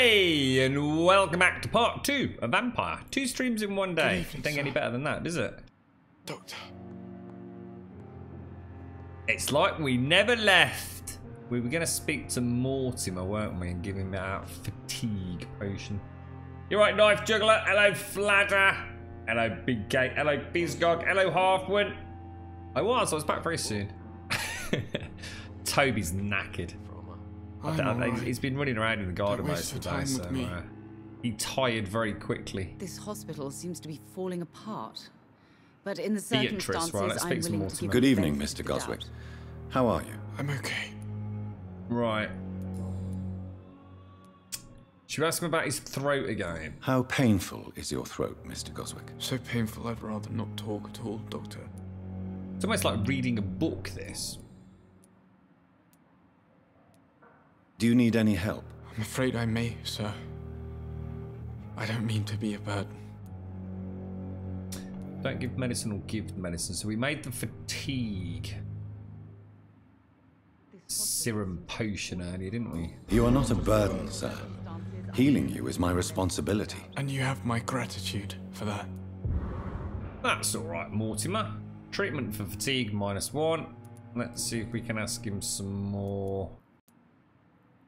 Hey, and welcome back to part 2 of Vampyr. 2 streams in one day. Evening, Don't get any better than that, does it? Doctor. It's like we never left. We were going to speak to Mortimer, weren't we, and give him that fatigue potion. You're right, Knife Juggler. Hello, Fladder. Hello, Big Gate. Hello, Bizgog. Hello, Halfwood. I was back very soon. Toby's knackered. He's been running around in the garden most of the day, so he tired very quickly. This hospital seems to be falling apart. But in the circumstances, right, let's speak I'm willing to give Good evening, the benefit Mr. of the Goswick. doubt. How are you? I'm okay. Right. Should we ask him about his throat again? How painful is your throat, Mr. Goswick? So painful, I'd rather not talk at all, Doctor. It's almost like reading a book, this. Do you need any help? I'm afraid I may, sir. I don't mean to be a burden. Don't give medicine or give medicine. So we made the fatigue serum potion earlier, didn't we? You are not a burden, sir. Healing you is my responsibility. And you have my gratitude for that. That's alright, Mortimer. Treatment for fatigue -1. Let's see if we can ask him some more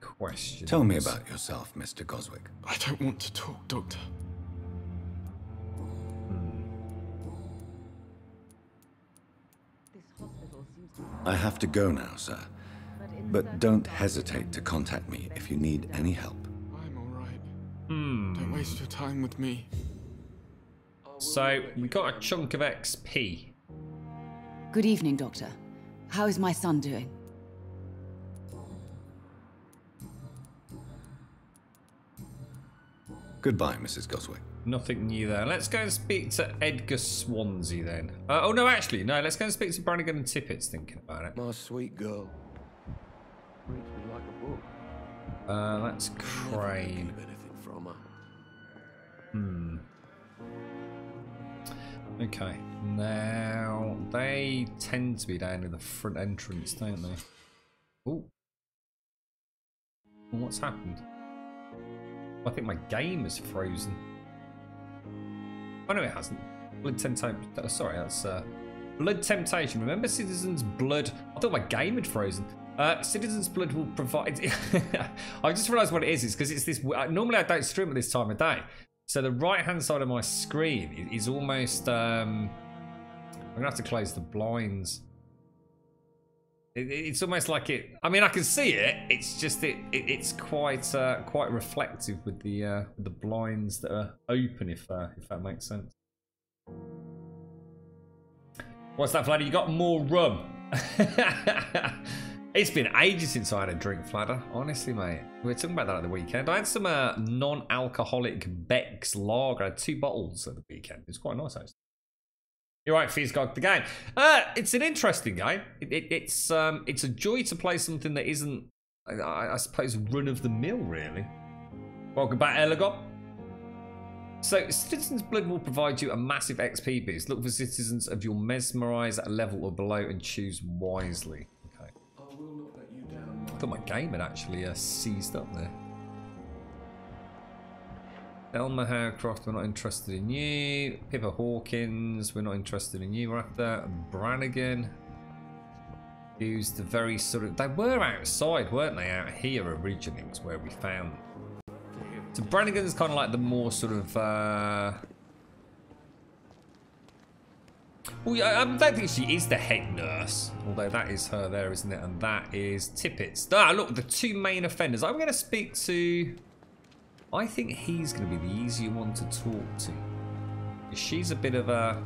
questions. Tell me about yourself, Mr. Goswick. I don't want to talk, Doctor. I have to go now, sir. But don't hesitate to contact me if you need any help. I'm alright. Don't waste your time with me. So, we got a chunk of XP. Good evening, Doctor. How is my son doing? Goodbye, Mrs. Goswick. Nothing new there. Let's go and speak to Edgar Swansea then. Oh, no, actually, no. Let's go and speak to Brannigan and Tippett's thinking about it. My sweet girl. Reads me like a book. That's Crane. Never anything from her. Okay. Now, they tend to be down in the front entrance, don't they? Oh. What's happened? I think my game is frozen. Oh no, it hasn't. Blood Temptation. Sorry, that's Blood Temptation. Remember Citizen's Blood? I thought my game had frozen. Citizen's Blood will provide. I just realised what it is. It's because it's this. Normally I don't stream at this time of day, so the right-hand side of my screen is almost. I'm gonna have to close the blinds. It's almost like it. I mean, I can see it. It's just it's quite quite reflective with the blinds that are open. If that makes sense. What's that, Fladder? You got more rum? It's been ages since I had a drink, Fladder. Honestly, mate. We were talking about that at the weekend. I had some non-alcoholic Beck's Lager. I had 2 bottles at the weekend. It was quite nice, actually. You're right, Fizzgog, the game. It's an interesting game. It's a joy to play something that isn't, I suppose, run-of-the-mill, really. Welcome back, Elegant. So, Citizen's Blood will provide you a massive XP boost. Look for citizens of your Mesmerize level or below and choose wisely. Okay. I thought my game had actually seized up there. Elmer Howcroft, we're not interested in you. Pippa Hawkins, we're not interested in you. We're after Brannigan, who's the very sort of... They were outside, weren't they? Out here originally was where we found them. So Brannigan's kind of like the more sort of... Well, yeah, I don't think she is the head nurse. Although that is her there, isn't it? And that is Tippett's. Ah, look, the 2 main offenders. I'm going to speak to... I think he's going to be the easier one to talk to. She's a bit of a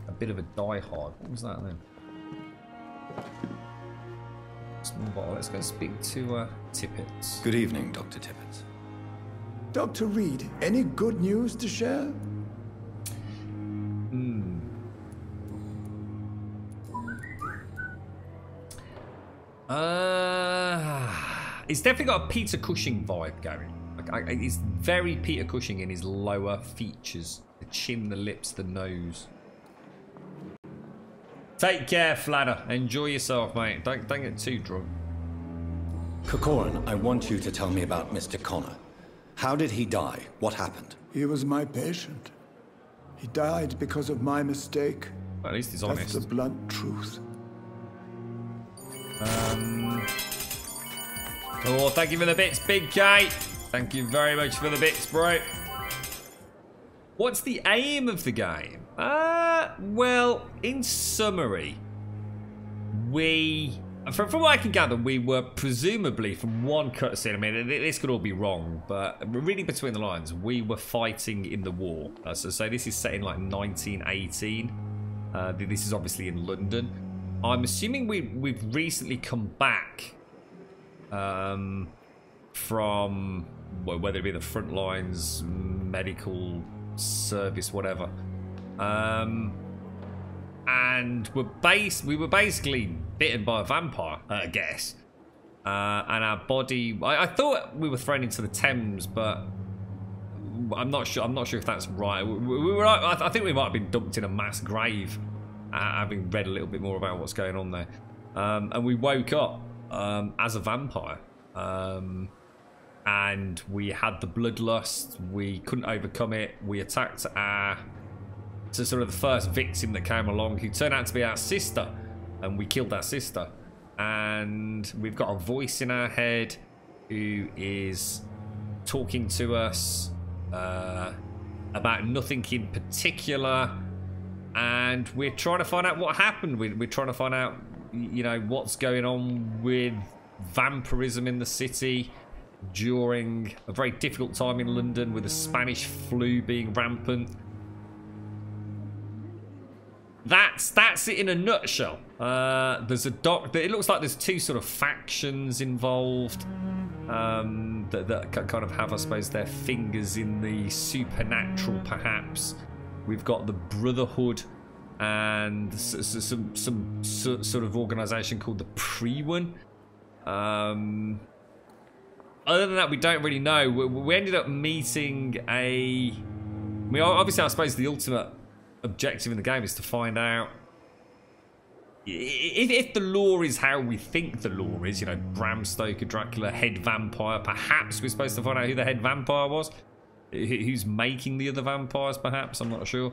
diehard. What was that then? Small bottle. Let's go speak to Tippett's. Good evening, Dr. Tippett. Dr. Reed, any good news to share? It's definitely got a Peter Cushing vibe going. It's very Peter Cushing in his lower features. The chin, the lips, the nose. Take care, Fladder. Enjoy yourself, mate. Don't get too drunk. Corcoran, I want you to tell me about Mr. Connor. How did he die? What happened? He was my patient. He died because of my mistake. Well, at least he's That's honest. the blunt truth. Oh, thank you for the bits, Big K. Thank you very much for the bits, bro. What's the aim of the game? Well, in summary, from what I can gather, we were presumably, from one cutscene, I mean, this could all be wrong, but reading between the lines, we were fighting in the war. So this is set in like 1918. This is obviously in London. I'm assuming we've recently come back from, well, whether it be the front lines, medical service, whatever. And we were basically bitten by a vampire, I guess. And our body, I thought we were thrown into the Thames, but I'm not sure if that's right. I think we might have been dumped in a mass grave, having read a little bit more about what's going on there. And we woke up as a vampire. And we had the bloodlust. We couldn't overcome it. We attacked sort of the first victim that came along, who turned out to be our sister, and we killed our sister. And we've got a voice in our head who is talking to us about nothing in particular, and we're trying to find out what happened. We're trying to find out, you know, what's going on with vampirism in the city during a very difficult time in London, with the Spanish flu being rampant. That's it in a nutshell. There's a it looks like there's two sort of factions involved that kind of have, I suppose, their fingers in the supernatural, perhaps. We've got the Brotherhood and some sort of organisation called the Pre-One. Other than that, we don't really know. We ended up meeting obviously, I suppose the ultimate objective in the game is to find out if the lore is how we think the lore is, you know, Bram Stoker, Dracula, head vampire. Perhaps we're supposed to find out who the head vampire was, who's making the other vampires, perhaps. I'm not sure.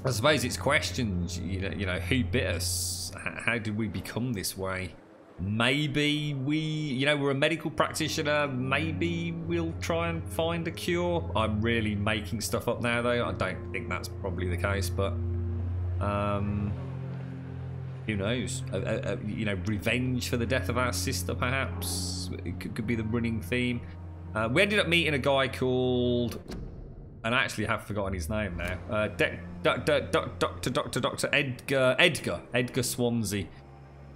I suppose it's questions, you know, who bit us? How did we become this way? Maybe we're a medical practitioner. Maybe we'll try and find a cure. I'm really making stuff up now, though. I don't think that's probably the case, but who knows? You know, revenge for the death of our sister, perhaps. It could be the running theme. We ended up meeting a guy called, and I actually have forgotten his name now. Dr. Edgar Swansea,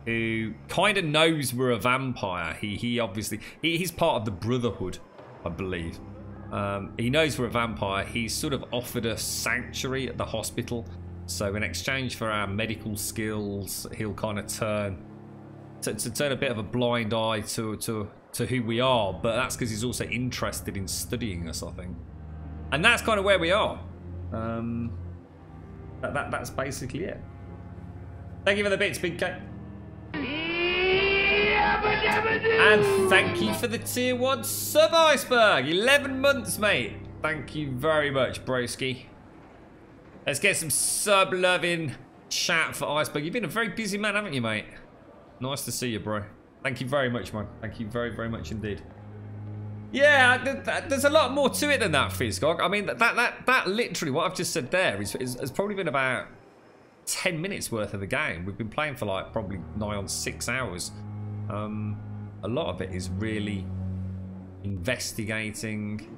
who kind of knows we're a vampire. He obviously, he's part of the Brotherhood, I believe. He knows we're a vampire. He's sort of offered us sanctuary at the hospital. So in exchange for our medical skills, he'll kind of turn a bit of a blind eye to who we are. But that's because he's also interested in studying us, I think. And that's kind of where we are. That's basically it. Thank you for the bits, Big K. And thank you for the tier 1 sub, Iceberg. 11 months, mate. Thank you very much, broski. Let's get some sub-loving chat for Iceberg. You've been a very busy man, haven't you, mate? Nice to see you, bro. Thank you very much, man. Thank you very, very much indeed. Yeah, there's a lot more to it than that, Fizzgog. I mean, that literally, what I've just said there has probably been about 10 minutes worth of the game. We've been playing for like probably nigh on 6 hours. A lot of it is really investigating,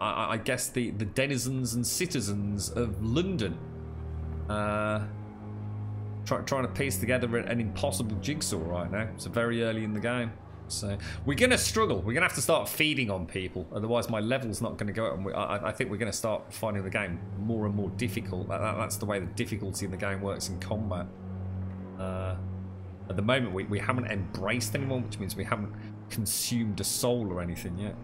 I guess, the denizens and citizens of London, trying to piece together an impossible jigsaw right now. It's very early in the game, so we're gonna struggle. We're gonna have to start feeding on people, otherwise my level's not going to go up, and I think we're going to start finding the game more and more difficult. That's the way the difficulty in the game works in combat. At the moment, we haven't embraced anyone, which means we haven't consumed a soul or anything yet.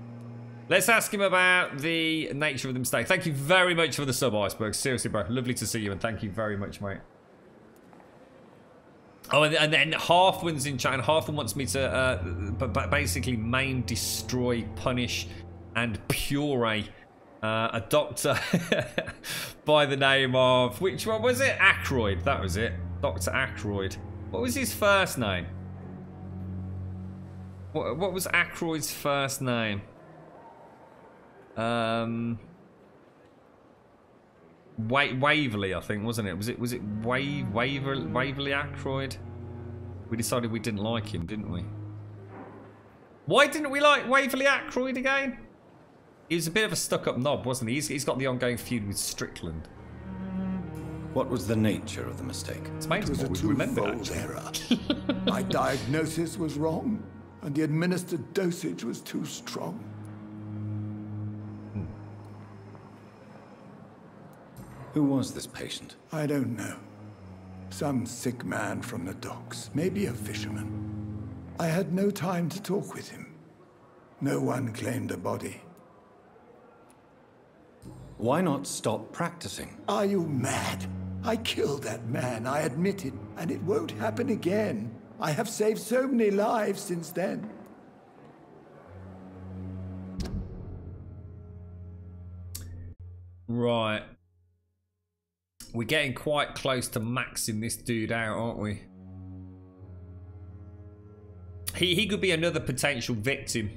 Let's ask him about the nature of the mistake. Thank you very much for the sub, Iceberg. Seriously, bro. Lovely to see you, and thank you very much, mate. Oh, and then half one's in chat, and half one wants me to basically maim, destroy, punish, and puree a doctor by the name of, which one was it? Aykroyd. That was it. Dr. Aykroyd. What was his first name? What was Aykroyd's first name? Waverley, I think, wasn't it? Was it Waverley Aykroyd? We decided we didn't like him, didn't we? Why didn't we like Waverley Aykroyd again? He was a bit of a stuck-up knob, wasn't he? He's got the ongoing feud with Strickland. What was the nature of the mistake? It was a twofold error. My diagnosis was wrong, and the administered dosage was too strong. Who was this patient? I don't know. Some sick man from the docks, maybe a fisherman. I had no time to talk with him. No one claimed a body. Why not stop practicing? Are you mad? I killed that man, I admit it, and it won't happen again. I have saved so many lives since then. Right. We're getting quite close to maxing this dude out, aren't we? He could be another potential victim.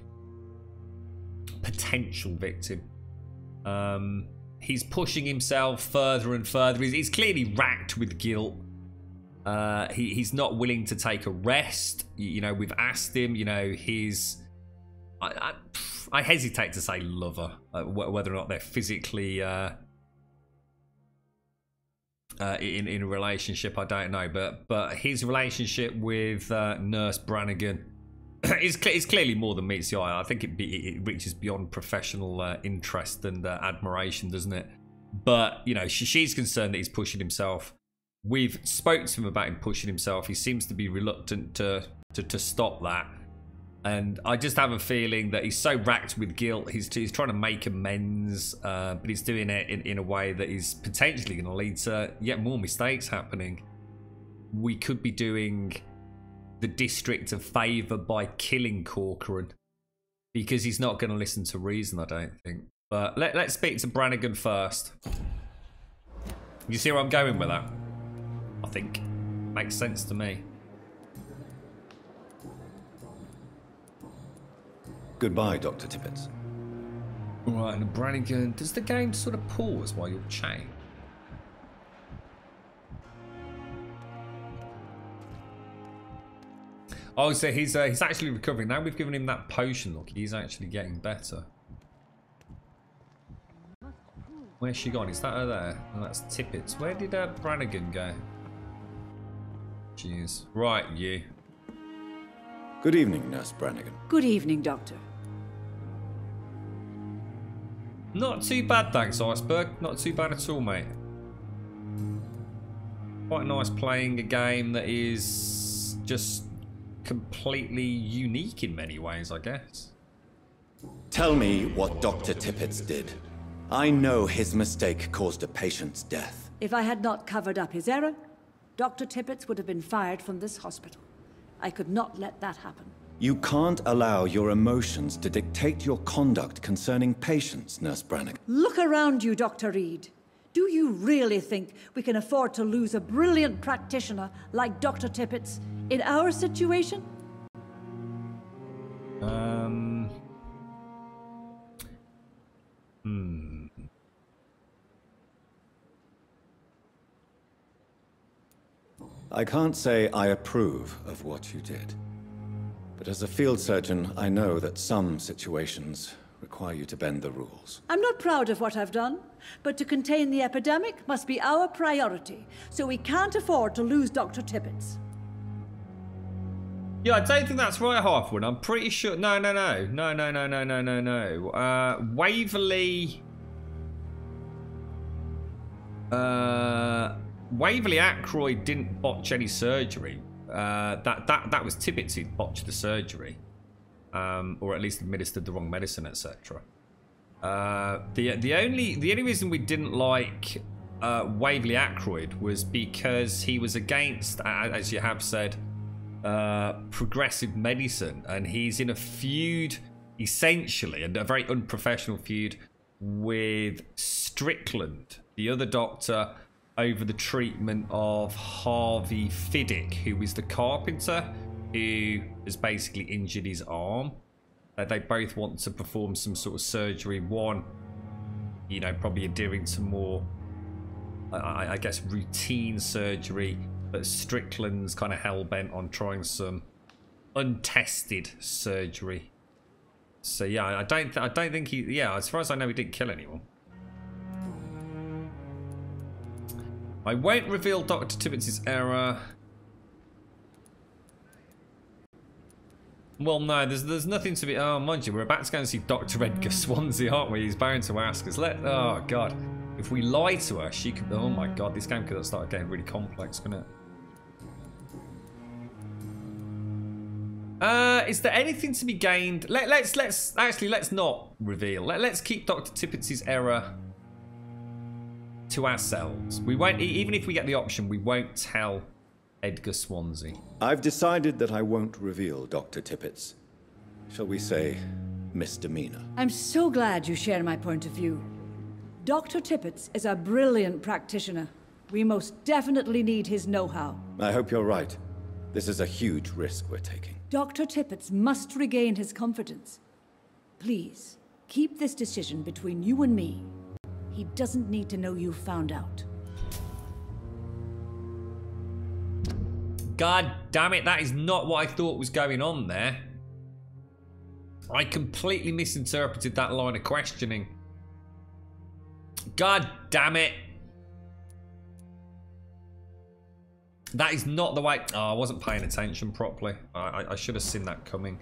Potential victim. He's pushing himself further and further. He's clearly racked with guilt. He's not willing to take a rest. You know, we've asked him, you know, his... I hesitate to say lover, whether or not they're physically... in a relationship, I don't know, but his relationship with Nurse Brannigan is clearly more than meets the eye. I think it reaches beyond professional interest and admiration, doesn't it? But you know, she's concerned that he's pushing himself. We've spoke to him about him pushing himself. He seems to be reluctant to stop that. And I just have a feeling that he's so racked with guilt, he's trying to make amends, but he's doing it in a way that is potentially going to lead to yet more mistakes happening. We could be doing the district a favour by killing Corcoran, because he's not going to listen to reason, I don't think. But let's speak to Brannigan first. You see where I'm going with that? I think. Makes sense to me. Goodbye, Dr. Tippett. Right, and Brannigan, does the game sort of pause while you're chatting? Oh, so he's actually recovering. Now we've given him that potion, look, he's actually getting better. Where's she gone? Is that her there? Oh, that's Tippett. Where did Brannigan go? Jeez. Right, you. Good evening, Nurse Brannigan. Good evening, Doctor. Not too bad, thanks, Iceberg. Not too bad at all, mate. Quite nice playing a game that is just completely unique in many ways, I guess. Tell me what Dr. Tippett did. I know his mistake caused a patient's death. If I had not covered up his error, Dr. Tippett would have been fired from this hospital. I could not let that happen. You can't allow your emotions to dictate your conduct concerning patients, Nurse Brannigan. Look around you, Dr. Reed. Do you really think we can afford to lose a brilliant practitioner like Dr. Tippett in our situation? I can't say I approve of what you did. But as a field surgeon, I know that some situations require you to bend the rules. I'm not proud of what I've done, but to contain the epidemic must be our priority, so we can't afford to lose Dr. Tippett. Yeah, I don't think that's right, Halfwood. I'm pretty sure... No. Waverley... Waverley Aykroyd didn't botch any surgery. That was Tippett who botched the surgery, or at least administered the wrong medicine, etc. The only reason we didn't like Waverly Ackroyd was because he was against, as you have said, progressive medicine, and he's in a feud, essentially, and a very unprofessional feud with Strickland, the other doctor, over the treatment of Harvey Fiddick, who is the carpenter who has basically injured his arm. They both want to perform some sort of surgery. One, you know, probably adhering to more, I guess, routine surgery, but Strickland's kind of hell-bent on trying some untested surgery. So yeah, I don't think he, yeah, as far as I know, he didn't kill anyone. I won't reveal Dr. Tibbets' error. Well, no, there's nothing to be. Oh, mind you, we're about to go and see Dr. Edgar Swansea, aren't we? He's bound to ask us. Oh God, if we lie to her, she could. Oh my God, this game could have started getting really complex, couldn't it? Is there anything to be gained? Let's not reveal. Let's keep Dr. Tibbets' error to ourselves. We won't, even if we get the option, we won't tell Edgar Swansea. I've decided that I won't reveal Dr. Tippet's, shall we say, misdemeanor. I'm so glad you share my point of view. Dr. Tippets is a brilliant practitioner. We most definitely need his know-how. I hope you're right. This is a huge risk we're taking. Dr. Tippets must regain his confidence. Please, keep this decision between you and me. He doesn't need to know you found out. God damn it, that is not what I thought was going on there. I completely misinterpreted that line of questioning. God damn it. That is not the way. Oh, I wasn't paying attention properly. I should have seen that coming.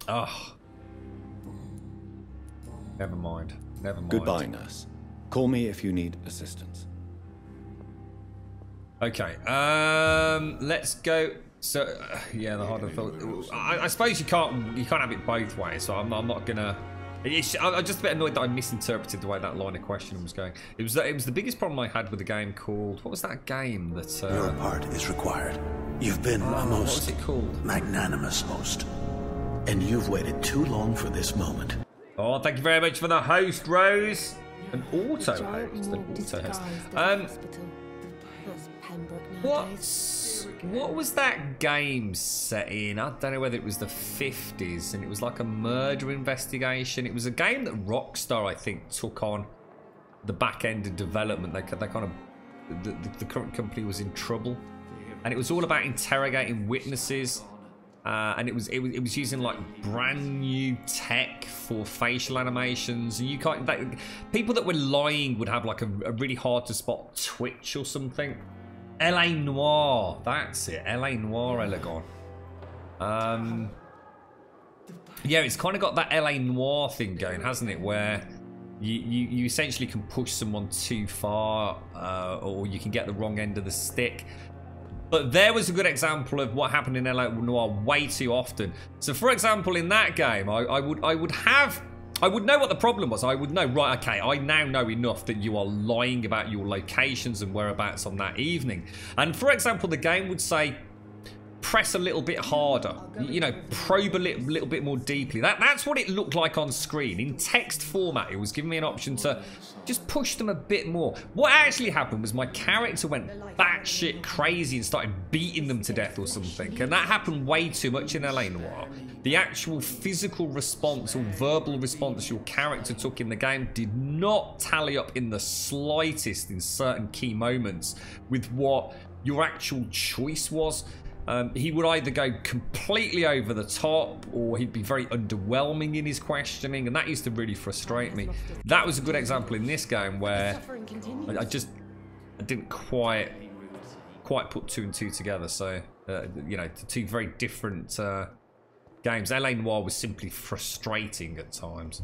Oh. Never mind. Never mind. Goodbye, nurse. Call me if you need assistance. Okay, let's go. So, yeah, the harder thought. I suppose you can't have it both ways. So I'm not gonna. I'm just a bit annoyed that I misinterpreted the way that line of questioning was going. It was the biggest problem I had with a game called, what was that game that? Your part is required. You've been a most magnanimous host, and you've waited too long for this moment. Oh, thank you very much for the host, Rose. An auto host. What was that game set in? I don't know whether it was the 50s, and it was like a murder investigation. It was a game that Rockstar, I think, took on the back end of development. They kind of, the current company was in trouble, and it was all about interrogating witnesses. And it was using like brand new tech for facial animations, and you can't. People that were lying would have like a really hard to spot twitch or something. L.A. Noire, that's it. L.A. Noire, Elegon. Yeah, it's kind of got that L.A. Noire thing going, hasn't it? Where you essentially can push someone too far, or you can get the wrong end of the stick. But there was a good example of what happened in L.A. Noire way too often. So, for example, in that game, I would know what the problem was. I would know, right, okay, I now know enough that you are lying about your locations and whereabouts on that evening. And, for example, the game would say, press a little bit harder, you know, probe a little bit more deeply. That's what it looked like on screen. In text format, it was giving me an option to just push them a bit more. What actually happened was my character went batshit crazy and started beating them to death or something. And that happened way too much in L.A. Noire. The actual physical response or verbal response your character took in the game did not tally up in the slightest in certain key moments with what your actual choice was. He would either go completely over the top, or he'd be very underwhelming in his questioning, and that used to really frustrate me. That was a good example in this game where I didn't quite put two and two together. So you know, two very different games. L.A. Noire was simply frustrating at times.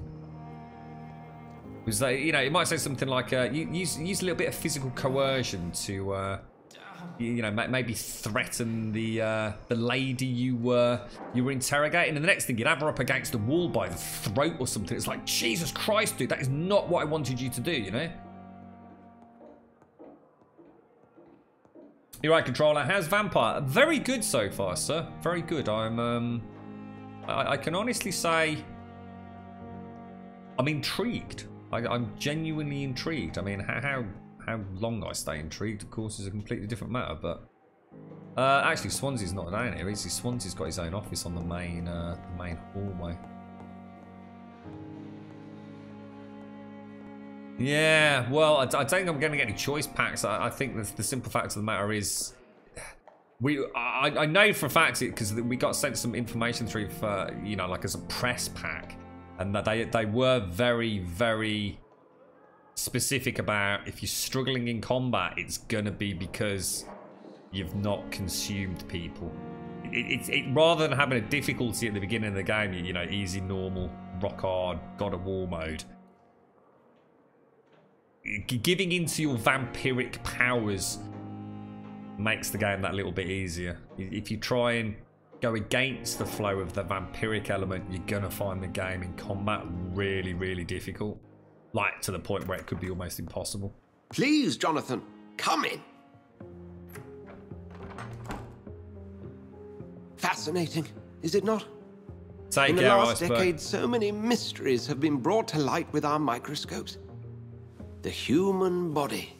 Because you know, it might say something like use a little bit of physical coercion to you know, maybe threaten the lady you were interrogating, and the next thing you'd have her up against the wall by the throat or something. It's like, Jesus Christ, dude, that is not what I wanted you to do, you know? You're right, controller. How's Vampyr? Very good so far, sir. Very good. I can honestly say I'm intrigued. I'm genuinely intrigued. I mean, how long I stay intrigued, of course, is a completely different matter. But actually, Swansea's not down here, is he? Swansea's got his own office on the main hallway. Yeah, well, I don't think I'm going to get any choice packs. I think the simple fact of the matter is, I know for a fact because we got sent some information through for, you know, like as a press pack, and that they were very, very specific about if you're struggling in combat, it's going to be because you've not consumed people. It rather than having a difficulty at the beginning of the game, you know, easy, normal, rock hard, God of War mode. Giving into your vampiric powers makes the game that little bit easier. If you try and go against the flow of the vampiric element, you're gonna find the game in combat really, really difficult. Like, to the point where it could be almost impossible. Please, Jonathan, come in. Fascinating, is it not? In the last decade, so many mysteries have been brought to light with our microscopes. The human body,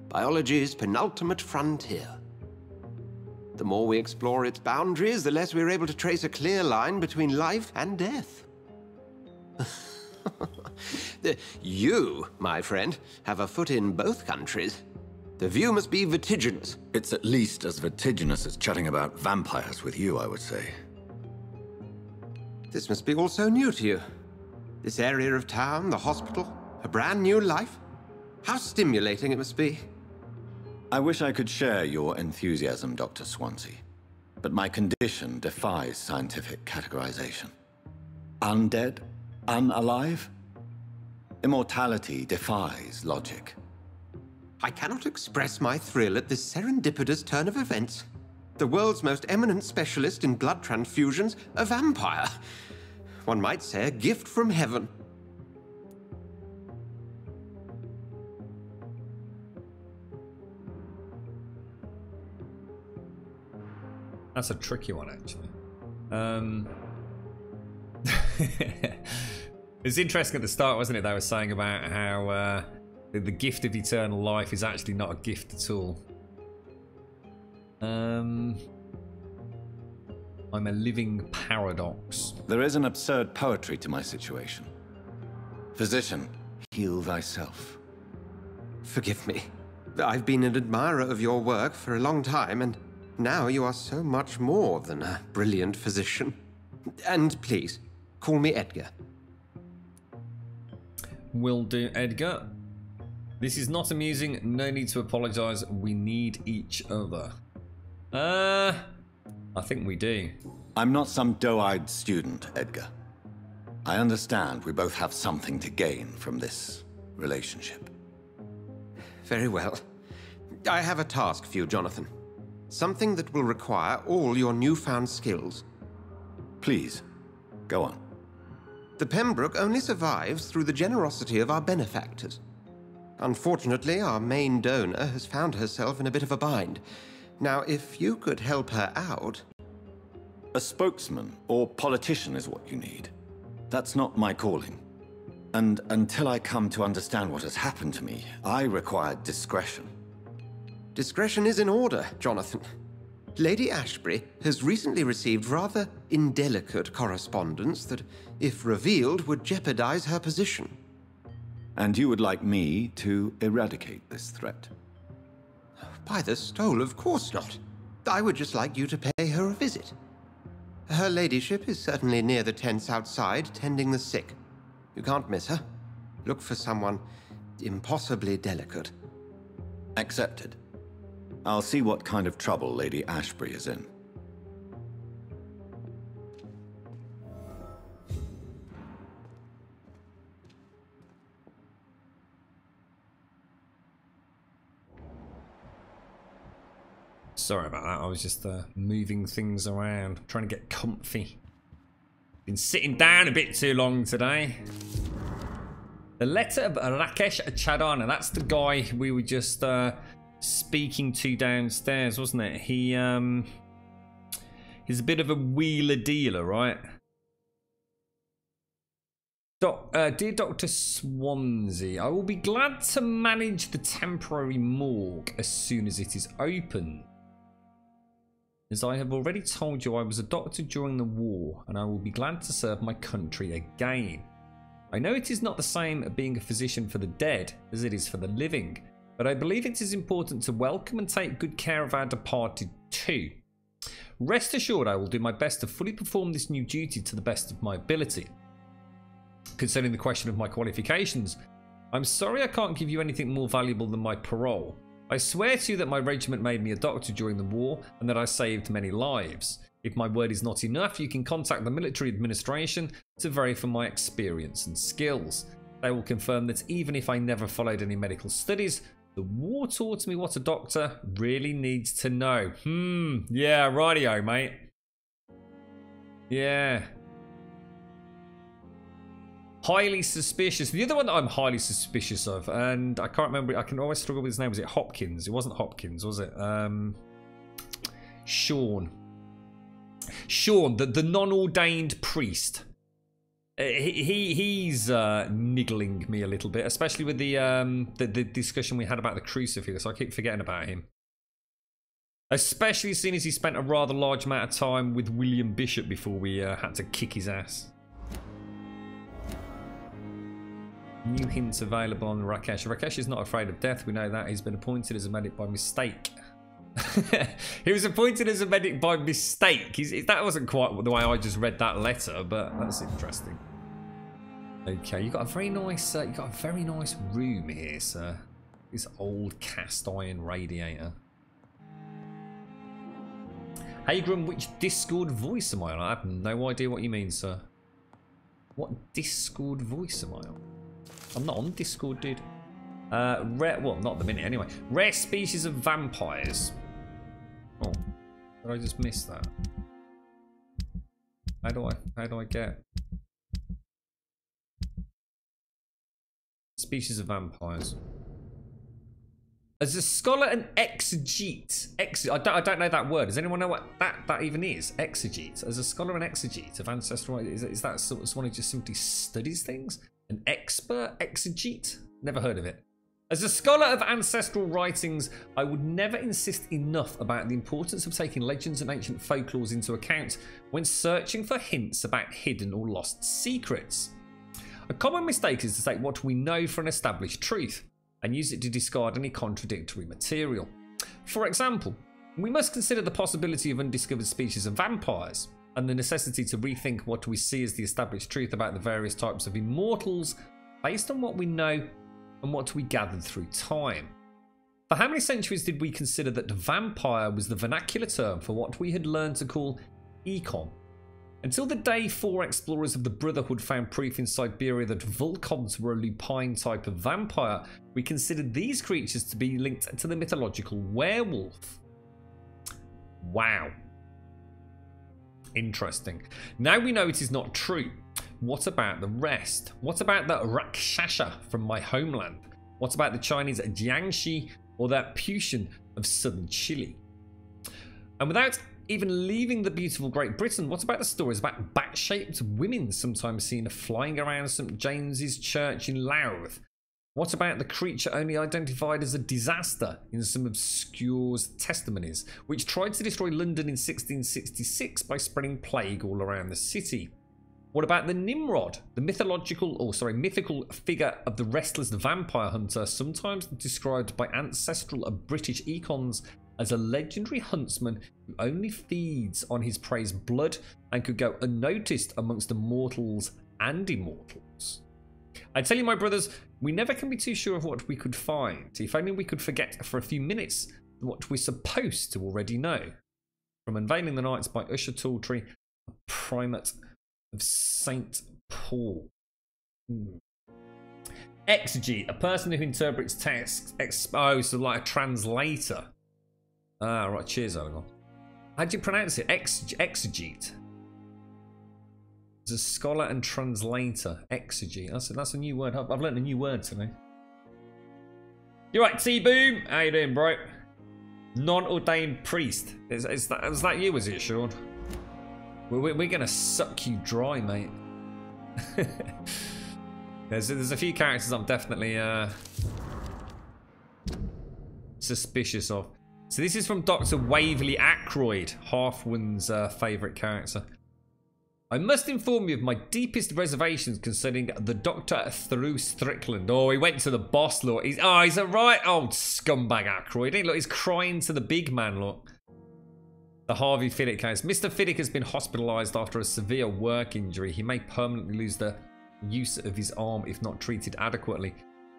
biology's penultimate frontier. The more we explore its boundaries, the less we're able to trace a clear line between life and death. You, my friend, have a foot in both countries. The view must be vertiginous. It's at least as vertiginous as chatting about vampires with you, I would say. This must be all so new to you. This area of town, the hospital, a brand new life. How stimulating it must be. I wish I could share your enthusiasm, Dr. Swansea, but my condition defies scientific categorization. Undead? Unalive? Immortality defies logic. I cannot express my thrill at this serendipitous turn of events. The world's most eminent specialist in blood transfusions, a vampire. One might say a gift from heaven. That's a tricky one, actually. It's interesting at the start, wasn't it? They were saying about how the gift of eternal life is actually not a gift at all. I'm a living paradox. There is an absurd poetry to my situation. Physician, heal thyself. Forgive me. I've been an admirer of your work for a long time, and now you are so much more than a brilliant physician. And please, call me Edgar. Will do, Edgar. This is not amusing. No need to apologise. We need each other. I think we do. I'm not some doe-eyed student, Edgar. I understand we both have something to gain from this relationship. Very well. I have a task for you, Jonathan. Something that will require all your newfound skills. Please, go on. The Pembroke only survives through the generosity of our benefactors. Unfortunately, our main donor has found herself in a bit of a bind. Now, if you could help her out... A spokesman or politician is what you need. That's not my calling. And until I come to understand what has happened to me, I require discretion. Discretion is in order, Jonathan. Lady Ashbury has recently received rather indelicate correspondence that, if revealed, would jeopardize her position. And you would like me to eradicate this threat? By the stole, of course not. I would just like you to pay her a visit. Her ladyship is certainly near the tents outside, tending the sick. You can't miss her. Look for someone impossibly delicate. Accepted. I'll see what kind of trouble Lady Ashbury is in. Sorry about that. I was just moving things around, trying to get comfy. Been sitting down a bit too long today. The letter of Rakesh Chadana. That's the guy we were just speaking to downstairs, wasn't it? He's a bit of a wheeler dealer, right? Dear Dr. Swansea, I will be glad to manage the temporary morgue as soon as it is open. As I have already told you, I was a doctor during the war, and I will be glad to serve my country again. I know it is not the same being a physician for the dead as it is for the living, but I believe it is important to welcome and take good care of our departed too. Rest assured I will do my best to fully perform this new duty to the best of my ability. Concerning the question of my qualifications, I'm sorry I can't give you anything more valuable than my parole. I swear to you that my regiment made me a doctor during the war and that I saved many lives. If my word is not enough, you can contact the military administration to verify my experience and skills. They will confirm that even if I never followed any medical studies, the war taught me what a doctor really needs to know. Yeah, rightio, mate. Yeah. Highly suspicious. The other one that I'm highly suspicious of, and I can't remember, I can always struggle with his name. Was it Hopkins? It wasn't Hopkins, was it? Sean. Sean, the non-ordained priest. He's niggling me a little bit, especially with the discussion we had about the crucifix. I keep forgetting about him. Especially seeing as he spent a rather large amount of time with William Bishop before we had to kick his ass. New hints available on Rakesh. Rakesh is not afraid of death. We know that. He's been appointed as a medic by mistake. He was appointed as a medic by mistake. That wasn't quite the way I just read that letter, but that's interesting. Okay, you got a very nice room here, sir. This old cast iron radiator. Hey Grum, which Discord voice am I on? I have no idea what you mean, sir. What Discord voice am I on? I'm not on Discord, dude. Rare, well, not at the minute anyway. Rare species of vampires. Oh, did I just miss that? How do I get species of vampires? As a scholar and exegete, I don't know that word. Does anyone know what that even is? Exegete. As a scholar and exegete of ancestral, is that someone who just simply studies things? An expert exegete? Never heard of it. As a scholar of ancestral writings, I would never insist enough about the importance of taking legends and ancient folklores into account when searching for hints about hidden or lost secrets. A common mistake is to take what we know for an established truth and use it to discard any contradictory material. For example, we must consider the possibility of undiscovered species of vampires and the necessity to rethink what we see as the established truth about the various types of immortals based on what we know and what we gathered through time. For how many centuries did we consider that vampire was the vernacular term for what we had learned to call econ? Until the day 4 explorers of the Brotherhood found proof in Siberia that Vulcans were a lupine type of vampire, we considered these creatures to be linked to the mythological werewolf. Wow. Interesting. Now we know it is not true. What about the rest? What about the Rakshasa from my homeland? What about the Chinese Jiangxi or that Putian of southern Chile? And without even leaving the beautiful Great Britain, what about the stories about bat-shaped women sometimes seen flying around St James's Church in Louth? What about the creature only identified as a disaster in some obscure testimonies, which tried to destroy London in 1666 by spreading plague all around the city? What about the Nimrod, the mythical figure of the restless vampire hunter, sometimes described by ancestral British econs as a legendary huntsman who only feeds on his prey's blood and could go unnoticed amongst the mortals and immortals? I tell you, my brothers, we never can be too sure of what we could find. If only we could forget for a few minutes what we're supposed to already know. From Unveiling the Nights by Usher Tawtry, a primate of St. Paul. Exegete, a person who interprets text, so like a translator. Ah, right. Cheers, Aragorn. How do you pronounce it? Exegete. As a scholar and translator. Exegete. That's a new word. I've learned a new word today. You're right, T-Boom. How you doing, bro? Non-ordained priest. Is that you, is it, Sean? We're going to suck you dry, mate. There's a few characters I'm definitely suspicious of. So this is from Dr. Waverley Ackroyd, Halfwin's favourite character. I must inform you of my deepest reservations concerning the Dr. through Strickland. Oh, he went to the boss, look. He's a right old scumbag, Ackroyd. Look, he's crying to the big man, look. The Harvey Fiddick case. Mr. Fiddick has been hospitalised after a severe work injury. He may permanently lose the use of his arm if not treated adequately.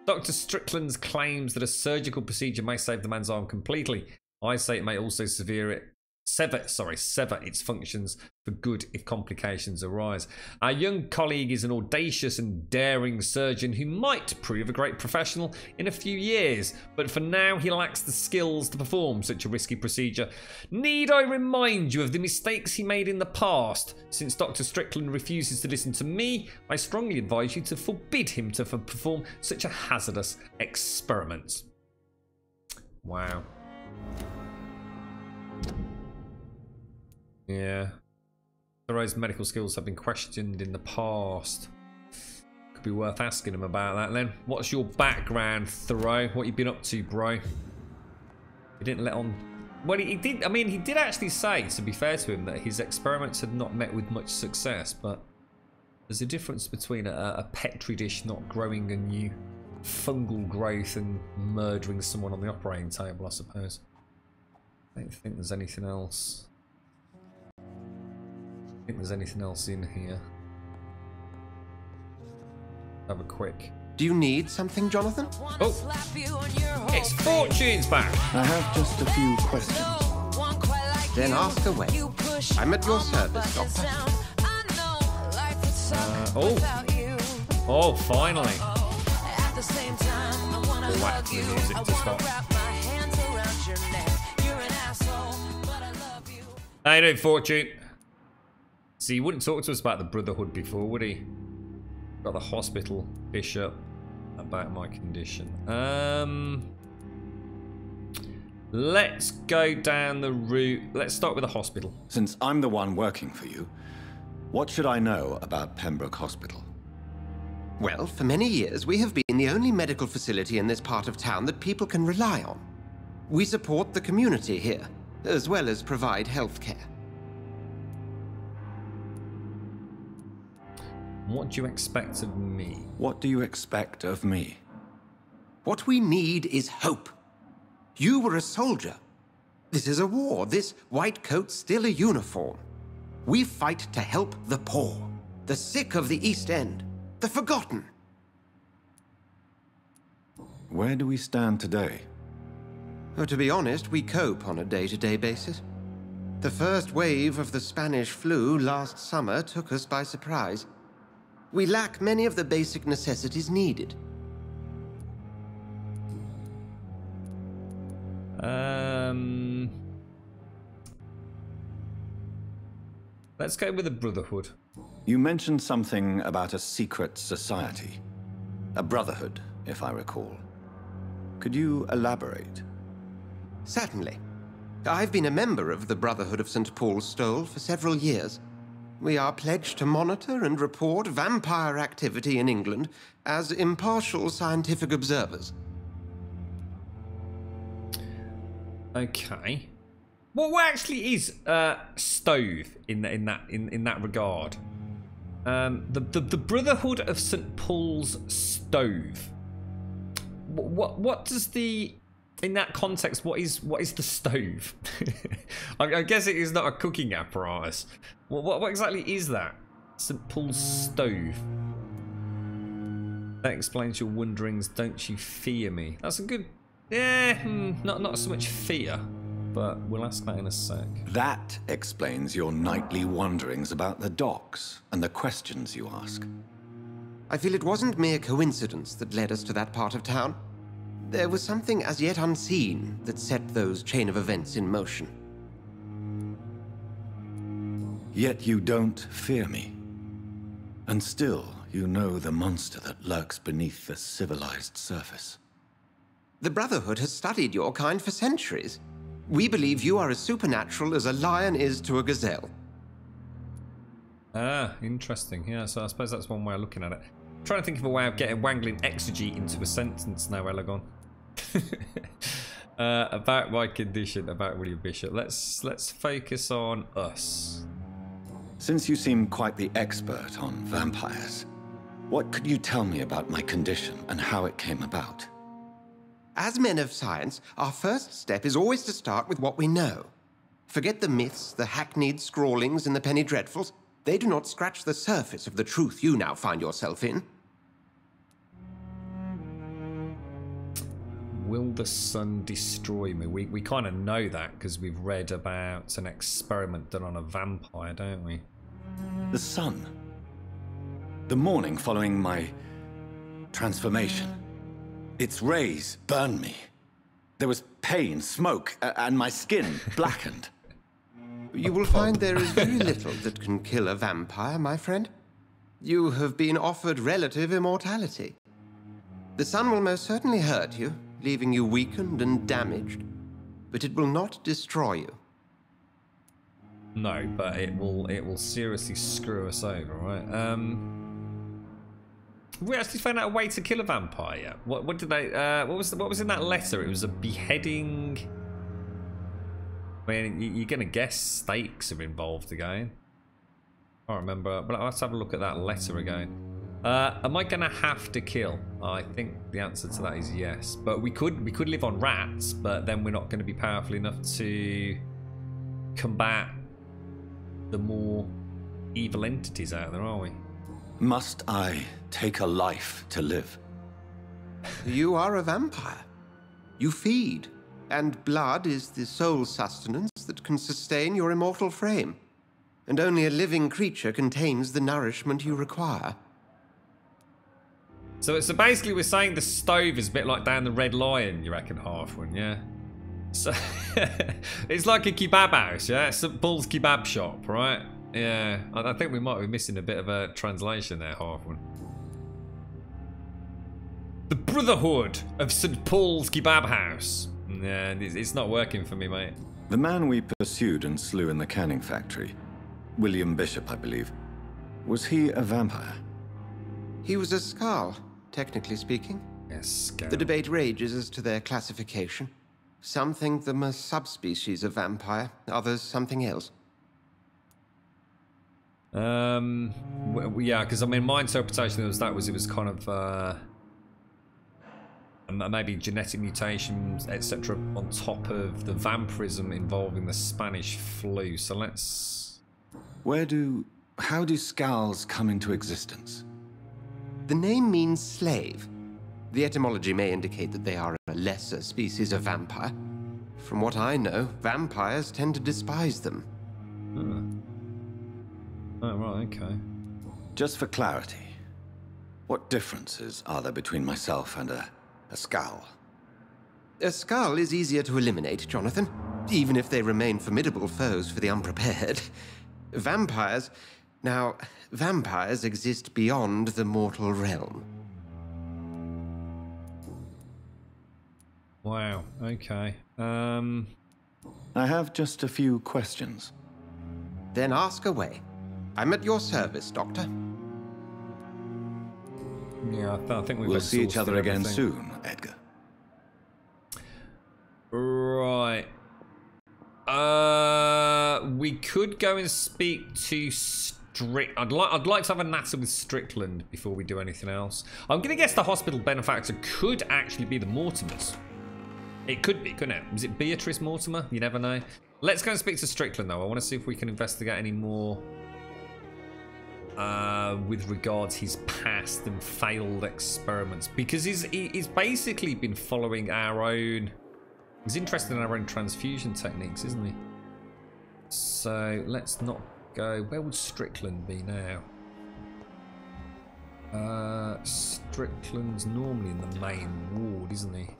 Dr. Strickland's claims that a surgical procedure may save the man's arm completely. I say it may also sever its functions for good if complications arise. Our young colleague is an audacious and daring surgeon who might prove a great professional in a few years, but for now he lacks the skills to perform such a risky procedure. Need I remind you of the mistakes he made in the past? Since Dr. Strickland refuses to listen to me, I strongly advise you to forbid him to perform such a hazardous experiment. Wow. Yeah. Thoreau's medical skills have been questioned in the past. Could be worth asking him about that then. What's your background, Thoreau? What you been up to, bro? He didn't let on... Well, he did... I mean, he did actually say, to be fair to him, that his experiments had not met with much success, but there's a difference between a petri dish not growing a new fungal growth and murdering someone on the operating table, I suppose. I don't think there's anything else. I think there's anything else in here. Have a quick. Do you need something, Jonathan? Oh, it's Fortune's back. I have just a few questions. Then ask away. I'm at your service, Doctor. Oh, finally. Whack the music to stop. How you doing, Fortune? See, he wouldn't talk to us about the Brotherhood before, would he? Got the hospital bishop about my condition. Let's go down the route. Let's start with the hospital. Since I'm the one working for you, what should I know about Pembroke Hospital? Well, for many years, we have been the only medical facility in this part of town that people can rely on. We support the community here, as well as provide health care. What do you expect of me? What do you expect of me? What we need is hope. You were a soldier. This is a war. This white coat's still a uniform. We fight to help the poor, the sick of the East End, the forgotten. Where do we stand today? Oh, to be honest, we cope on a day-to-day basis. The first wave of the Spanish flu last summer took us by surprise. We lack many of the basic necessities needed. Let's go with the Brotherhood. You mentioned something about a secret society. A brotherhood, if I recall. Could you elaborate? Certainly. I've been a member of the Brotherhood of St. Paul's Stole for several years. We are pledged to monitor and report vampire activity in England as impartial scientific observers. Okay. What actually is Stove in that regard? The Brotherhood of St. Paul's Stove. What does the... In that context, what is the stove? I guess it is not a cooking apparatus. What exactly is that? St. Paul's Stove. That explains your wonderings. Don't you fear me? That's a good... Yeah, not so much fear, but we'll ask that in a sec. That explains your nightly wanderings about the docks and the questions you ask. I feel it wasn't mere coincidence that led us to that part of town. There was something as yet unseen that set those chain of events in motion. Yet you don't fear me. And still, you know the monster that lurks beneath the civilized surface. The Brotherhood has studied your kind for centuries. We believe you are as supernatural as a lion is to a gazelle. Ah, interesting. Yeah, so I suppose that's one way of looking at it. I'm trying to think of a way of getting wangling exegete into a sentence now, Elegon. About my condition, about William Bishop. Let's focus on us. Since you seem quite the expert on vampires, what could you tell me about my condition and how it came about? As men of science, our first step is always to start with what we know. Forget the myths, the hackneyed scrawlings, and the penny dreadfuls. They do not scratch the surface of the truth you now find yourself in. Will the sun destroy me? We kind of know that because we've read about an experiment done on a vampire, don't we? The sun. The morning following my transformation. Its rays burned me. There was pain, smoke, and my skin blackened. You will find there is very little that can kill a vampire, my friend. You have been offered relative immortality. The sun will most certainly hurt you, leaving you weakened and damaged, but it will not destroy you. No, but it will seriously screw us over, right? We actually found out a way to kill a vampire yet. What did they? What was in that letter? It was a beheading. I mean, you're gonna guess stakes are involved again. I can't remember, but let's have a look at that letter again. Am I gonna have to kill? I think the answer to that is yes. But we could live on rats, but then we're not going to be powerful enough to combat the more evil entities out there, are we? Must I take a life to live? You are a vampire. You feed, and blood is the sole sustenance that can sustain your immortal frame. And only a living creature contains the nourishment you require. So basically we're saying the stove is a bit like down the Red Lion, you reckon, Halfwin, yeah? So it's like a kebab house, yeah? St. Paul's kebab shop, right? Yeah, I think we might be missing a bit of a translation there, Halfwin. The Brotherhood of St. Paul's kebab house. Yeah, it's not working for me, mate. The man we pursued and slew in the canning factory, William Bishop, I believe, was he a vampire? He was a Skald, technically speaking. Yes, Skald. The debate rages as to their classification. Some think them a subspecies of vampire, others something else. Yeah, because I mean, my interpretation was it was kind of maybe genetic mutations, etc., on top of the vampirism involving the Spanish flu. So let's. How do Skalds come into existence? The name means slave. The etymology may indicate that they are a lesser species of vampire. From what I know, vampires tend to despise them. Oh, right, okay. Just for clarity, what differences are there between myself and a Skald? A Skald is easier to eliminate, Jonathan, even if they remain formidable foes for the unprepared. Vampires... Now, vampires exist beyond the mortal realm. Wow, okay. I have just a few questions. Then ask away. I'm at your service, Doctor. Yeah, I think we'll see each other again soon, Edgar. Right. We could go and speak to I'd like to have a natter with Strickland before we do anything else. I'm gonna guess the hospital benefactor could actually be the Mortimers. It could be, couldn't it? Was it Beatrice Mortimer? You never know. Let's go and speak to Strickland though. I want to see if we can investigate any more with regards his past and failed experiments, because he's basically been following our own. He's interested in our own transfusion techniques, isn't he? So let's not go. Where would Strickland be now? Strickland's normally in the main ward, isn't he?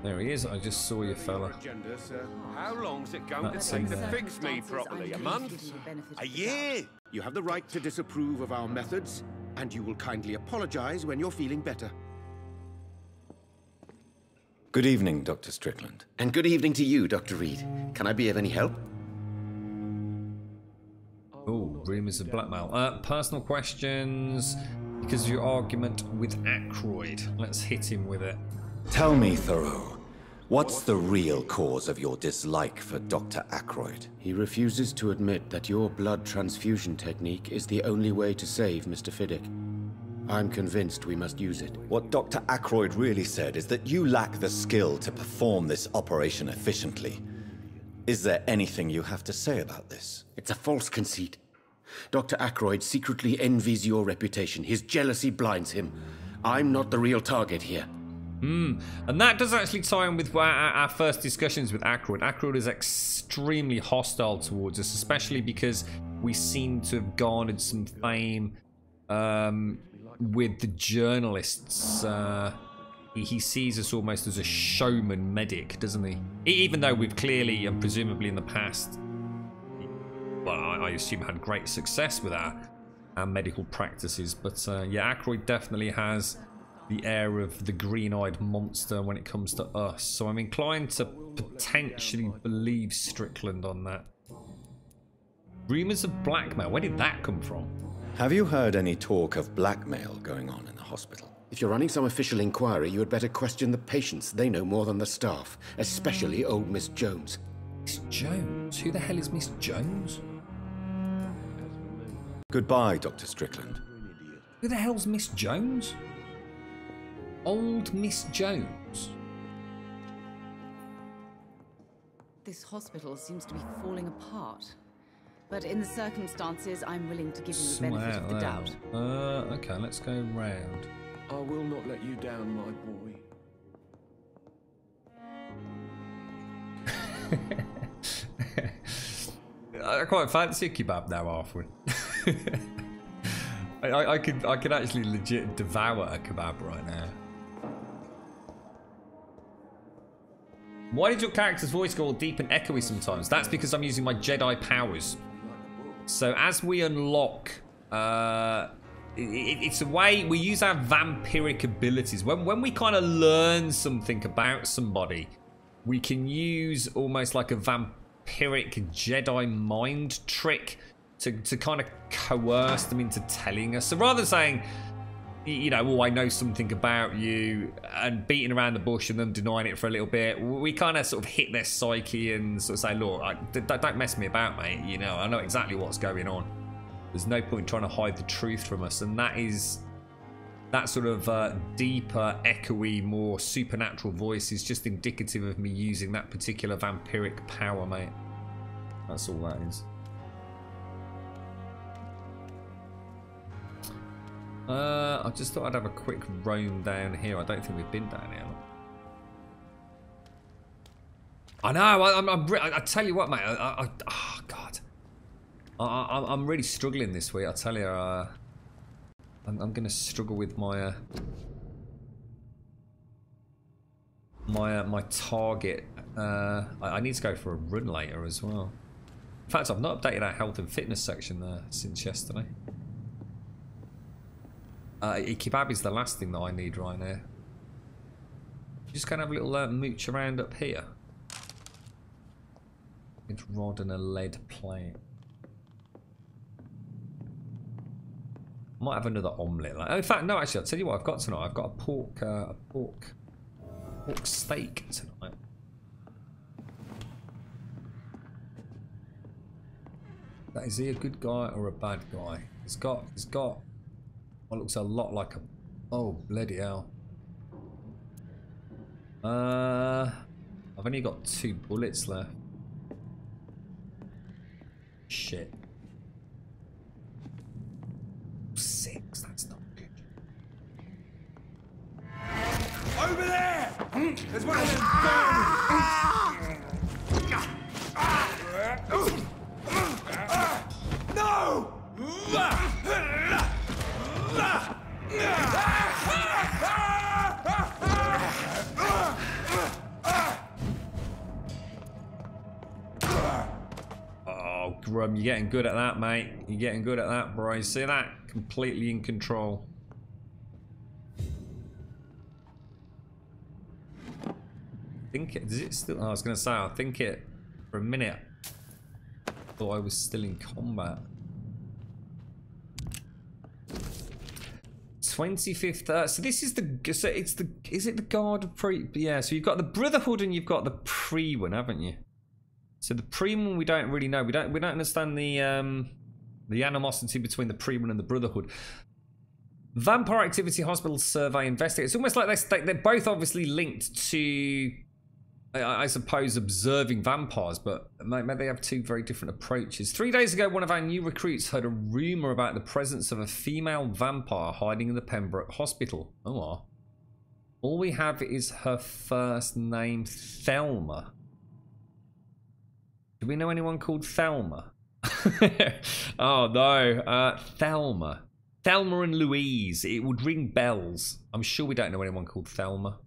There he is. I just saw you, fella. Agenda, sir. How long's it going That's to take in to there. fix me properly? A month? A year? You have the right to disapprove of our methods, and you will kindly apologize when you're feeling better. Good evening, Dr. Strickland. And good evening to you, Dr. Reed. Can I be of any help? Oh, rumors of blackmail. Personal questions because of your argument with Ackroyd. Let's hit him with it. Tell me, Thoreau, what's the real cause of your dislike for Dr. Ackroyd? He refuses to admit that your blood transfusion technique is the only way to save Mr. Fiddick. I'm convinced we must use it. What Dr. Ackroyd really said is that you lack the skill to perform this operation efficiently. Is there anything you have to say about this? It's a false conceit. Dr. Ackroyd secretly envies your reputation. His jealousy blinds him. I'm not the real target here. And that does actually tie in with our first discussions with Ackroyd. Ackroyd is extremely hostile towards us, especially because we seem to have garnered some fame with the journalists. He sees us almost as a showman medic, doesn't he? Even though we've clearly and presumably in the past, well, I assume had great success with our medical practices. But yeah, Ackroyd definitely has the air of the green-eyed monster when it comes to us. So I'm inclined to potentially believe Strickland on that. Rumours of blackmail. Where did that come from? Have you heard any talk of blackmail going on in the hospital? If you're running some official inquiry, you had better question the patients. They know more than the staff, especially old Miss Jones. Miss Jones? Who the hell is Miss Jones? Goodbye, Dr. Strickland. Who the hell's Miss Jones? Old Miss Jones. This hospital seems to be falling apart. But in the circumstances, I'm willing to give you the benefit of the doubt. Okay, let's go round. I will not let you down, my boy. I quite fancy a kebab now, Arthur. I could actually legit devour a kebab right now. Why did your character's voice go all deep and echoey sometimes? That's because I'm using my Jedi powers. So as we unlock, it's a way we use our vampiric abilities. When we kind of learn something about somebody, we can use almost like a vampiric Jedi mind trick to kind of coerce them into telling us. So rather than saying, you know, oh, I know something about you, and beating around the bush and them denying it for a little bit, we kind of sort of hit their psyche and sort of say, look, don't mess me about, mate. You know, I know exactly what's going on. There's no point trying to hide the truth from us. And that is, that sort of deeper, echoey, more supernatural voice is just indicative of me using that particular vampiric power, mate. That's all that is. I just thought I'd have a quick roam down here. I don't think we've been down here. I know. I tell you what, mate. Oh God. I'm really struggling this week. I tell you. I'm going to struggle with my my target. I need to go for a run later as well. In fact, I've not updated our health and fitness section there since yesterday. Kebab is the last thing that I need right now. Just gonna have a little mooch around up here. It's rod and a lead plate. Might have another omelette. In fact, no. Actually, I'll tell you what I've got tonight. I've got a pork steak tonight. That is he a good guy or a bad guy? He's got. What looks a lot like a... Oh, bloody hell. I've only got 2 bullets left. Shit. 6, that's not good. Over there! There's one of them No! Grum. You're getting good at that, mate. You're getting good at that, bro. See that? Completely in control. Does it still? Oh, I was going to say, I think it, for a minute, thought I was still in combat. 25th. So this is the. So it's the. Is it the Guard of Pre? Yeah. So you've got the Brotherhood and you've got the Pre one, haven't you? So the Pre one we don't really know. We don't understand the animosity between the Pre one and the Brotherhood. Vampire Activity Hospital Survey Investigator. It's almost like they're both obviously linked to, I suppose, observing vampires, but maybe they have two very different approaches. 3 days ago, one of our new recruits heard a rumour about the presence of a female vampire hiding in the Pembroke Hospital. Oh, all we have is her first name, Thelma. Do we know anyone called Thelma? Oh no, Thelma. Thelma and Louise. It would ring bells. I'm sure we don't know anyone called Thelma.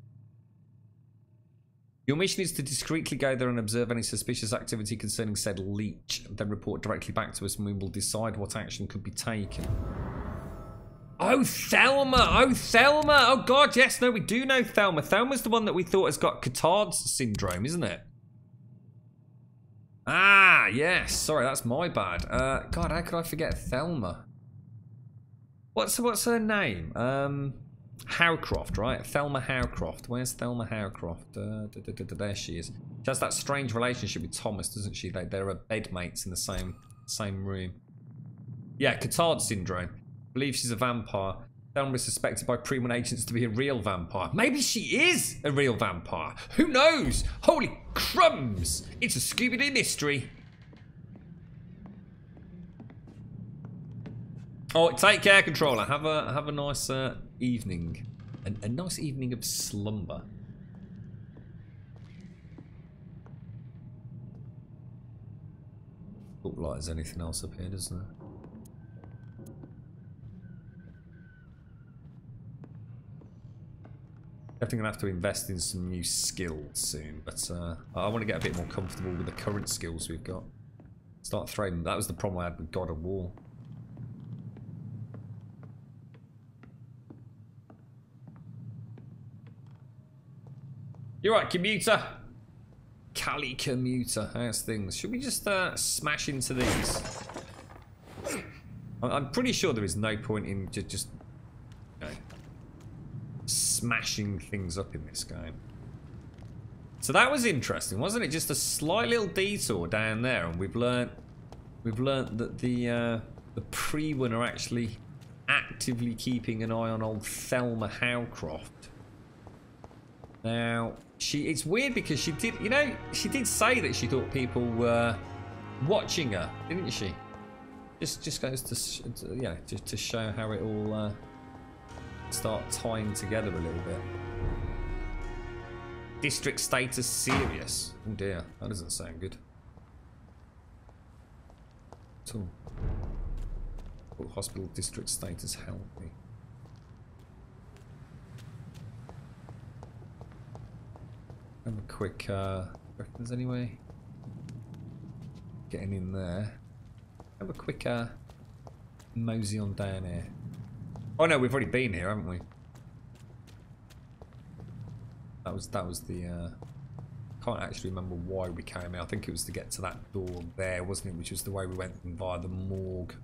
Your mission is to discreetly go there and observe any suspicious activity concerning said leech. Then report directly back to us and we will decide what action could be taken. Oh, Thelma! Oh, Thelma! Oh, God, yes. No, we do know Thelma. Thelma's the one that we thought has got Cotard's syndrome, isn't it? Ah, yes. Sorry, that's my bad. God, how could I forget Thelma? What's her name? Howcroft, right? Thelma Howcroft. Where's Thelma Howcroft? There she is. She has that strange relationship with Thomas, doesn't she? They're bedmates in the same room. Yeah, Cotard syndrome. Believes she's a vampire. Thelma is suspected by Pre-1 agents to be a real vampire. Maybe she is a real vampire. Who knows? Holy crumbs! It's a Scooby-Doo mystery. Oh, take care, controller. Have a nice evening, a nice evening of slumber. Look like there's anything else up here, doesn't there? Definitely gonna have to invest in some new skills soon, but I want to get a bit more comfortable with the current skills we've got. Start throwing them. That was the problem I had with God of War. You're right, commuter. Cali commuter. How's things? Should we just smash into these? I'm pretty sure there is no point in just you know, smashing things up in this game. So that was interesting, wasn't it? Just a slight little detour down there, and we've learnt that the Pre-1 are actually actively keeping an eye on old Thelma Howcroft. Now, it's weird because she did say that she thought people were watching her, didn't she? Just goes to show how it all start tying together a little bit. District status serious. Oh dear, that doesn't sound good at all. Hospital district status healthy. Have a quick, reckon there's any way getting in there. Have a quick, mosey on down here. Oh no, we've already been here, haven't we? That was the, can't actually remember why we came out. I think it was to get to that door there, wasn't it? Which was the way we went via the morgue.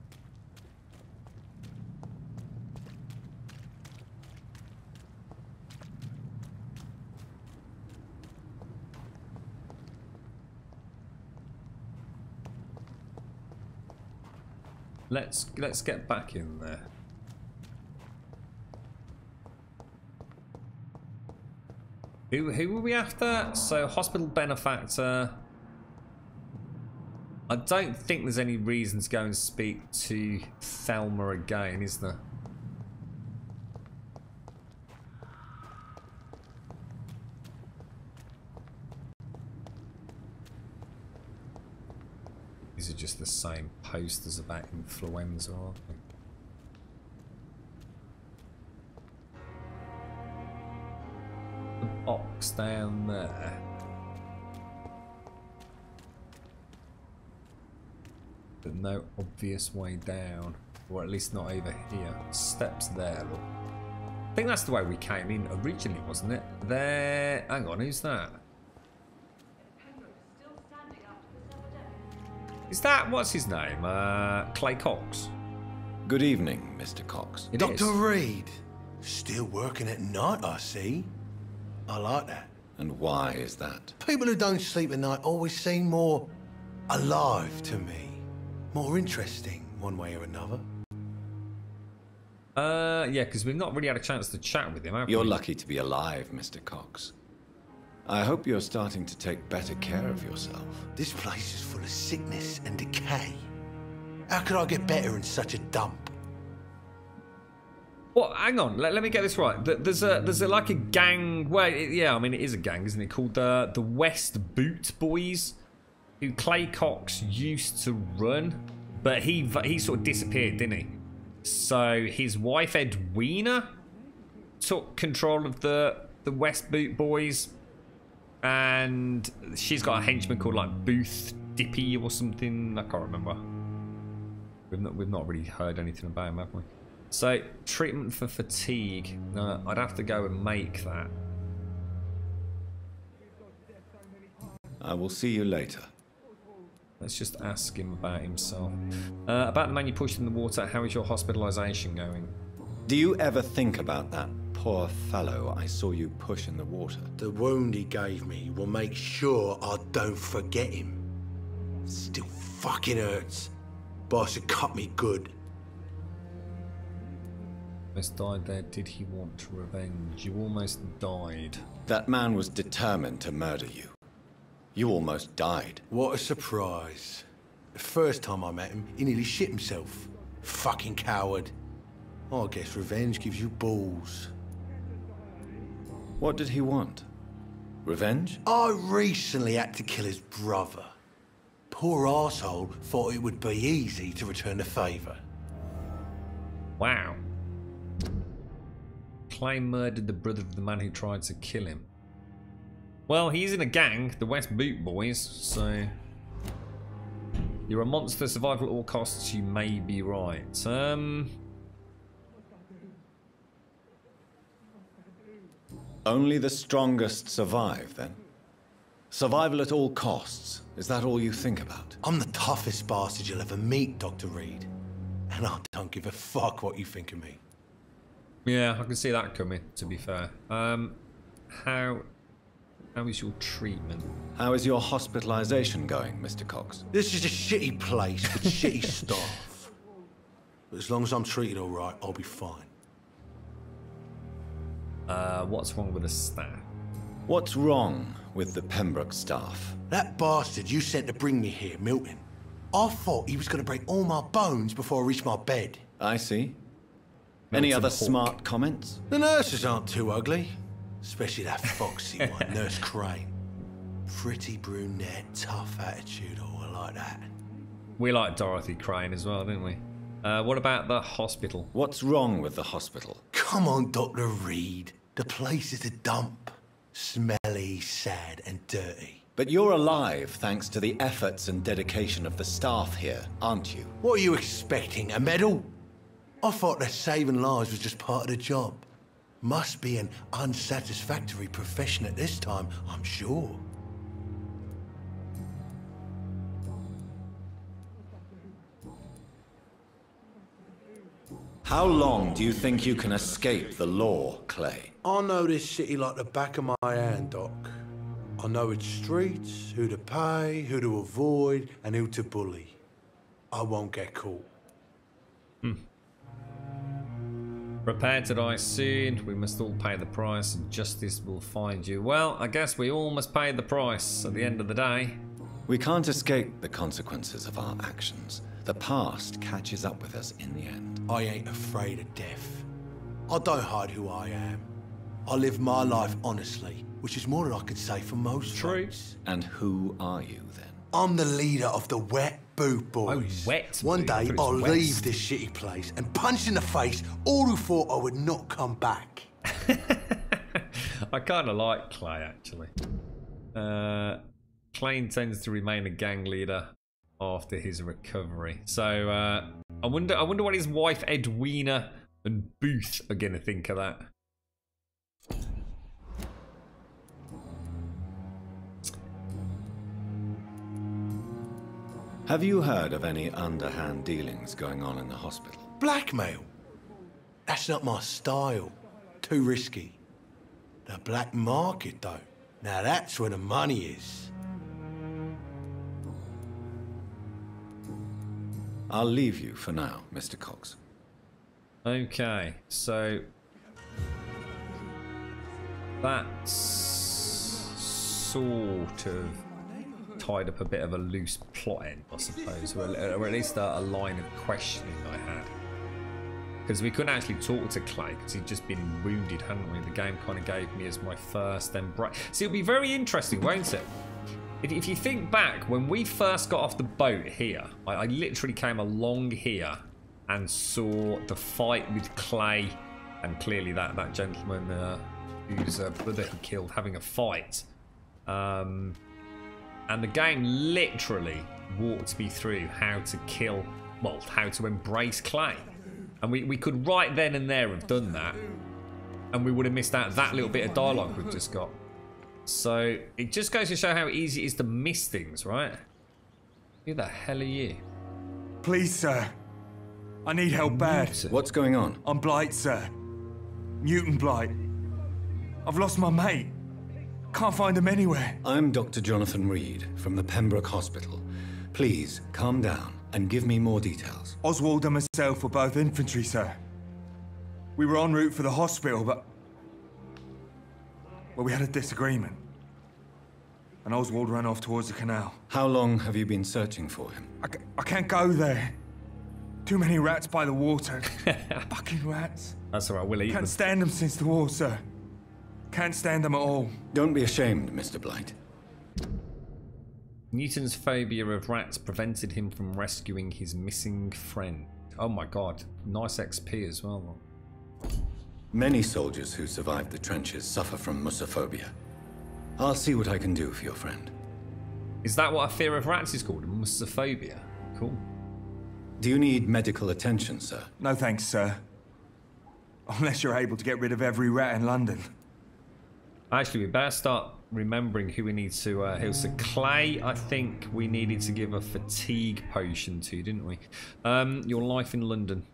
Let's get back in there. Who were we after? So hospital benefactor. I don't think there's any reason to go and speak to Thelma again, is there? These are just the same posters about influenza, aren't they? The box down there. but no obvious way down. Or at least not over here. Steps there, look. I think that's the way we came in originally, wasn't it? There. Hang on, who's that? Is that, what's his name? Clay Cox. Good evening, Mr. Cox. Dr. Reed. Still working at night, I see. I like that. And why is that? People who don't sleep at night always seem more alive to me. More interesting, one way or another. Yeah, because we've not really had a chance to chat with him, have we? You're lucky to be alive, Mr. Cox. I hope you're starting to take better care of yourself. This place is full of sickness and decay. How could I get better in such a dump? Well, hang on. Let me get this right. There's a like a gang. Well, yeah, I mean it is a gang, isn't it? Called the West Boot Boys, who Clay Cox used to run, but he sort of disappeared, didn't he? So his wife Edwina took control of the West Boot Boys, and she's got a henchman called like Booth Dippy or something. I can't remember. We've not really heard anything about him, have we? So, treatment for fatigue. I'd have to go and make that. I will see you later. Let's just ask him about himself. About the man you pushed in the water, how is your hospitalisation going? Do you ever think about that poor fellow I saw you push in the water? The wound he gave me will make sure I don't forget him. Still fucking hurts. Boss had cut me good. Almost died there. Did he want revenge? You almost died. That man was determined to murder you. You almost died. What a surprise. The first time I met him, he nearly shit himself. Fucking coward. I guess revenge gives you balls. What did he want? Revenge? I recently had to kill his brother. Poor arsehole thought it would be easy to return the favour. Wow. Clay murdered the brother of the man who tried to kill him. Well, he's in a gang, the West Boot Boys, so... You're a monster, survival at all costs, you may be right. Only the strongest survive, then? Survival at all costs. Is that all you think about? I'm the toughest bastard you'll ever meet, Dr. Reed. And I don't give a fuck what you think of me. Yeah, I can see that coming, to be fair. How is your treatment? How is your hospitalization going, Mr. Cox? This is a shitty place with shitty staff. But as long as I'm treated all right, I'll be fine. What's wrong with the staff? What's wrong with the Pembroke staff? That bastard you sent to bring me here, Milton. I thought he was going to break all my bones before I reached my bed. I see. Any other smart comments? The nurses aren't too ugly. Especially that foxy one, Nurse Crane. Pretty brunette, tough attitude, all like that. We like Dorothy Crane as well, don't we? What about the hospital? What's wrong with the hospital? Come on, Dr. Reed. The place is a dump. Smelly, sad, and dirty. But you're alive thanks to the efforts and dedication of the staff here, aren't you? What are you expecting, a medal? I thought that saving lives was just part of the job. Must be an unsatisfactory profession at this time, I'm sure. How long do you think you can escape the law, Clay? I know this city like the back of my hand, Doc. I know its streets, who to pay, who to avoid, and who to bully. I won't get caught. Prepare to die soon. We must all pay the price, and justice will find you. Well, I guess we all must pay the price at the end of the day. We can't escape the consequences of our actions. The past catches up with us in the end. I ain't afraid of death. I don't hide who I am. I live my life honestly, which is more than I could say for most folks. And who are you, then? I'm the leader of the Wet Boot Boys. Oh, Wet One day, Boot. I'll leave this shitty place and punch in the face all who thought I would not come back. I kind of like Clay, actually. Clay intends to remain a gang leader after his recovery. So I wonder what his wife Edwina and Booth are gonna think of that. Have you heard of any underhand dealings going on in the hospital? Blackmail? That's not my style. Too risky. The black market, though. Now that's where the money is. I'll leave you for now, Mr. Cox. Okay, so that's sort of tied up a bit of a loose plot end, I suppose, or at least a line of questioning I had. Because we couldn't actually talk to Clay because he'd just been wounded, hadn't we? The game kind of gave me as my first embrace. See, it'll be very interesting, won't it? If you think back, when we first got off the boat here, I literally came along here and saw the fight with Clay, and clearly that gentleman whose brother he killed having a fight. And the game literally walked me through how to kill, well, how to embrace Clay. And we could right then and there have done that, and we would have missed out that little bit of dialogue we've just got. So it just goes to show how easy it is to miss things, right? Who the hell are you? Please, sir. I need help bad. What's going on? I'm Blight, sir. Mutant Blight. I've lost my mate. Can't find him anywhere. I'm Dr. Jonathan Reed from the Pembroke Hospital. Please, calm down and give me more details. Oswald and myself were both infantry, sir. We were en route for the hospital, but... well, we had a disagreement. And Oswald ran off towards the canal. How long have you been searching for him? I can't go there. Too many rats by the water. Fucking rats. That's all right, we'll eat them. Can't stand them since the war, sir. Can't stand them at all. Don't be ashamed, Mr. Blight. Newton's phobia of rats prevented him from rescuing his missing friend. Oh my god, nice XP as well. Many soldiers who survived the trenches suffer from musophobia. I'll see what I can do for your friend. Is that what a fear of rats is called? Musophobia? Cool. Do you need medical attention, sir? No thanks, sir. Unless you're able to get rid of every rat in London. Actually, we better start remembering who we need to heal. So Clay, I think we needed to give a fatigue potion to, didn't we? Your life in London.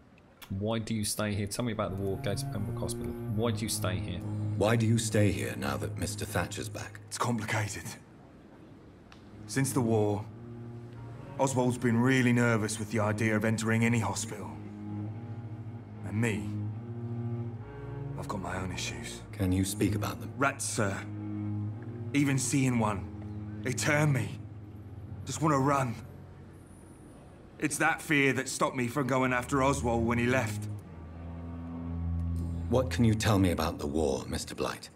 Why do you stay here? Tell me about the war. Go to Pembroke Hospital. Why do you stay here? Why do you stay here now that Mr. Thatcher's back? It's complicated. Since the war, Oswald's been really nervous with the idea of entering any hospital. And me, I've got my own issues. Can you speak about them? Rats, sir. Even seeing one, they turn me. Just want to run. It's that fear that stopped me from going after Oswald when he left. What can you tell me about the war, Mr. Blight?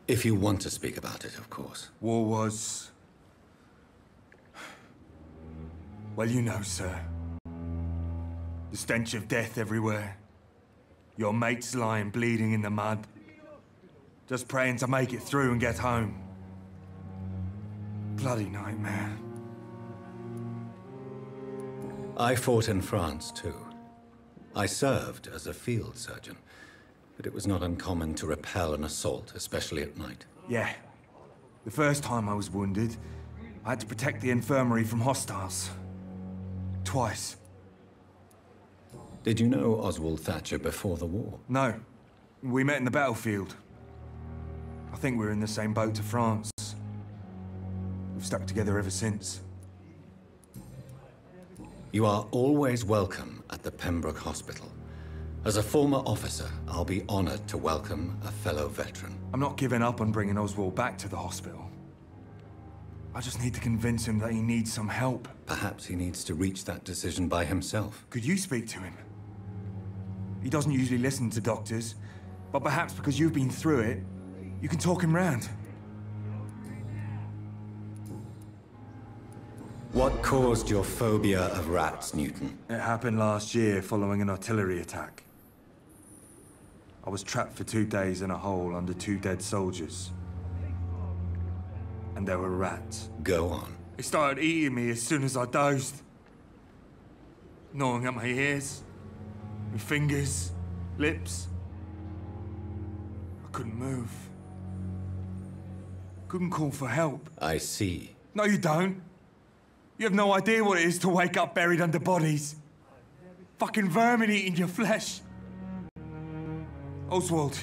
If you want to speak about it, of course. War was... well, you know, sir. The stench of death everywhere. Your mates lying bleeding in the mud. Just praying to make it through and get home. Bloody nightmare. I fought in France, too. I served as a field surgeon, but it was not uncommon to repel an assault, especially at night. Yeah. The first time I was wounded, I had to protect the infirmary from hostiles. Twice. Did you know Oswald Thatcher before the war? No. We met in the battlefield. I think we're in the same boat to France. We've stuck together ever since. You are always welcome at the Pembroke Hospital. As a former officer, I'll be honored to welcome a fellow veteran. I'm not giving up on bringing Oswald back to the hospital. I just need to convince him that he needs some help. Perhaps he needs to reach that decision by himself. Could you speak to him? He doesn't usually listen to doctors, but perhaps because you've been through it, you can talk him round. What caused your phobia of rats, Newton? It happened last year following an artillery attack. I was trapped for 2 days in a hole under 2 dead soldiers. And there were rats. Go on. They started eating me as soon as I dozed. Gnawing at my ears, my fingers, lips. I couldn't move. Couldn't call for help. I see. No, you don't. You have no idea what it is to wake up buried under bodies. Fucking vermin eating your flesh. Oswald,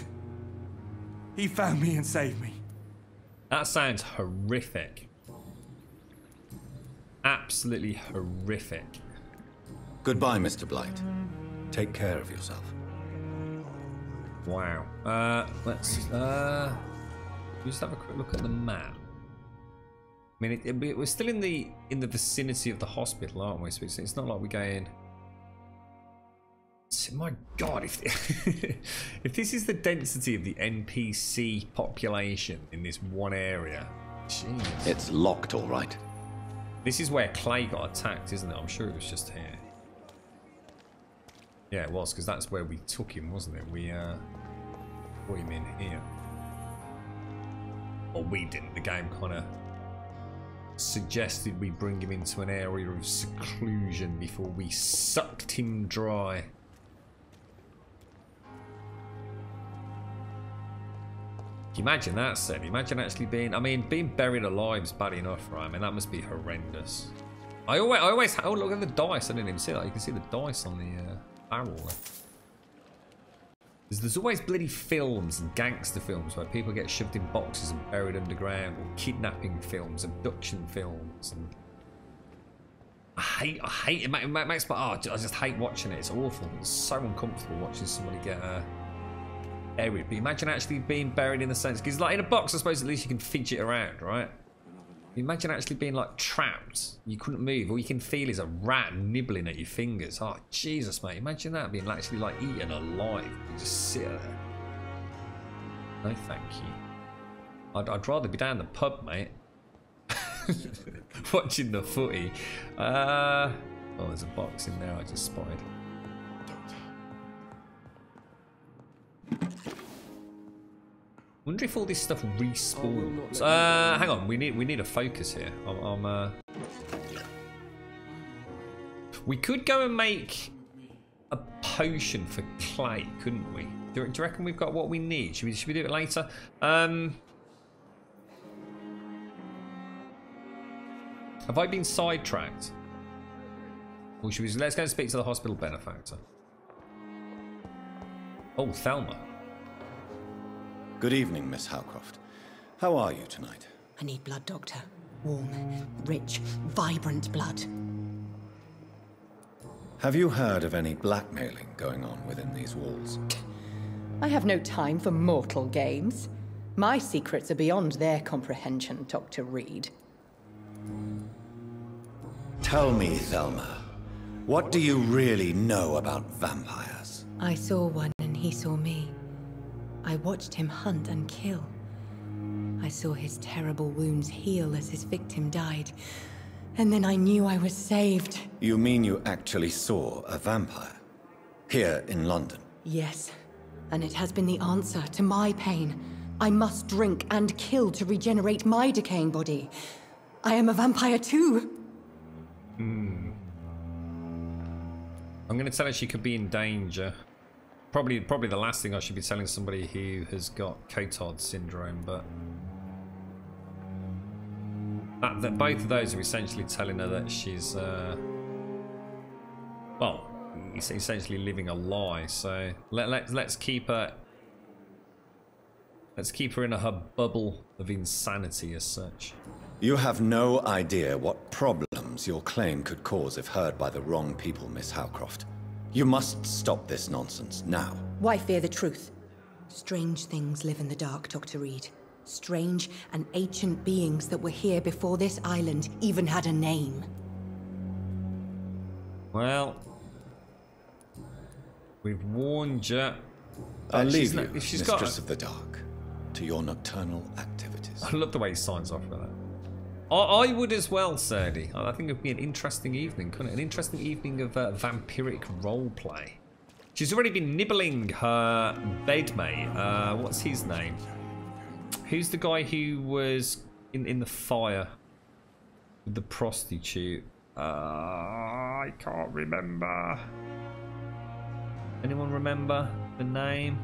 he found me and saved me. That sounds horrific. Absolutely horrific. Goodbye, Mr. Blight. Take care of yourself. Wow. Let's just have a quick look at the map. I mean, we're still in the vicinity of the hospital, aren't we? So it's not like we're going. My God, if this is the density of the NPC population in this one area, jeez. It's locked, all right. This is where Clay got attacked, isn't it? I'm sure it was just here. Yeah, it was, because that's where we took him, wasn't it? We put him in here. Or we didn't. The game kind of suggested we bring him into an area of seclusion before we sucked him dry. Can you imagine that, Seb? Imagine actually being... I mean, being buried alive is bad enough, right? I mean, that must be horrendous. I always... Oh, look at the dice. I didn't even see that. You can see the dice on the barrel there. There's always bloody films and gangster films where people get shoved in boxes and buried underground, or kidnapping films, abduction films, and... I hate it. It makes my... Oh, I just hate watching it. It's awful. It's so uncomfortable watching somebody get... buried. But imagine actually being buried in the sense, because like in a box I suppose at least you can fidget around, right? Imagine actually being like trapped, you couldn't move, all you can feel is a rat nibbling at your fingers. Oh Jesus, mate, imagine that being actually like eaten alive. You just sit there. No thank you. I'd rather be down the pub, mate. Watching the footy. Oh, there's a box in there I just spotted. Wonder if all this stuff respawns. Hang on, we need a focus here. We could go and make a potion for Clay, couldn't we? Do you reckon we've got what we need? Should we do it later? Have I been sidetracked? Or should we? Let's go and speak to the hospital benefactor. Oh, Thelma. Good evening, Miss Howcroft. How are you tonight? I need blood, Doctor. Warm, rich, vibrant blood. Have you heard of any blackmailing going on within these walls? I have no time for mortal games. My secrets are beyond their comprehension, Dr. Reed. Tell me, Thelma, what do you really know about vampires? I saw one and he saw me. I watched him hunt and kill. I saw his terrible wounds heal as his victim died. And then I knew I was saved. You mean you actually saw a vampire? Here in London? Yes. And it has been the answer to my pain. I must drink and kill to regenerate my decaying body. I am a vampire too. I'm going to tell her she could be in danger. Probably the last thing I should be telling somebody who has got Cotard syndrome, but that both of those are essentially telling her that she's well, essentially living a lie. So let's keep her in her bubble of insanity as such. You have no idea what problems your claim could cause if heard by the wrong people, Miss Howcroft. You must stop this nonsense, now. Why fear the truth? Strange things live in the dark, Dr. Reed. Strange and ancient beings that were here before this island even had a name. Well, we've warned you. I'll leave you, Mistress of the Dark, to your nocturnal activities. I love the way he signs off for that. I would as well, Serdy. I think it would be an interesting evening, couldn't it? An interesting evening of vampiric roleplay. She's already been nibbling her bedmate. What's his name? Who's the guy who was in the fire? With the prostitute. I can't remember. Anyone remember the name?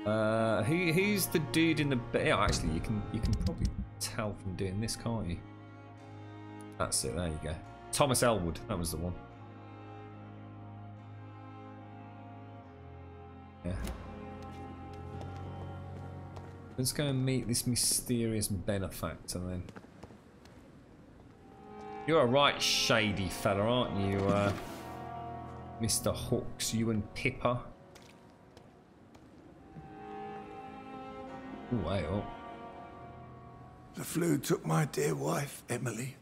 Who's the dude in the... Yeah, actually, you can probably tell from doing this, can't you? That's it, there you go. Thomas Elwood, that was the one. Yeah. Let's go and meet this mysterious benefactor then. You're a right shady fella, aren't you, Mr. Hooks, you and Pippa? Ooh, hey up. The flu took my dear wife, Emily.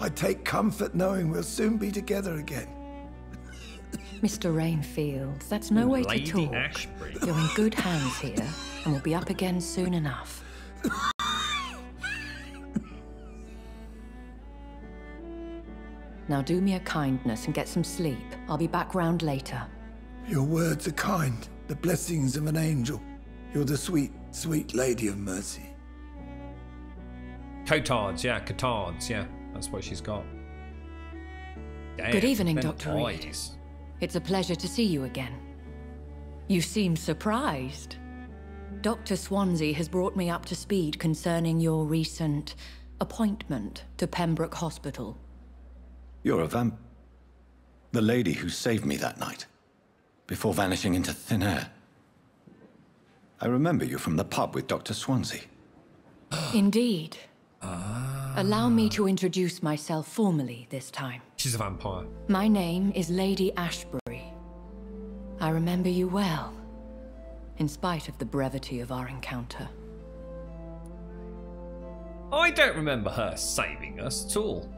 I take comfort knowing we'll soon be together again. Mr. Rainfield, that's no way to talk. Ashbury. You're in good hands here, and we'll be up again soon enough. Now do me a kindness and get some sleep. I'll be back round later. Your words are kind, the blessings of an angel. You're the sweet, sweet lady of mercy. Cotards, yeah, Cotards, yeah. That's what she's got. Damn, good evening, Dr. Reed. Eyes. It's a pleasure to see you again. You seem surprised. Dr. Swansea has brought me up to speed concerning your recent appointment to Pembroke Hospital. You're a the lady who saved me that night, before vanishing into thin air. I remember you from the pub with Dr. Swansea. Indeed. Allow me to introduce myself formally this time. She's a vampire. My name is Lady Ashbury. I remember you well, in spite of the brevity of our encounter. I don't remember her saving us at all.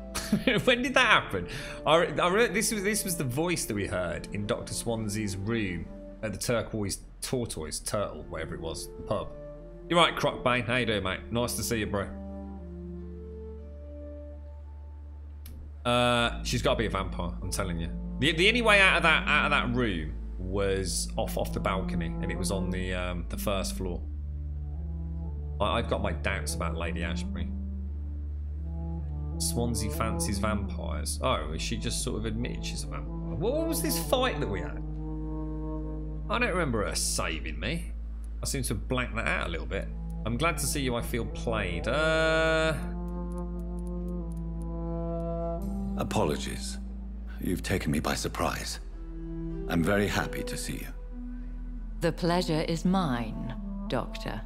When did that happen? I this was the voice that we heard in Dr. Swansea's room at the tortoise turtle, whatever it was, the pub. You're right, Crockbane. How you doing, mate? Nice to see you, bro. She's got to be a vampire. I'm telling you. The only way out of that room was off the balcony, and it was on the first floor. I've got my doubts about Lady Ashbury. Swansea fancies vampires. Oh, is she just sort of admitted she's a vampire? What was this fight that we had? I don't remember her saving me. I seem to have blanked that out a little bit. I'm glad to see you. I feel played. Apologies. You've taken me by surprise. I'm very happy to see you. The pleasure is mine, Doctor.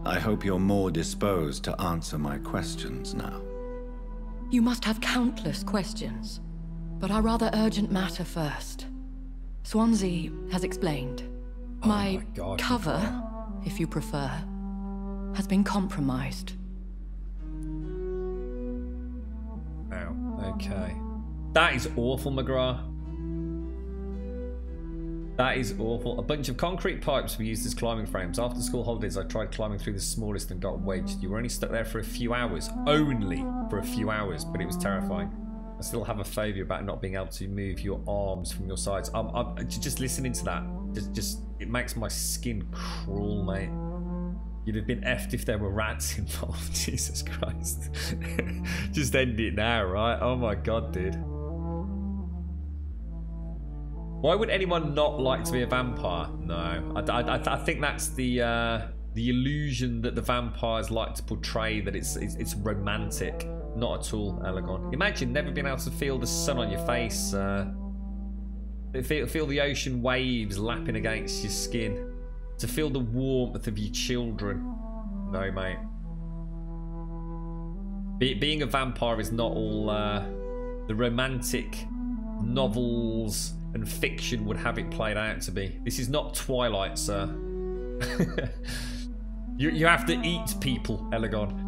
I hope you're more disposed to answer my questions now. You must have countless questions, but our rather urgent matter first. Swansea has explained. My cover, if you prefer, has been compromised. Oh, okay. That is awful, McGrath. That is awful. A bunch of concrete pipes were used as climbing frames. After school holidays, I tried climbing through the smallest and got wedged. You were only stuck there for a few hours. Only for a few hours, but it was terrifying. I still have a phobia about not being able to move your arms from your sides. I'm just listening to that. It makes my skin crawl, mate. You'd have been effed if there were rats involved. Jesus Christ. Just end it now, right? Oh my God, dude. Why would anyone not like to be a vampire? No, I think that's the illusion that the vampires like to portray, that it's romantic. Not at all, Elegon. Imagine never being able to feel the sun on your face, feel the ocean waves lapping against your skin, to feel the warmth of your children. No, mate. Being a vampire is not all the romantic novels and fiction would have it played out to be. This is not Twilight, sir. you have to eat people, Elegon.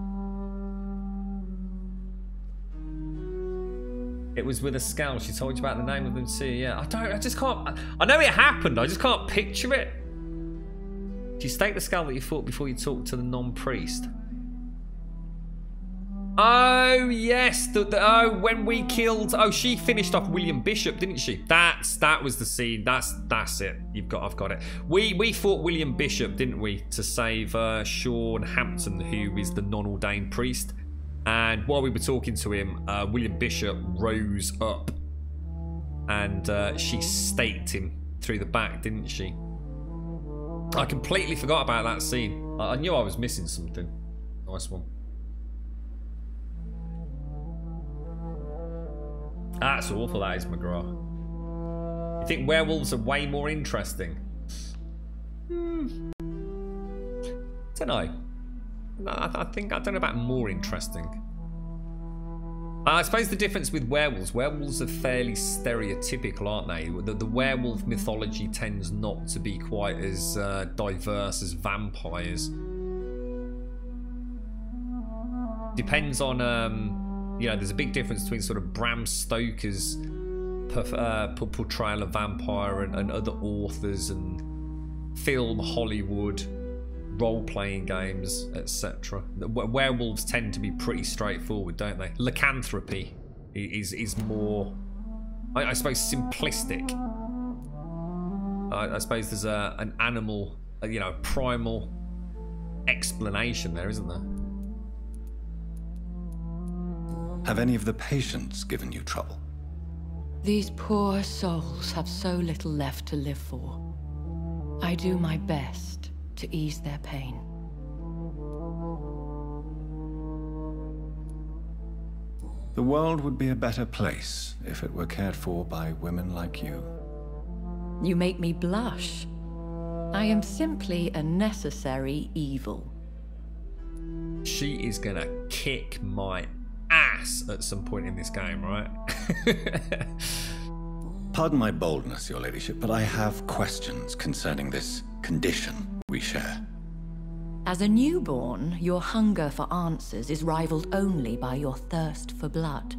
It was with a scowl. She told you about the name of them too. Yeah, I just can't. I know it happened. I just can't picture it. Do you stake the skull that you fought before you talked to the non-priest? Oh yes, oh when we killed. Oh, she finished off William Bishop, didn't she? That was the scene. That's it. I've got it. We fought William Bishop, didn't we, to save Sean Hampton, who is the non-ordained priest. And while we were talking to him, William Bishop rose up, and she staked him through the back, didn't she? I completely forgot about that scene. I knew I was missing something. Nice one. That's awful, that is, McGraw. You think werewolves are way more interesting? Don't know. I don't know about more interesting. I suppose the difference with werewolves are fairly stereotypical, aren't they? The werewolf mythology tends not to be quite as diverse as vampires. Depends on, you know, there's a big difference between sort of Bram Stoker's portrayal of vampire and other authors and film, Hollywood, role-playing games, etc. Werewolves tend to be pretty straightforward, don't they? Lycanthropy is more, I suppose, simplistic. I suppose there's an animal, you know, primal explanation there, isn't there? Have any of the patients given you trouble? These poor souls have so little left to live for. I do my best to ease their pain. The world would be a better place if it were cared for by women like you. You make me blush. I am simply a necessary evil. She is gonna kick my ass at some point in this game, right? Pardon my boldness, your ladyship, but I have questions concerning this condition we share. As a newborn, your hunger for answers is rivaled only by your thirst for blood.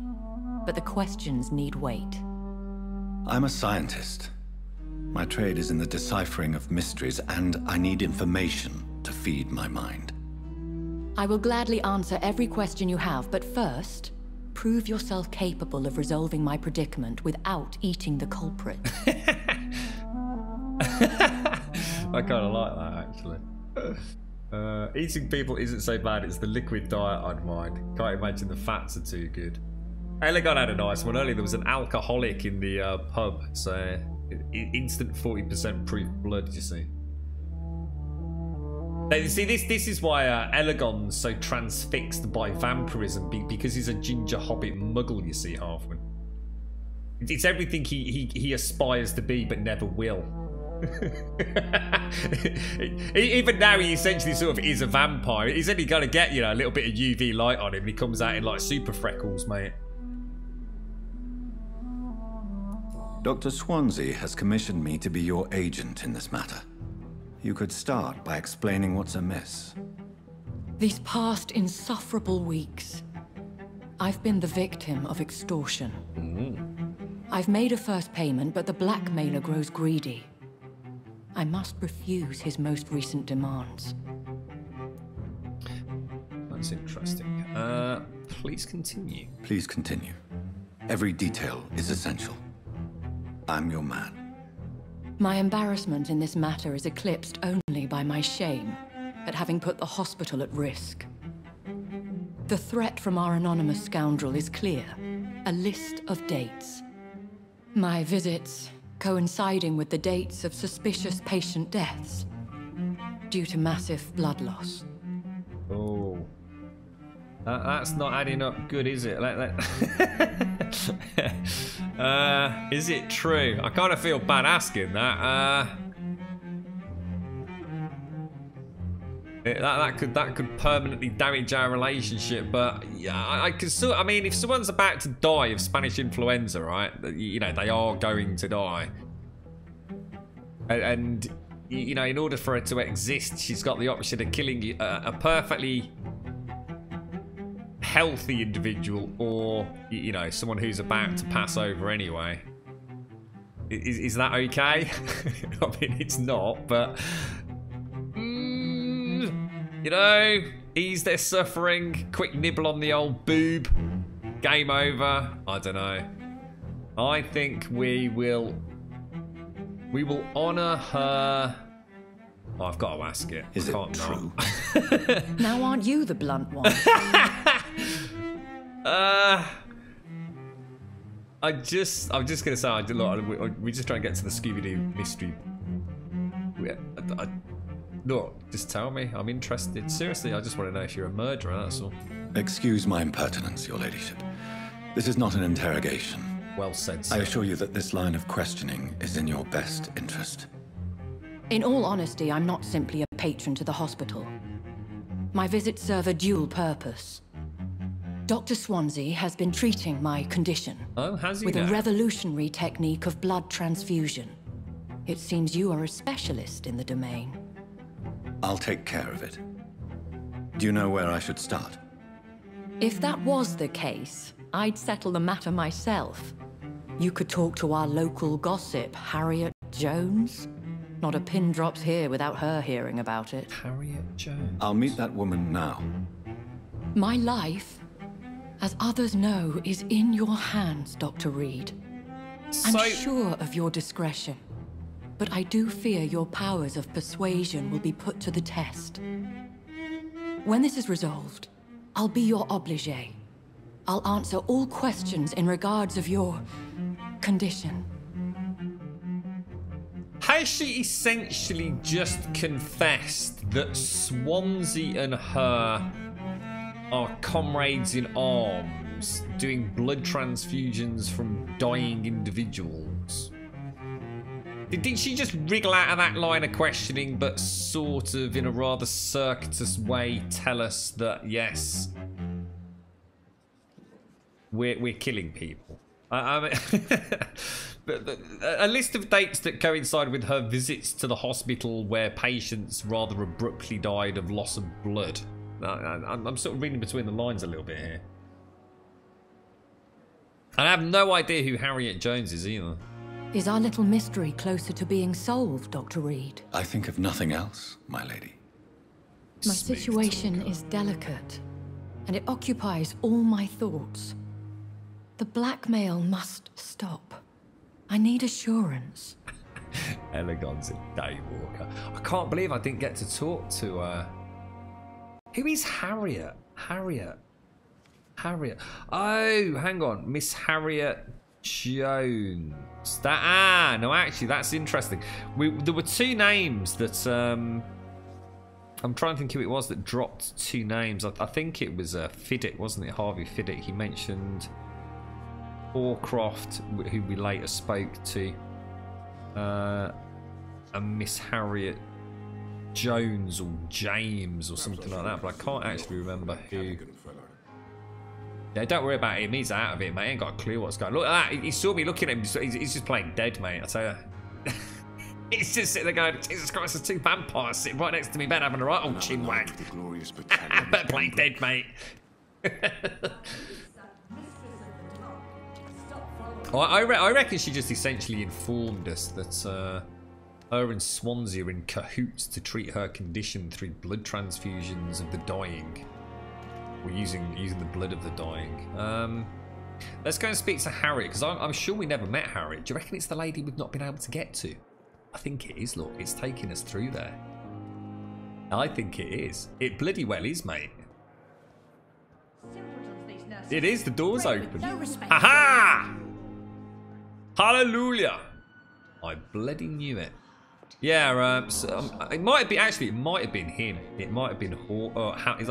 But the questions need wait. I'm a scientist. My trade is in the deciphering of mysteries, and I need information to feed my mind. I will gladly answer every question you have, but first, prove yourself capable of resolving my predicament without eating the culprit. I kind of like that, actually. Eating people isn't so bad. It's the liquid diet I'd mind. Can't imagine the fats are too good. Elegon had a nice one earlier. There was an alcoholic in the pub, so instant 40% proof blood, you see. You see, this is why Elegon's so transfixed by vampirism, because he's a ginger hobbit muggle, you see, Halfman. It's everything he aspires to be but never will. Even now he essentially sort of is a vampire. He's only got to get, you know, a little bit of UV light on him and he comes out in like super freckles, mate. Dr. Swansea has commissioned me to be your agent in this matter. You could start by explaining what's amiss. These past insufferable weeks, I've been the victim of extortion. I've made a first payment, but the blackmailer grows greedy. I must refuse his most recent demands. That's interesting. Please continue. Please continue. Every detail is essential. I'm your man. My embarrassment in this matter is eclipsed only by my shame at having put the hospital at risk. The threat from our anonymous scoundrel is clear. A list of dates. My visits coinciding with the dates of suspicious patient deaths due to massive blood loss. Oh. That's not adding up good, is it? Is it true? I kind of feel bad asking that. That could permanently damage our relationship, but yeah, I mean, if someone's about to die of Spanish influenza, right? You know, they are going to die. And you know, in order for her to exist, she's got the option of killing a perfectly healthy individual, or you know, someone who's about to pass over anyway. Is that okay? I mean, it's not, but you know, Ease their suffering. Quick nibble on the old boob. Game over. I don't know. I think we will honour her. Oh, I've got to ask it. Is it true? Now aren't you the blunt one? I'm just gonna say, look, we just try and get to the Scooby-Doo mystery. Look, just tell me. I'm interested. Seriously, I just want to know if you're a murderer, that's all. Excuse my impertinence, your ladyship. This is not an interrogation. Well said, sir. I assure you that this line of questioning is in your best interest. In all honesty, I'm not simply a patron to the hospital. My visits serve a dual purpose. Dr. Swansea has been treating my condition with a revolutionary technique of blood transfusion. It seems you are a specialist in the domain. I'll take care of it. Do you know where I should start? If that was the case, I'd settle the matter myself. You could talk to our local gossip, Harriet Jones. Not a pin drops here without her hearing about it. Harriet Jones? I'll meet that woman now. My life, as others know, is in your hands, Dr. Reed. I'm sure of your discretion, but I do fear your powers of persuasion will be put to the test. When this is resolved, I'll be your obligé. I'll answer all questions in regards of your condition. Has she essentially just confessed that Swansea and her are comrades in arms, doing blood transfusions from dying individuals? Did she just wriggle out of that line of questioning, but sort of in a rather circuitous way tell us that, yes, we're killing people? I mean, a list of dates that coincide with her visits to the hospital where patients rather abruptly died of loss of blood. I'm sort of reading between the lines a little bit here. And I have no idea who Harriet Jones is either. Is our little mystery closer to being solved, Dr. Reed? I think of nothing else, my lady. My situation is delicate, and it occupies all my thoughts. The blackmail must stop. I need assurance. Elegance in Daywalker. I can't believe I didn't get to talk to her. Who is Harriet? Harriet. Oh, hang on. Miss Harriet Jones. No, actually, that's interesting. There were two names that... I'm trying to think who it was that dropped two names. I think it was Fiddick, wasn't it? Harvey Fiddick. He mentioned Horcroft, who we later spoke to, and Miss Harriet Jones or James or something like that, but I can't actually remember who. Yeah, don't worry about him. He's out of it, mate. He ain't got a clue what's going on. Look at that. He saw me looking at him. He's just playing dead, mate. I tell you. He's just sitting there going, Jesus Christ, there's two vampires sitting right next to me, bed having a right old chin wag. Better play dead, mate. I reckon she just essentially informed us that her and Swansea are in cahoots to treat her condition through blood transfusions of the dying. Or using the blood of the dying. Let's go and speak to Harriet, because I'm sure we never met Harriet. Do you reckon it's the lady we've not been able to get to? I think it is, look. It's taking us through there. I think it is. It bloody well is, mate. It is. The door's open. Ha-ha! Hallelujah! I bloody knew it. Yeah, it might have been, actually, it might have been him. It might have been I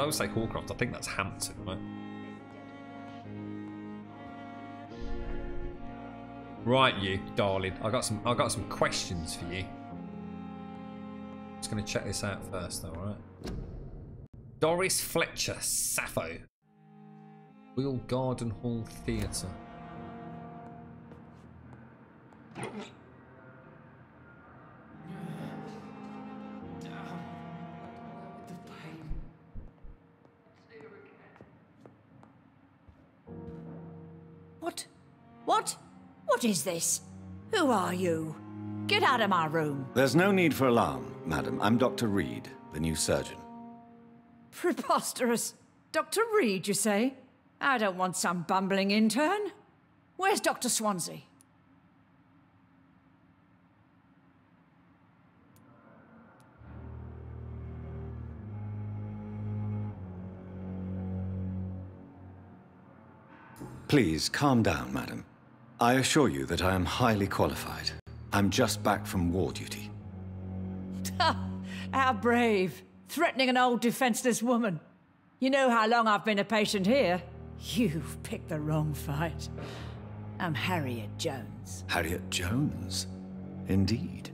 would say Horcroft. I think that's Hampton, right? Right, you darling. I got some questions for you. Just gonna check this out first, though, right? Doris Fletcher, Sappho. Royal Garden Hall Theatre. What is this? Who are you? Get out of my room. There's no need for alarm, madam. I'm Dr. Reed, the new surgeon. Preposterous. Dr. Reed, you say? I don't want some bumbling intern. Where's Dr. Swansea? Please, calm down, madam. I assure you that I am highly qualified. I'm just back from war duty. How brave. Threatening an old defenseless woman. You know how long I've been a patient here? You've picked the wrong fight. I'm Harriet Jones. Harriet Jones? Indeed.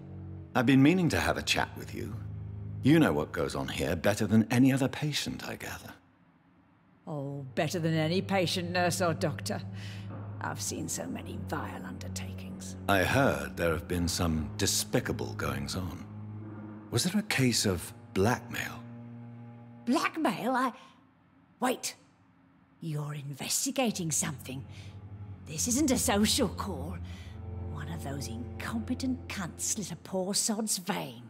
I've been meaning to have a chat with you. You know what goes on here better than any other patient, I gather. Oh, better than any patient, nurse or doctor. I've seen so many vile undertakings. I heard there have been some despicable goings-on. Was there a case of blackmail? Blackmail? Wait. You're investigating something. This isn't a social call. One of those incompetent cunts slit a poor sod's vein.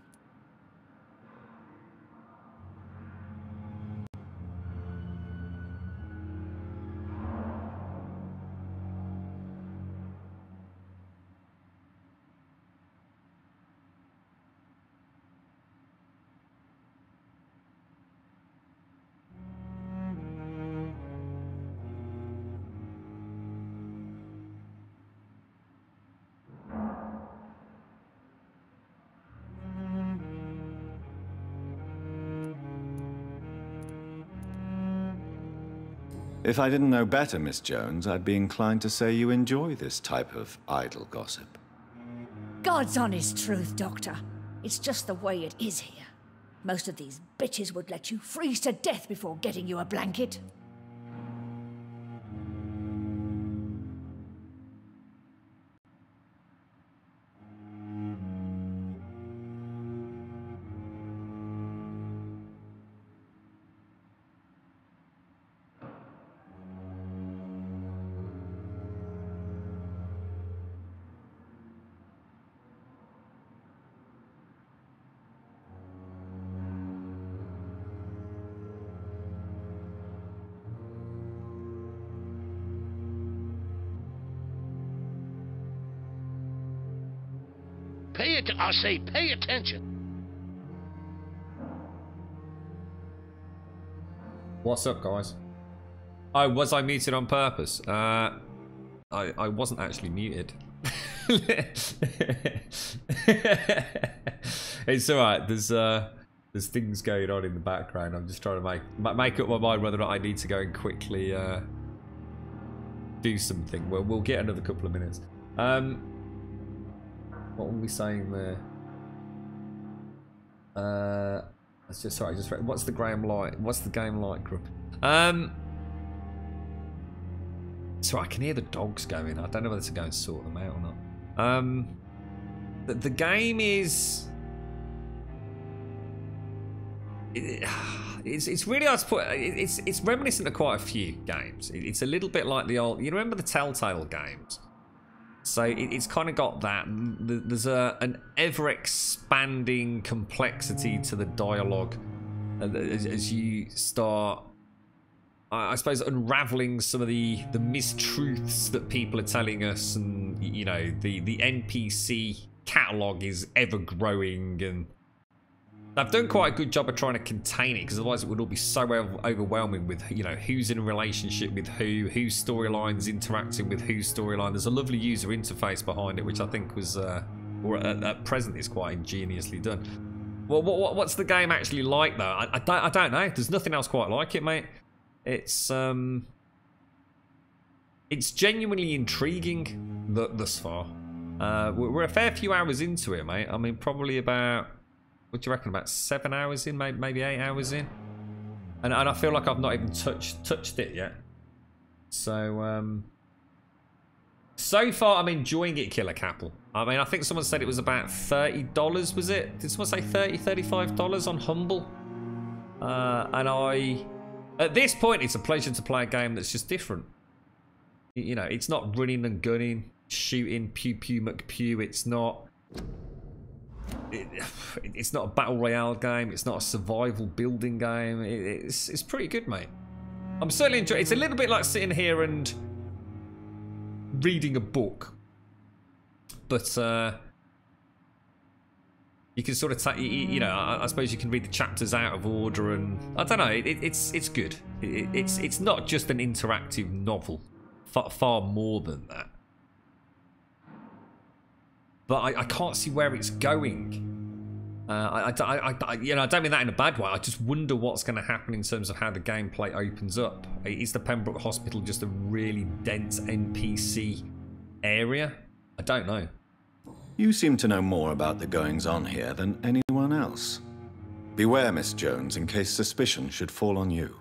If I didn't know better, Miss Jones, I'd be inclined to say you enjoy this type of idle gossip. God's honest truth, Doctor. It's just the way it is here. Most of these bitches would let you freeze to death before getting you a blanket. I say, pay attention. What's up, guys? Oh, was I muted on purpose? I wasn't actually muted. It's alright. There's things going on in the background. I'm just trying to make up my mind whether or not I need to go and quickly do something. Well, we'll get another couple of minutes. What were we saying there? Let's just sorry. Just what's the game like? What's the game like, Group? So I can hear the dogs going. I don't know whether to go and sort them out or not. The game is. It's really hard to put. It's reminiscent of quite a few games. It's a little bit like the old. You remember the Telltale games? So it's kind of got that. There's an ever-expanding complexity to the dialogue as you start, I suppose, unraveling some of the mistruths that people are telling us, and you know the NPC catalogue is ever growing, and I've done quite a good job of trying to contain it, because otherwise it would all be so overwhelming with, you know, who's in a relationship with whose storyline's interacting with whose storyline. There's a lovely user interface behind it, which I think was, or at present is quite ingeniously done. Well, what's the game actually like, though? I don't know. There's nothing else quite like it, mate. It's genuinely intriguing thus far. We're a fair few hours into it, mate. I mean, probably about... What do you reckon? About 7 hours in, maybe 8 hours in, and I feel like I've not even touched it yet. So so far I'm enjoying it, Killer Capel. I mean, I think someone said it was about $30. Was it? Did someone say $35 on Humble? And at this point, it's a pleasure to play a game that's just different. You know, it's not running and gunning, shooting, pew pew McPew. It's not. It's not a battle royale game. It's not a survival building game. It's pretty good, mate. I'm certainly enjoying. It's a little bit like sitting here and reading a book, but you can sort of take, you know, I suppose you can read the chapters out of order, and I don't know. It's good. It's not just an interactive novel. Far more than that. But I can't see where it's going. I don't mean that in a bad way. I just wonder what's going to happen in terms of how the gameplay opens up. Is the Pembroke Hospital just a really dense NPC area? I don't know. You seem to know more about the goings-on here than anyone else. Beware, Miss Jones, in case suspicion should fall on you.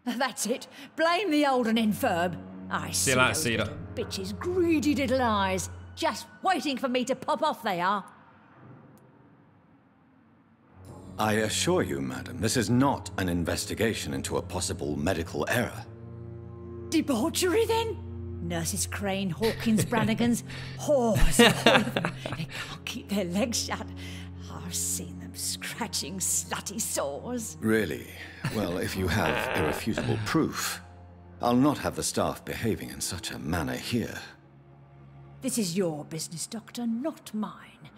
That's it. Blame the old and infirm. I see those little bitches' greedy little eyes. Just waiting for me to pop off they are. I assure you, madam, this is not an investigation into a possible medical error. Debauchery, then? Nurses Crane, Hawkins, Brannigans, whores, all of them. They can't keep their legs shut. I've seen them scratching slutty sores. Really? Well, if you have irrefutable proof, I'll not have the staff behaving in such a manner here. This is your business, Doctor, not mine.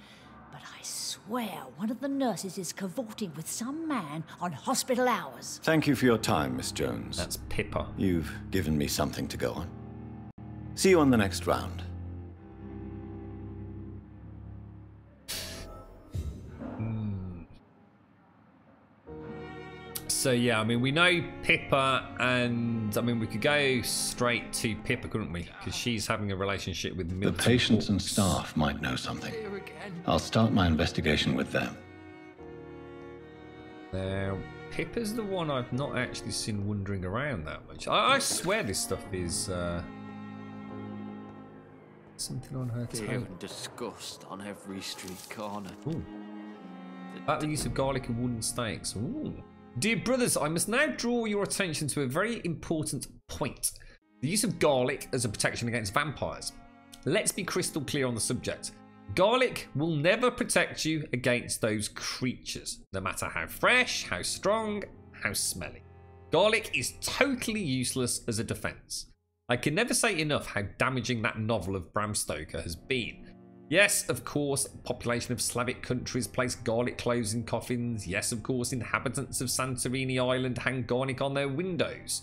But I swear one of the nurses is cavorting with some man on hospital hours. Thank you for your time, Miss Jones. That's Pippa. You've given me something to go on. See you on the next round. So yeah, I mean, we know Pippa, and I mean, we could go straight to Pippa, couldn't we? Because she's having a relationship with Milton. The patients and staff might know something. I'll start my investigation with them. Now, Pippa's the one I've not actually seen wandering around that much. I swear this stuff is something on her Fear toe. and disgust on every street corner. Ooh. About the use of garlic and wooden stakes. Ooh. Dear brothers, I must now draw your attention to a very important point. The use of garlic as a protection against vampires. Let's be crystal clear on the subject. Garlic will never protect you against those creatures, no matter how fresh, how strong, how smelly. Garlic is totally useless as a defense. I can never say enough how damaging that novel of Bram Stoker has been. Yes, of course, population of Slavic countries place garlic cloves in coffins. Yes, of course, inhabitants of Santorini Island hang garlic on their windows.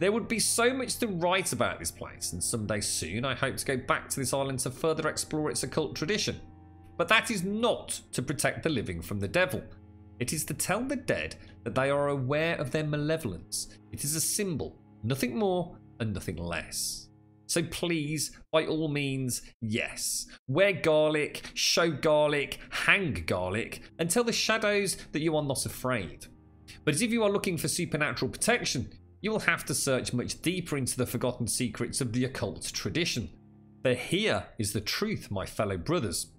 There would be so much to write about this place, and someday soon I hope to go back to this island to further explore its occult tradition. But that is not to protect the living from the devil. It is to tell the dead that they are aware of their malevolence. It is a symbol, nothing more and nothing less. So please, by all means, yes, wear garlic, show garlic, hang garlic, and tell the shadows that you are not afraid. But if you are looking for supernatural protection, you will have to search much deeper into the forgotten secrets of the occult tradition. For here is the truth, my fellow brothers.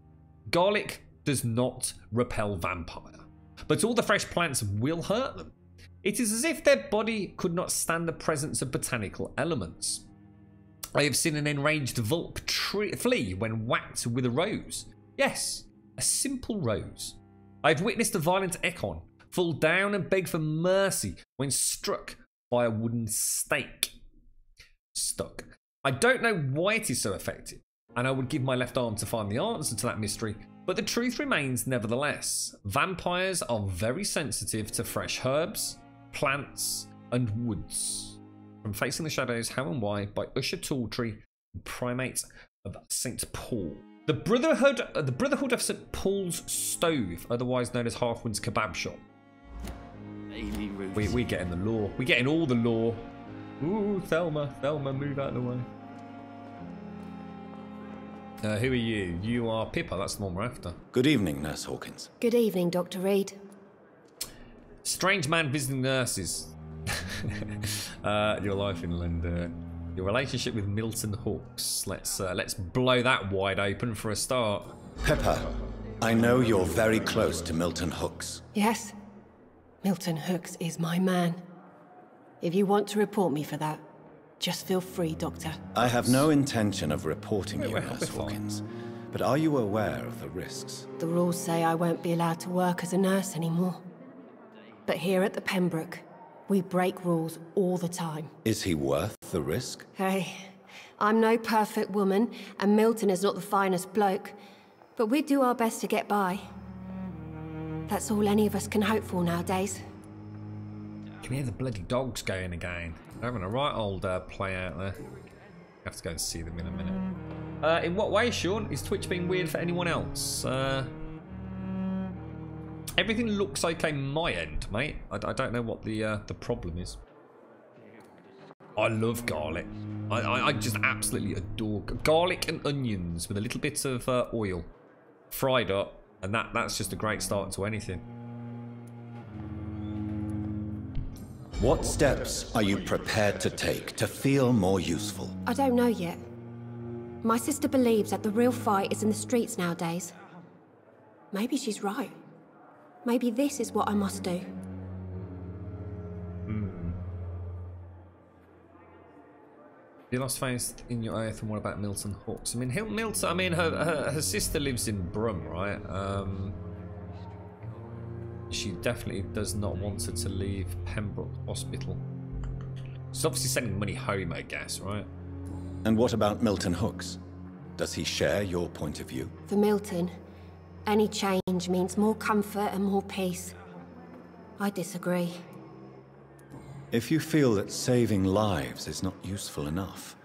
Garlic does not repel vampire, but all the fresh plants will hurt them. It is as if their body could not stand the presence of botanical elements. I have seen an enraged Vulp flee when whacked with a rose. Yes, a simple rose. I have witnessed a violent Ekon fall down and beg for mercy when struck by a wooden stake. Stuck. I don't know why it is so effective, and I would give my left arm to find the answer to that mystery, but the truth remains nevertheless. Vampires are very sensitive to fresh herbs, plants, and woods. From Facing the Shadows, How and Why by Usher Tawdry, Primate of St. Paul. The Brotherhood of St. Paul's Stove, otherwise known as Halfwind's Kebab Shop. We're getting the law. We're getting all the law. Ooh, Thelma, move out of the way. Who are you? You are Pippa, that's the one we're after. Good evening, Nurse Hawkins. Good evening, Dr. Reed. Strange man visiting nurses. Your life in London. Your relationship with Milton Hooks. Let's blow that wide open for a start. Pippa, I know you're very close to Milton Hooks. Yes, Milton Hooks is my man. If you want to report me for that, just feel free, Doctor. I have no intention of reporting you, Nurse Hawkins. But are you aware of the risks? The rules say I won't be allowed to work as a nurse anymore. But here at the Pembroke, we break rules all the time. Is he worth the risk? Hey, I'm no perfect woman, and Milton is not the finest bloke. But we do our best to get by. That's all any of us can hope for nowadays. Can hear the bloody dogs going again. They're having a right old play out there. I have to go and see them in a minute. In what way, Sean? Is Twitch being weird for anyone else? Everything looks okay my end, mate. I don't know what the problem is. I love garlic. I just absolutely adore garlic and onions with a little bit of oil, fried up, and that's just a great start to anything. What steps are you prepared to take to feel more useful? I don't know yet. My sister believes that the real fight is in the streets nowadays. Maybe she's right. Maybe this is what I must do. You lost faith in your oath, and what about Milton Hooks? I mean, Milton. I mean, her sister lives in Brum, right? She definitely does not want her to leave Pembroke Hospital. She's obviously sending money home, I guess, right? And what about Milton Hooks? Does he share your point of view? For Milton, any change means more comfort and more peace. I disagree. If you feel that saving lives is not useful enough,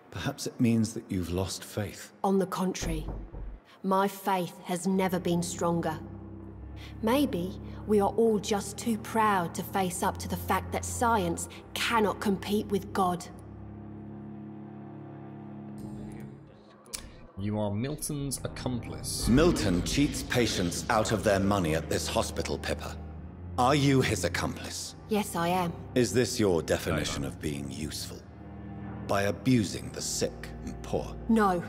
perhaps it means that you've lost faith. On the contrary, my faith has never been stronger. Maybe we are all just too proud to face up to the fact that science cannot compete with God. You are Milton's accomplice. Milton cheats patients out of their money at this hospital, Pippa. Are you his accomplice? Yes, I am. Is this your definition of being useful? By abusing the sick and poor? No.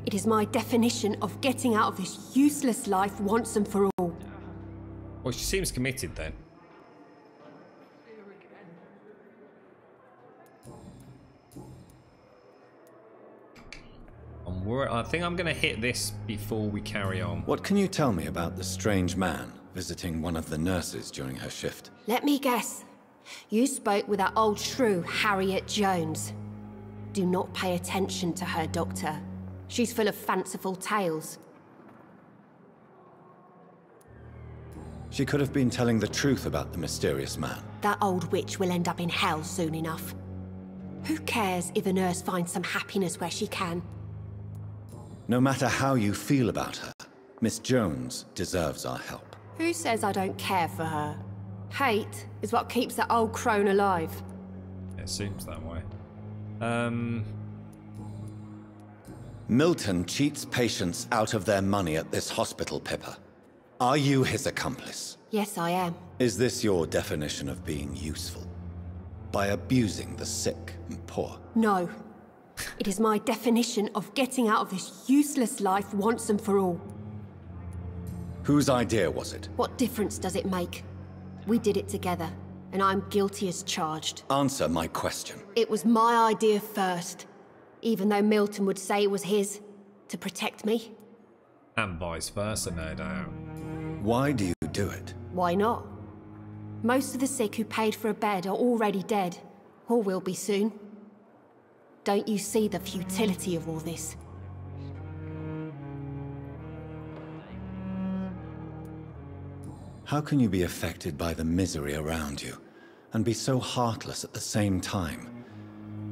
It is my definition of getting out of this useless life once and for all. Well, she seems committed then. I think I'm going to hit this before we carry on. What can you tell me about the strange man visiting one of the nurses during her shift? Let me guess. You spoke with that old shrew, Harriet Jones. Do not pay attention to her, Doctor. She's full of fanciful tales. She could have been telling the truth about the mysterious man. That old witch will end up in hell soon enough. Who cares if a nurse finds some happiness where she can? No matter how you feel about her, Miss Jones deserves our help. Who says I don't care for her? Hate is what keeps that old crone alive. It seems that way. Milton cheats patients out of their money at this hospital, Pippa. Are you his accomplice? Yes, I am. Is this your definition of being useful? By abusing the sick and poor? No. It is my definition of getting out of this useless life once and for all. Whose idea was it? What difference does it make? We did it together, and I'm guilty as charged. Answer my question. It was my idea first, even though Milton would say it was his, to protect me. And vice versa, no doubt. Why do you do it? Why not? Most of the sick who paid for a bed are already dead, or will be soon. Don't you see the futility of all this? How can you be affected by the misery around you, and be so heartless at the same time?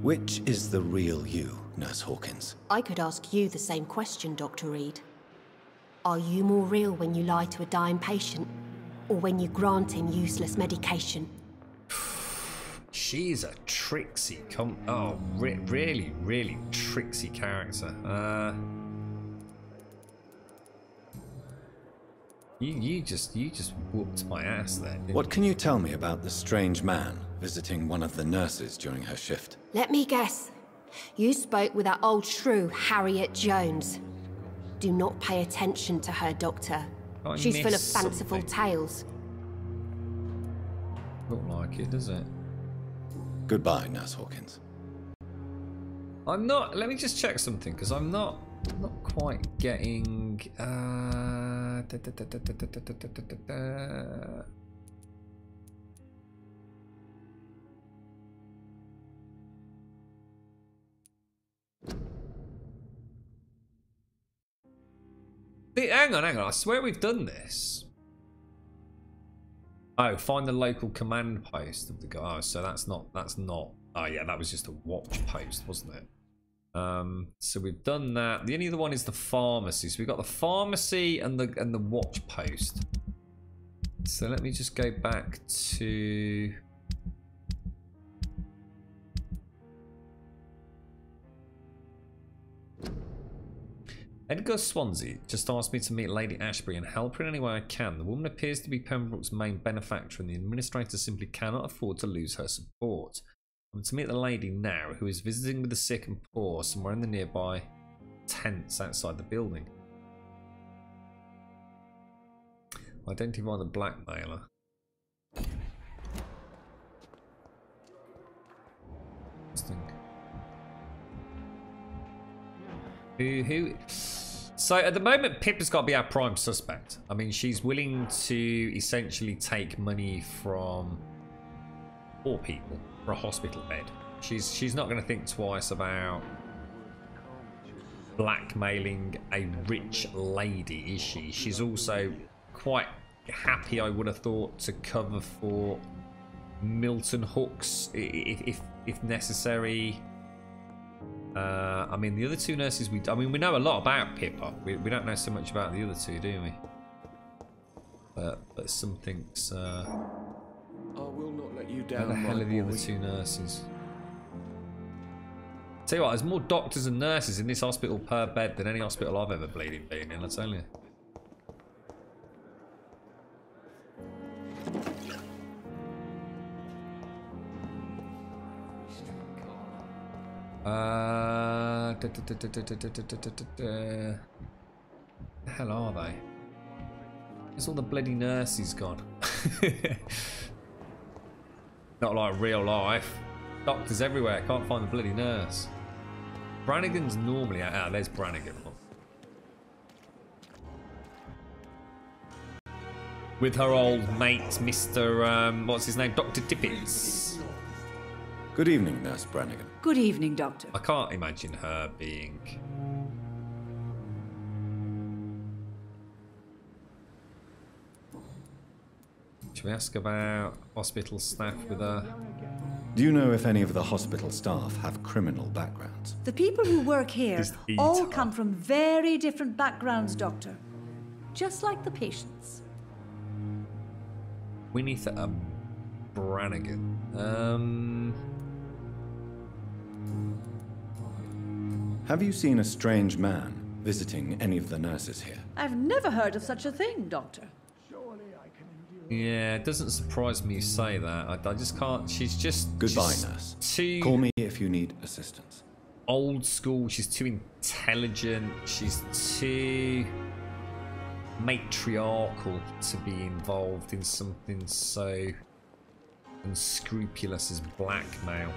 Which is the real you, Nurse Hawkins? I could ask you the same question, Dr. Reed. Are you more real when you lie to a dying patient, or when you grant him useless medication? She's a tricksy really, really tricksy character. You just whooped my ass there. What can you tell me about the strange man visiting one of the nurses during her shift? Let me guess. You spoke with that old shrew, Harriet Jones. Do not pay attention to her, Doctor. She's full of fanciful tales. Don't like it, does it? Goodbye, Nurse Hawkins. I'm not. Let me just check something, because I'm not I'm not quite getting. Hang on. I swear we've done this. Oh, find the local command post of the guy. Oh, so that's not. Oh yeah, that was just a watch post, wasn't it? So we've done that. The only other one is the pharmacy. So we've got the pharmacy and the watch post. So let me just go back to. Edgar Swansea just asked me to meet Lady Ashbury and help her in any way I can. The woman appears to be Pembroke's main benefactor and the administrator simply cannot afford to lose her support. I'm to meet the lady now, who is visiting with the sick and poor somewhere in the nearby tents outside the building. Identify the blackmailer. Who? So at the moment, Pippa's got to be our prime suspect. I mean, she's willing to essentially take money from poor people for a hospital bed. She's not going to think twice about blackmailing a rich lady, is she? She's also quite happy, I would have thought, to cover for Milton Hooks if necessary. I mean, the other two nurses, we know a lot about Pippa. We don't know so much about the other two, do we? But something's. I will not let you down. Where the hell are the other two nurses? Tell you what, there's more doctors and nurses in this hospital per bed than any hospital I've ever been in, I tell you. The hell are they? Where's all the bloody nurses gone? Not like real life. Doctors everywhere. Can't find the bloody nurse. Brannigan's normally out. Ah, there's Brannigan. With her old mate, Mr. What's his name? Dr. Tippets. Good evening, Nurse Brannigan. Good evening, Doctor. I can't imagine her being. Should we ask about hospital staff with her? Do you know if any of the hospital staff have criminal backgrounds? The people who work here all come from very different backgrounds, Doctor. Just like the patients. Winnie Brannigan. Have you seen a strange man visiting any of the nurses here? I've never heard of such a thing, Doctor. Yeah, it doesn't surprise me you say that. I just can't. She's just. Goodbye, she's nurse. Too Call me if you need assistance. Old school. She's too intelligent. She's too matriarchal to be involved in something so unscrupulous as blackmail.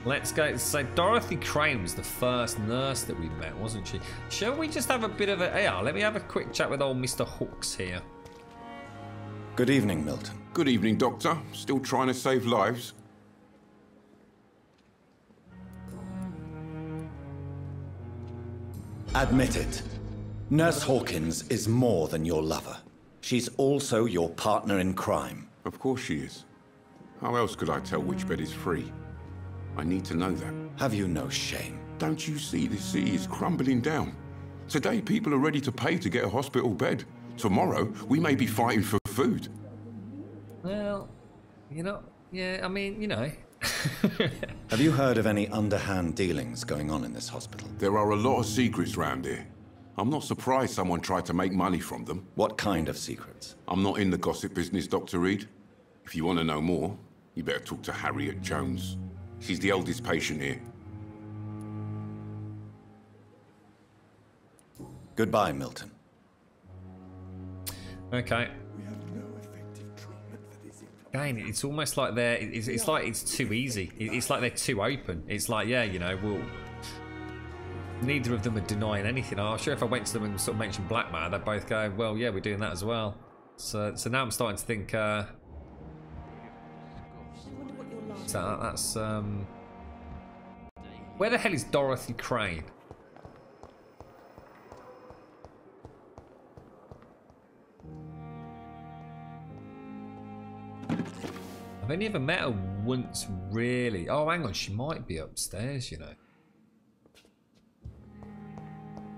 Let's go. So Dorothy Crane was the first nurse that we met, wasn't she? Shall we just have a bit of a... Yeah, let me have a quick chat with old Mr. Hooks here. Good evening, Milton. Good evening, Doctor. Still trying to save lives? Admit it. Nurse Hawkins is more than your lover. She's also your partner in crime. Of course she is. How else could I tell which bed is free? I need to know that. Have you no shame? Don't you see this city is crumbling down? Today, people are ready to pay to get a hospital bed. Tomorrow, we may be fighting for food. Well, yeah, I mean, Have you heard of any underhand dealings going on in this hospital? There are a lot of secrets round here. I'm not surprised someone tried to make money from them. What kind of secrets? I'm not in the gossip business, Dr. Reed. If you want to know more, you better talk to Harriet Jones. She's the oldest patient here. Goodbye, Milton. Okay. Again, it's almost like they're. It's like it's too easy. It's like they're too open. It's like, yeah, neither of them are denying anything. I'm sure if I went to them and sort of mentioned blackmail, they'd both go, well, yeah, we're doing that as well. So now I'm starting to think, so that's, where the hell is Dorothy Crane? I've only ever met her once, really. Oh, hang on, she might be upstairs, you know.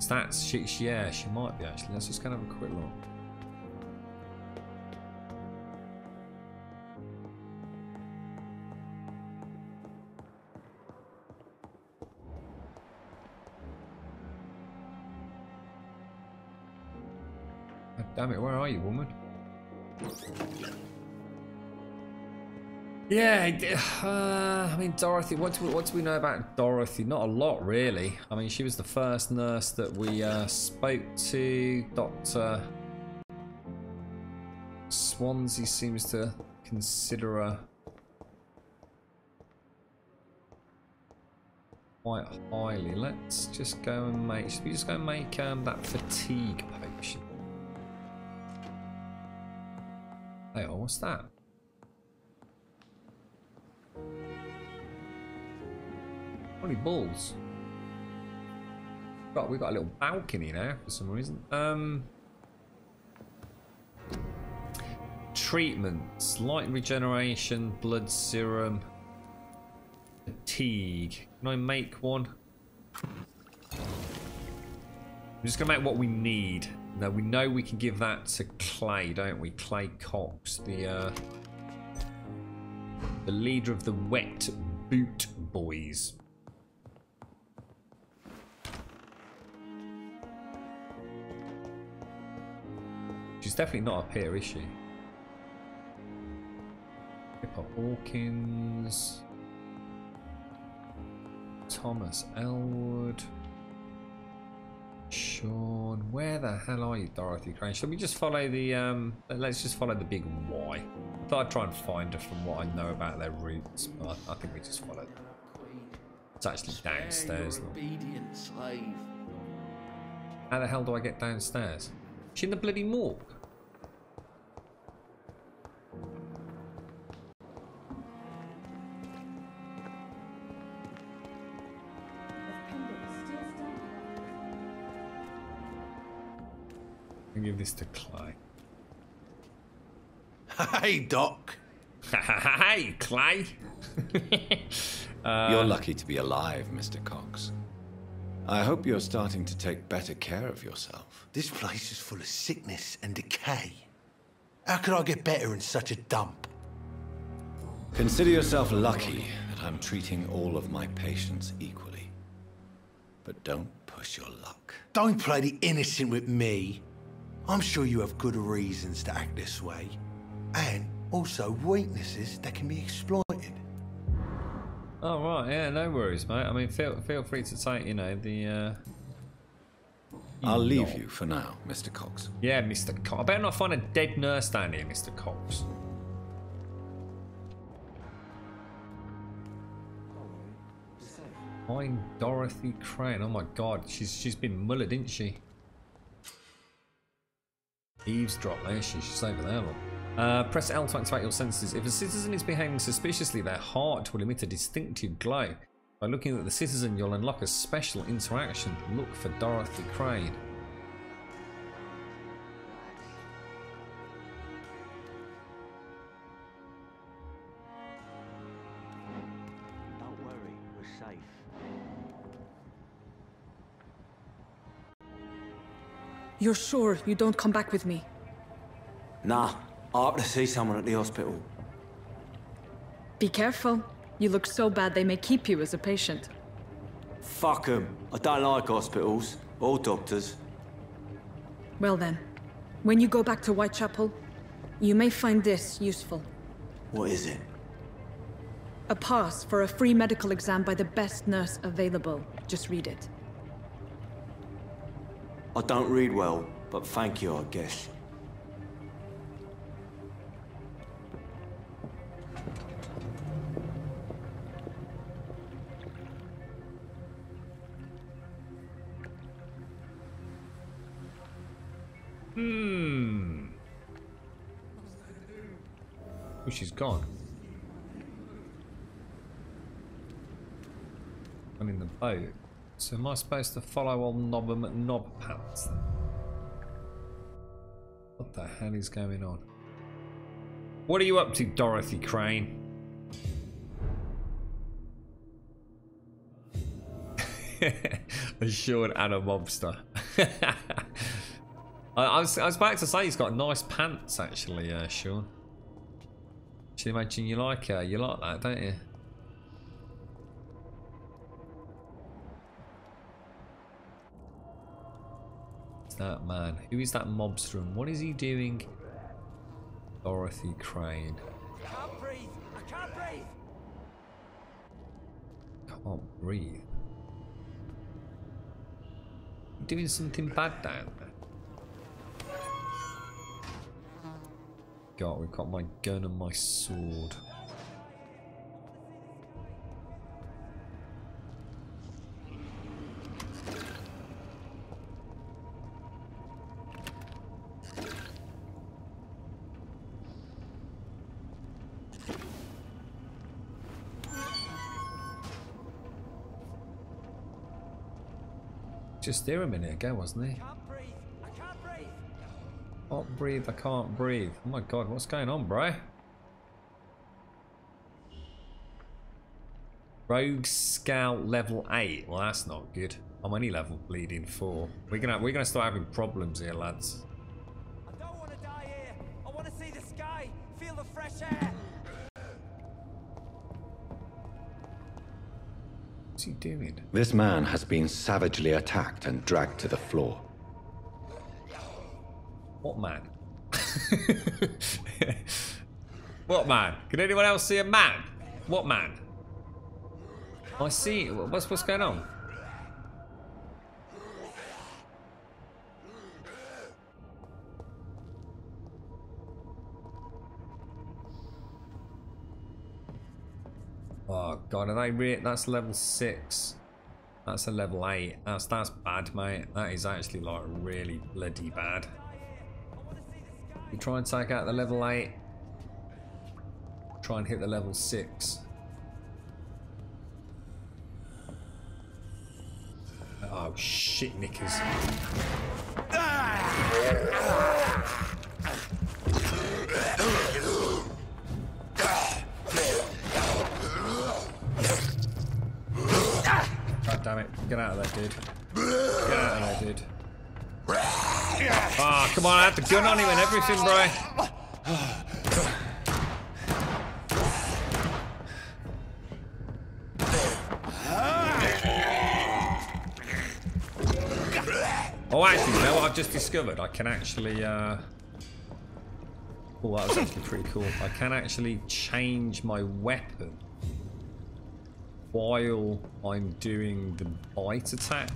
That's yeah, she might be actually. Let's just go and have a quick look. God damn it, where are you, woman? Yeah, I mean, Dorothy, what do we know about Dorothy? Not a lot, really. I mean, she was the first nurse that we spoke to. Dr. Swansea seems to consider her quite highly. Let's just go and make... Should we just go and make that fatigue potion? Hey, what's that? Only balls. We've got a little balcony now for some reason. Treatments: light regeneration, blood serum, fatigue. Can I make one? I'm just gonna make what we need. Now we know we can give that to Clay, don't we? Clay Cox, the leader of the Wet Boot Boys. She's definitely not up here, is she? Pippa Hawkins, Thomas Elwood, Sean. Where the hell are you, Dorothy Crane? Shall we just follow the let's just follow the big Y. I thought I'd try and find her from what I know about their routes, but I think we just follow them. It's actually downstairs. How the hell do I get downstairs? Is she in the bloody morgue? I'll give this to Clay. Hey, Doc. Hey, Clay. You're lucky to be alive, Mr. Cox. I hope you're starting to take better care of yourself. This place is full of sickness and decay. How could I get better in such a dump? Consider yourself lucky that I'm treating all of my patients equally. But don't push your luck. Don't play the innocent with me. I'm sure you have good reasons to act this way. And also weaknesses that can be exploited. Oh, right, yeah, no worries, mate. I mean, feel free to take, you know, the... I'll leave you for now, Mr. Cox. Yeah, Mr. Cox. I better not find a dead nurse down here, Mr. Cox. Find Dorothy Crane. Oh my God, she's been mullered, isn't she? Eavesdrop, there she is. She's over there, look. Press L to activate your senses. If a citizen is behaving suspiciously, their heart will emit a distinctive glow. By looking at the citizen, you'll unlock a special interaction. Look for Dorothy Crane. Don't worry, we're safe. You're sure you don't come back with me? Nah, I have to see someone at the hospital. Be careful. You look so bad they may keep you as a patient. Fuck 'em. I don't like hospitals or doctors. Well then, when you go back to Whitechapel, you may find this useful. What is it? A pass for a free medical exam by the best nurse available. Just read it. I don't read well, but thank you, I guess. Oh, she's gone. I'm in the boat. So am I supposed to follow old Nobber McNob pants? What the hell is going on? What are you up to, Dorothy Crane? A short and a mobster. I was about to say he's got nice pants actually, Sean. Should imagine you like that, don't you? It's that man. Who is that mobster and what is he doing? Dorothy Crane. I can't breathe. I can't breathe. Can't breathe. Doing something bad down there. God, we've got my gun and my sword. Just there a minute ago, wasn't he? Can't breathe. I can't breathe. Can't breathe, I can't breathe. Oh my god, what's going on, bro? Rogue Scout level 8. Well, that's not good. I'm only level bleeding 4. We're gonna start having problems here, lads. I don't want to die here. I want to see the sky, feel the fresh air. What's he doing? This man has been savagely attacked and dragged to the floor. What man? What man? Can anyone else see a man? What man? I see. What's going on? Oh god, are they really? That's level 6. That's a level 8. That's bad, mate. That is actually like really bloody bad. You try and take out the level 8. Try and hit the level 6. Oh shit, knickers. God damn it. Get out of there, dude. Get out of there, dude. Ah, come on, I had the gun on him and everything, bro. Oh, actually, you know what I've just discovered? I can actually, oh, that was actually pretty cool. I can actually change my weapon while I'm doing the bite attack,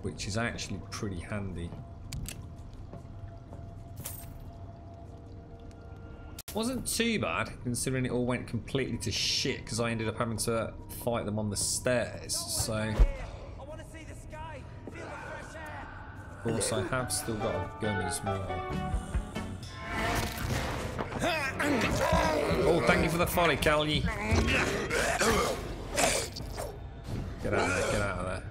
which is actually pretty handy. Wasn't too bad, considering it all went completely to shit because I ended up having to fight them on the stairs, so... Of course, I have still got a gun as well. Oh, thank you for the folly, Callie. Get out of there, get out of there.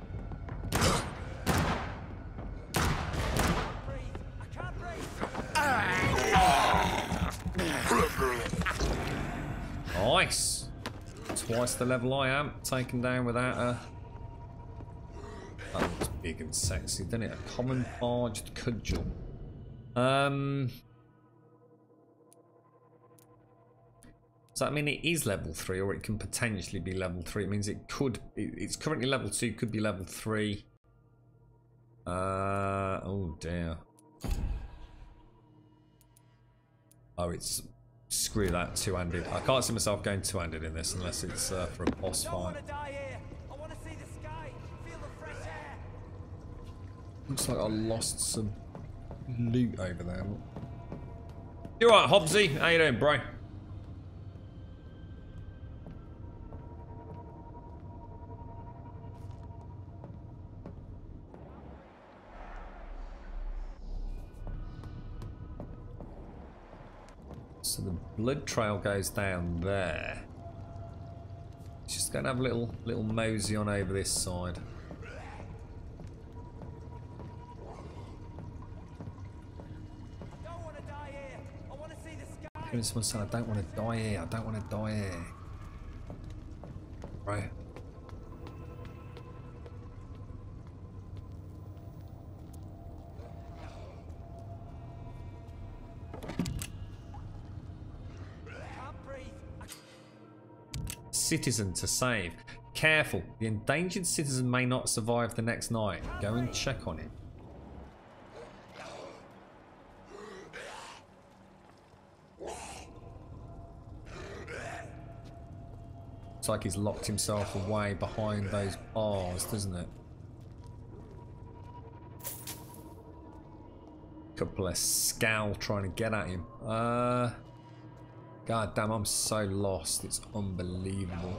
Nice. Twice the level I am, taken down without a... That looks big and sexy, doesn't it? A common barged cudgel. Does that mean it is level 3 or it can potentially be level 3? It means it could... It's currently level 2, could be level 3. Oh dear. Oh, it's... Screw that, two-handed. I can't see myself going two-handed in this unless it's for a boss fight. Looks like I lost some loot over there. You alright, Hobbsy? How you doing, bro? So the blood trail goes down there. Just gonna have a little mosey on over this side. Someone said, I don't want to die here. I don't want to die here. Right. Citizen to save. Careful, the endangered citizen may not survive the next night. Go and check on him. It's like he's locked himself away behind those bars, doesn't it? Couple of scowl trying to get at him. God damn, I'm so lost. It's unbelievable.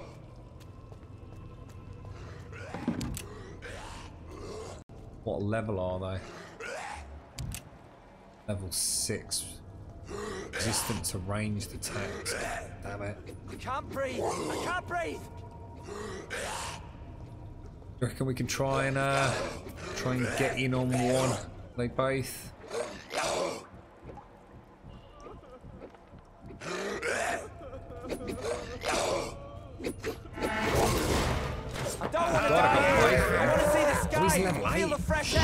What level are they? Level 6. Resistant to ranged attacks. Damn it. I can't breathe. I can't breathe. You reckon we can try and get in on one? They both. I don't want to die here. I want to see the sky. Feel the fresh air.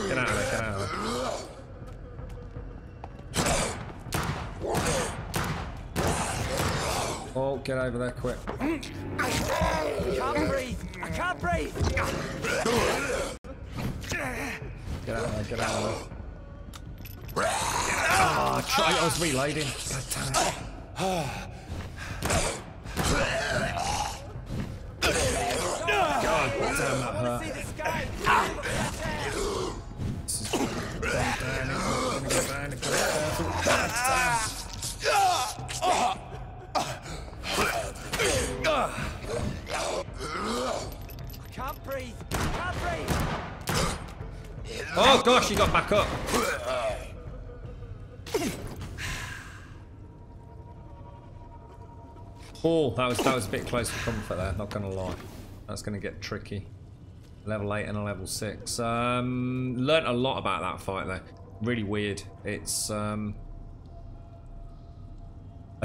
Get out of there, get out of there. Oh, get over there quick. I can't breathe. I can't breathe. Get out of there, get out of there. Oh, I was reloading. God damn it. God damn, that hurt. This is going down, it's going to go down, it's going to go down. I can't breathe. I can't breathe. Oh gosh, he got back up. Oh, that was a bit close for comfort there, not gonna lie. That's gonna get tricky. Level 8 and a level 6. Learned a lot about that fight though. Really weird. It's I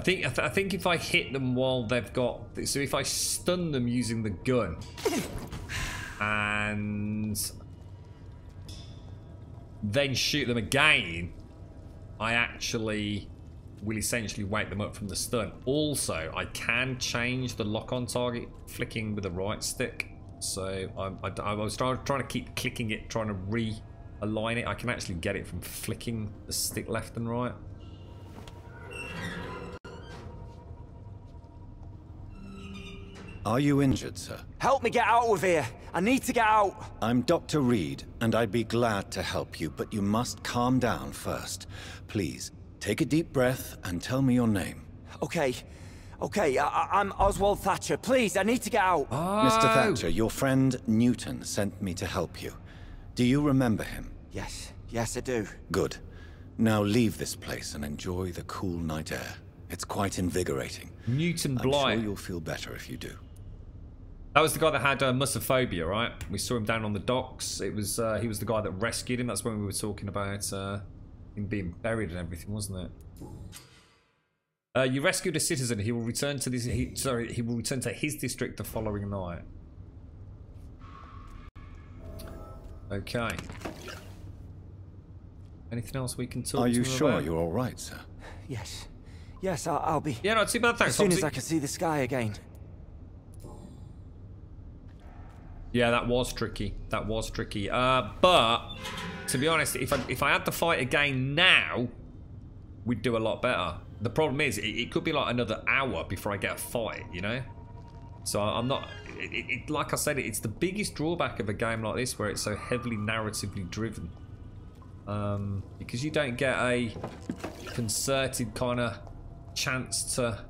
think if I hit them while they've got, so if I stun them using the gun and then shoot them again, I actually will essentially wake them up from the stun. Also, I can change the lock-on target flicking with the right stick. So I was trying to keep clicking it, trying to realign it. I can actually get it from flicking the stick left and right. Are you injured, sir? Help me get out of here. I need to get out. I'm Dr. Reed, and I'd be glad to help you, but you must calm down first. Please, take a deep breath and tell me your name. Okay. I'm Oswald Thatcher. Please, I need to get out. Oh. Mr. Thatcher, your friend Newton sent me to help you. Do you remember him? Yes, I do. Good. Now leave this place and enjoy the cool night air. It's quite invigorating. Newton Blythe. I'm sure you'll feel better if you do. That was the guy that had musophobia, right? We saw him down on the docks. It was he was the guy that rescued him. That's when we were talking about him being buried and everything, wasn't it? You rescued a citizen. He will return to this. He will return to his district the following night. Okay. Anything else we can talk? Are you sure about? you're all right, sir? Yes, I'll be. Yeah, not too bad, thanks. As soon as I can see the sky again. Yeah, that was tricky. That was tricky. But to be honest, if I had to fight again now, we'd do a lot better. The problem is, it could be like another hour before I get a fight, you know? So I'm not... like I said, it's the biggest drawback of a game like this where it's so heavily narratively driven. Because you don't get a concerted kind of chance to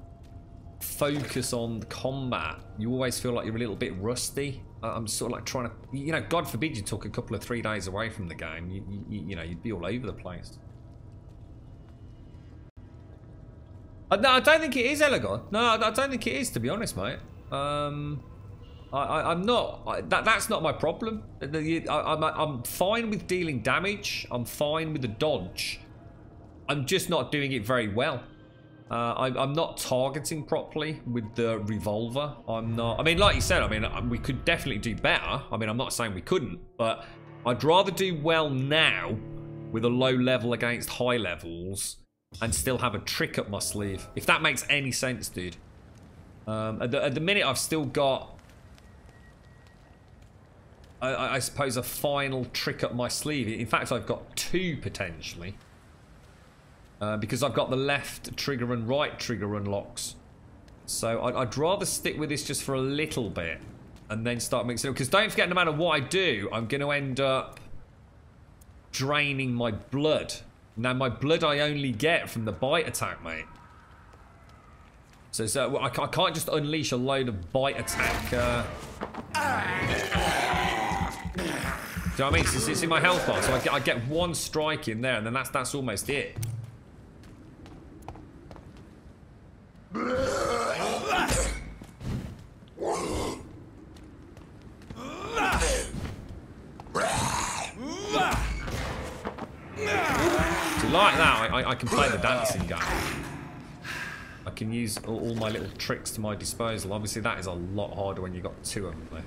focus on the combat. You always feel like you're a little bit rusty. I'm sort of like trying to, you know, God forbid you took a couple of 3 days away from the game. You know, you'd be all over the place. No, I don't think it is, Elegon. No, I don't think it is, to be honest, mate. I'm not. That's not my problem. I'm fine with dealing damage. I'm fine with the dodge. I'm just not doing it very well. I'm not targeting properly with the revolver. I'm not. I mean, like you said, I mean, we could definitely do better. I mean, I'm not saying we couldn't, but I'd rather do well now with a low level against high levels and still have a trick up my sleeve. If that makes any sense, dude. At the minute, I've still got, I suppose, a final trick up my sleeve. In fact, I've got 2 potentially. Because I've got the left trigger and right trigger unlocks. So I'd rather stick with this just for a little bit and then start mixing it up. Because don't forget, no matter what I do, I'm going to end up draining my blood. Now, my blood I only get from the bite attack, mate. So I can't just unleash a load of bite attack. Do you know what I mean? It's in my health bar, so I get 1 strike in there, and then that's almost it. So like that, I can play the dancing game. I can use all my little tricks to my disposal. Obviously, that is a lot harder when you've got 2 of them, though.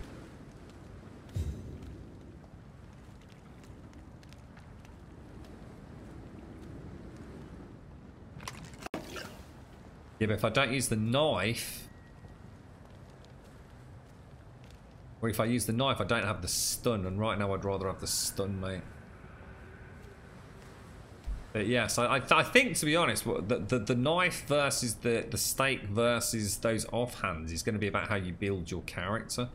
Yeah, but if I don't use the knife, or if I use the knife, I don't have the stun, and right now I'd rather have the stun, mate. But yes, I think, to be honest, the knife versus the stake versus those offhands is going to be about how you build your character.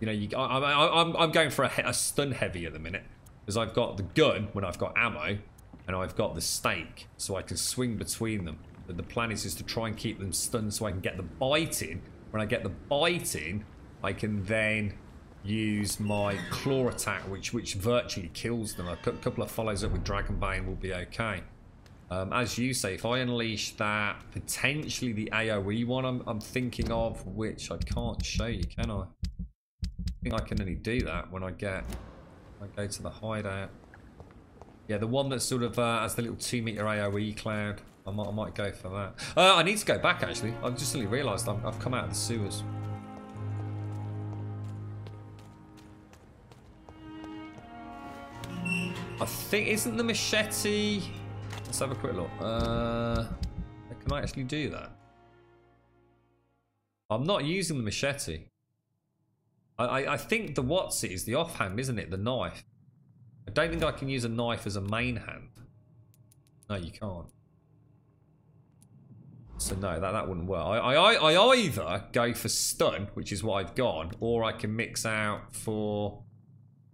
You know, I'm going for a stun heavy at the minute, because I've got the gun when I've got ammo, and I've got the stake, so I can swing between them. But the plan is just to try and keep them stunned so I can get the bite in. When I get the bite in, I can then use my claw attack, which virtually kills them. A couple of follows up with Dragonbane will be okay. As you say, if I unleash that, potentially the AoE one I'm thinking of, which I can't show you, can I? I think I can only do that when I go to the hideout. Yeah, the one that sort of has the little 2-meter AoE cloud. I might go for that. I need to go back, actually. I've just suddenly realised I've come out of the sewers. I think, isn't the machete... Let's have a quick look. Can I actually do that? I'm not using the machete. I think the what's it is the offhand, isn't it? The knife. I don't think I can use a knife as a main hand. No, you can't. So no, that wouldn't work. I either go for stun, which is what I've gone, or I can mix out for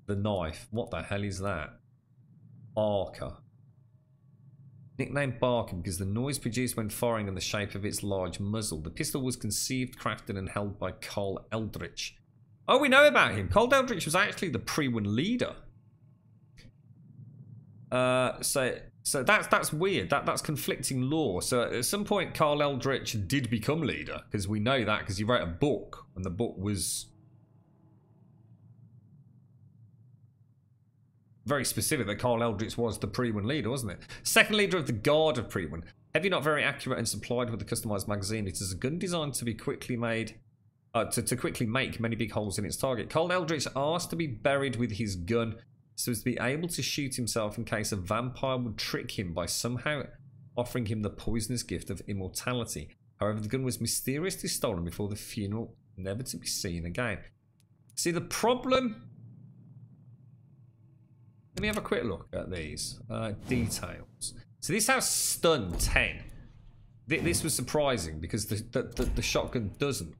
the knife. What the hell is that? Barker. Nicknamed Barker because the noise produced when firing and the shape of its large muzzle. The pistol was conceived, crafted and held by Cole Eldritch. Oh, we know about him. Cole Eldritch was actually the pre-win leader. So that's weird. That's conflicting lore. So at some point, Carl Eldritch did become leader, because we know that because he wrote a book, and the book was very specific that Carl Eldritch was the Pre-Win leader, wasn't it? Second leader of the Guard of Pre-Win. Heavy, not very accurate, and supplied with a customized magazine. It is a gun designed to be quickly made, to quickly make many big holes in its target. Carl Eldritch asked to be buried with his gun, so as to be able to shoot himself in case a vampire would trick him by somehow offering him the poisonous gift of immortality. However, the gun was mysteriously stolen before the funeral, never to be seen again. See, the problem... Let me have a quick look at these details. So this has stun 10. This was surprising because the shotgun doesn't.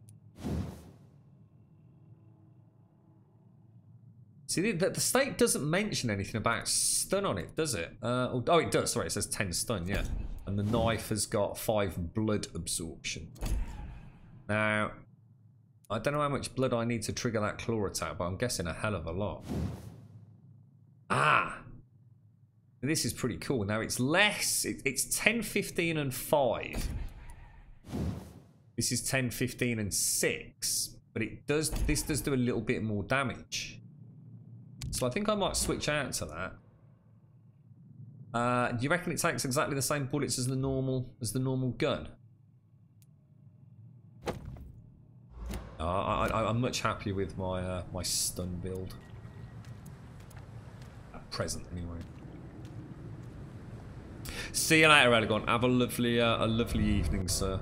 See, the stake doesn't mention anything about stun on it, does it? Oh, it does. Sorry, it says 10 stun, yeah. And the knife has got 5 blood absorption. Now, I don't know how much blood I need to trigger that claw attack, but I'm guessing a hell of a lot. Ah! This is pretty cool. Now it's less. It's 10, 15, and 5. This is 10, 15, and 6. But this does do a little bit more damage. So I think I might switch out to that. Do you reckon it takes exactly the same bullets as the normal gun? I'm much happier with my my stun build at present, anyway. See you later, Elegon. Have a lovely evening, sir.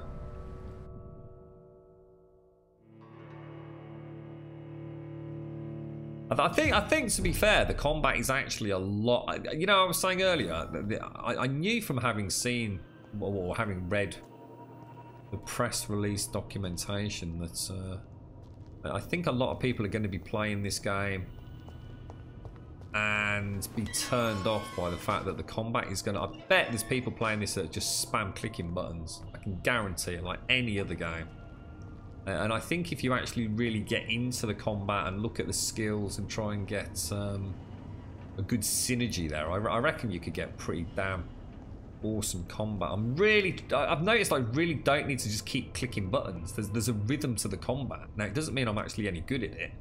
I think to be fair, the combat is actually a lot. You know, I was saying earlier, I knew from having seen or having read the press release documentation that I think a lot of people are going to be playing this game and be turned off by the fact that the combat is going to... I bet there's people playing this that just spam clicking buttons. I can guarantee it, like any other game. And I think if you actually really get into the combat and look at the skills and try and get a good synergy there, I reckon you could get pretty damn awesome combat. I've noticed I really don't need to just keep clicking buttons. There's a rhythm to the combat. Now, it doesn't mean I'm actually any good at it.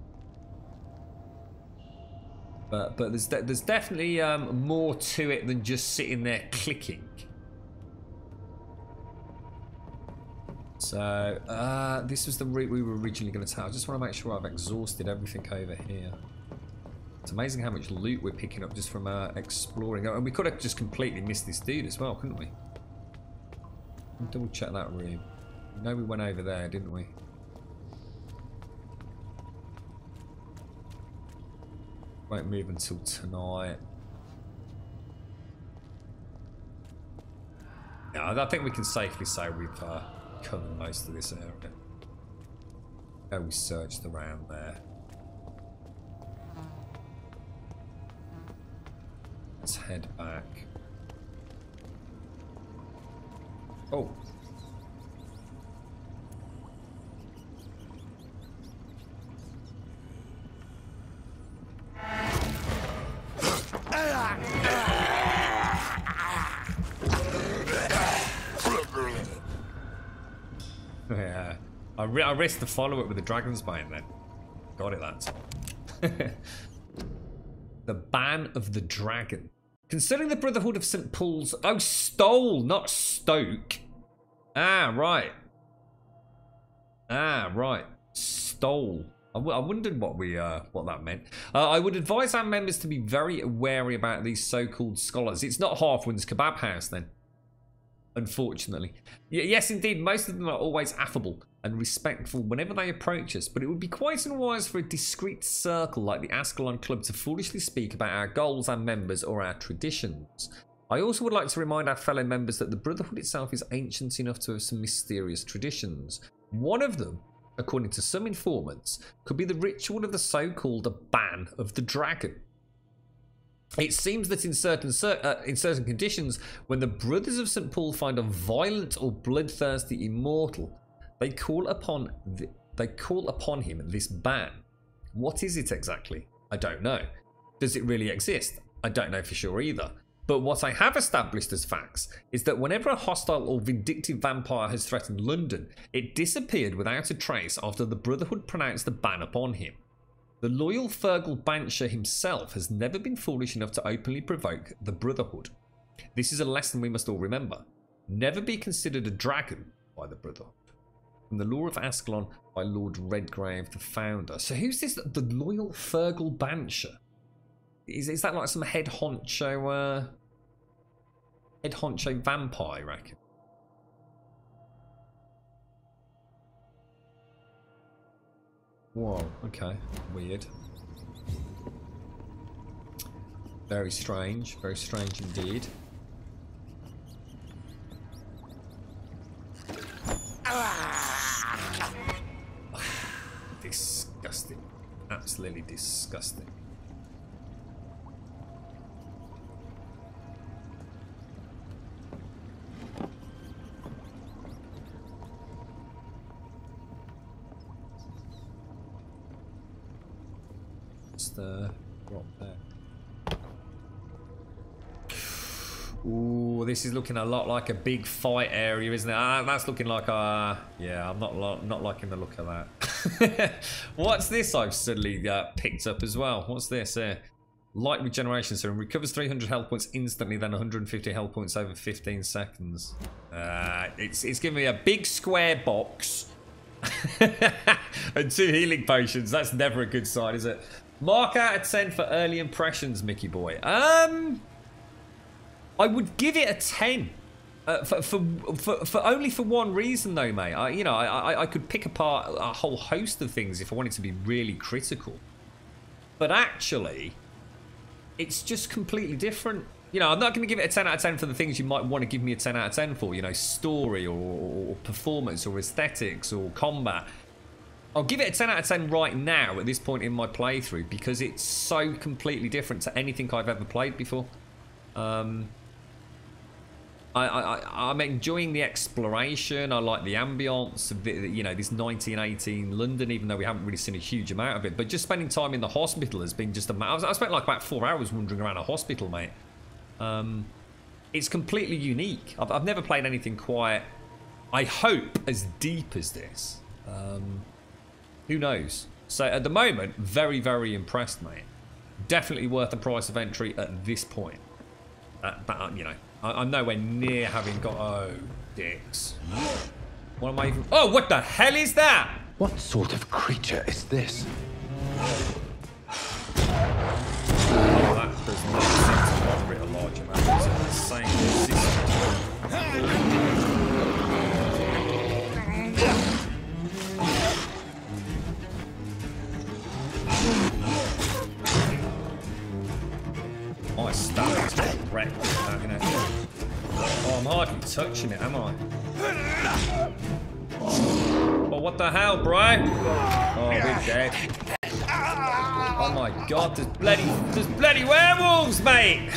But there's definitely more to it than just sitting there clicking. So, this was the route we were originally going to take. I just want to make sure I've exhausted everything over here. It's amazing how much loot we're picking up just from exploring. And we could have just completely missed this dude as well, couldn't we? Double check that room. We know we went over there, didn't we? Won't move until tonight. Yeah, I think we can safely say we've covered most of this area. Oh, we searched around there. Let's head back. Oh. Yeah, I risked the follow-up with the Dragon's Bane then. Got it that time. The Ban of the Dragon. Considering the Brotherhood of St. Paul's... Oh, Stole, not Stoke. Ah, right. Ah, right. Stole. I wondered what that meant. I would advise our members to be very wary about these so-called scholars. It's not Halfwind's Kebab House, then. Unfortunately. Yes, indeed, most of them are always affable and respectful whenever they approach us, but it would be quite unwise for a discreet circle like the Ascalon Club to foolishly speak about our goals, our members, or our traditions. I also would like to remind our fellow members that the Brotherhood itself is ancient enough to have some mysterious traditions. One of them, according to some informants, could be the ritual of the so-called Ban of the Dragon. It seems that in certain conditions, when the Brothers of St. Paul find a violent or bloodthirsty immortal, they call upon him this ban. What is it exactly? I don't know. Does it really exist? I don't know for sure either. But what I have established as facts is that whenever a hostile or vindictive vampire has threatened London, it disappeared without a trace after the Brotherhood pronounced the ban upon him. The loyal Fergal Bansher himself has never been foolish enough to openly provoke the Brotherhood. This is a lesson we must all remember. Never be considered a dragon by the Brotherhood. From the Law of Ascalon by Lord Redgrave, the founder. So who's this? The loyal Fergal Bansher? Is that like some head honcho vampire, I reckon? Whoa, okay. Weird. Very strange indeed. Disgusting. Absolutely disgusting. just drop there. Ooh, this is looking a lot like a big fight area, isn't it? That's looking like yeah, I'm not liking the look of that. What's this I've suddenly picked up as well? What's this? Light regeneration serum recovers 300 health points instantly, then 150 health points over 15 seconds. It's giving me a big square box and 2 healing potions. That's never a good sign, is it? Mark out of 10 for early impressions, Mickey boy. I would give it a 10. For only for one reason though, mate. I could pick apart a whole host of things if I wanted to be really critical. But actually, it's just completely different. You know, I'm not going to give it a 10 out of 10 for the things you might want to give me a 10 out of 10 for. You know, story or performance or aesthetics or combat. I'll give it a 10 out of 10 right now at this point in my playthrough because it's so completely different to anything I've ever played before. I'm enjoying the exploration. I like the ambience of you know, this 1918 London, even though we haven't really seen a huge amount of it. But just spending time in the hospital has been just I spent like about 4 hours wandering around a hospital, mate. It's completely unique. I've never played anything quite, I hope, as deep as this. Who knows? So at the moment, very, very impressed, mate. Definitely worth the price of entry at this point. But you know, I'm nowhere near having got... Oh, dicks. What am I even... Oh, what the hell is that? What sort of creature is this? Oh, that does not seem to bother it a large amount. It's an insane My stamina's getting wrecked with that, you know. Oh, I'm hardly touching it, am I? Oh, what the hell, bro? Oh, we're dead. Oh my god, there's bloody werewolves, mate!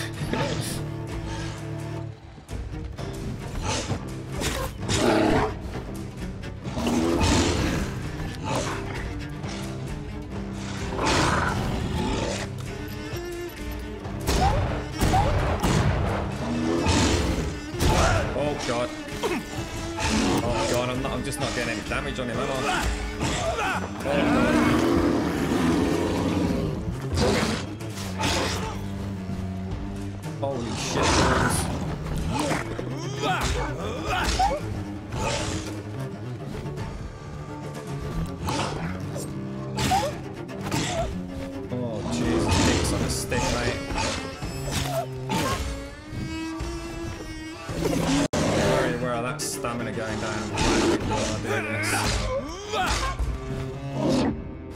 Oh god. Oh god, I'm just not getting any damage on him, am I? Oh god. Holy shit, boys. Oh Jesus, dicks on a stick, mate. Where that stamina going down.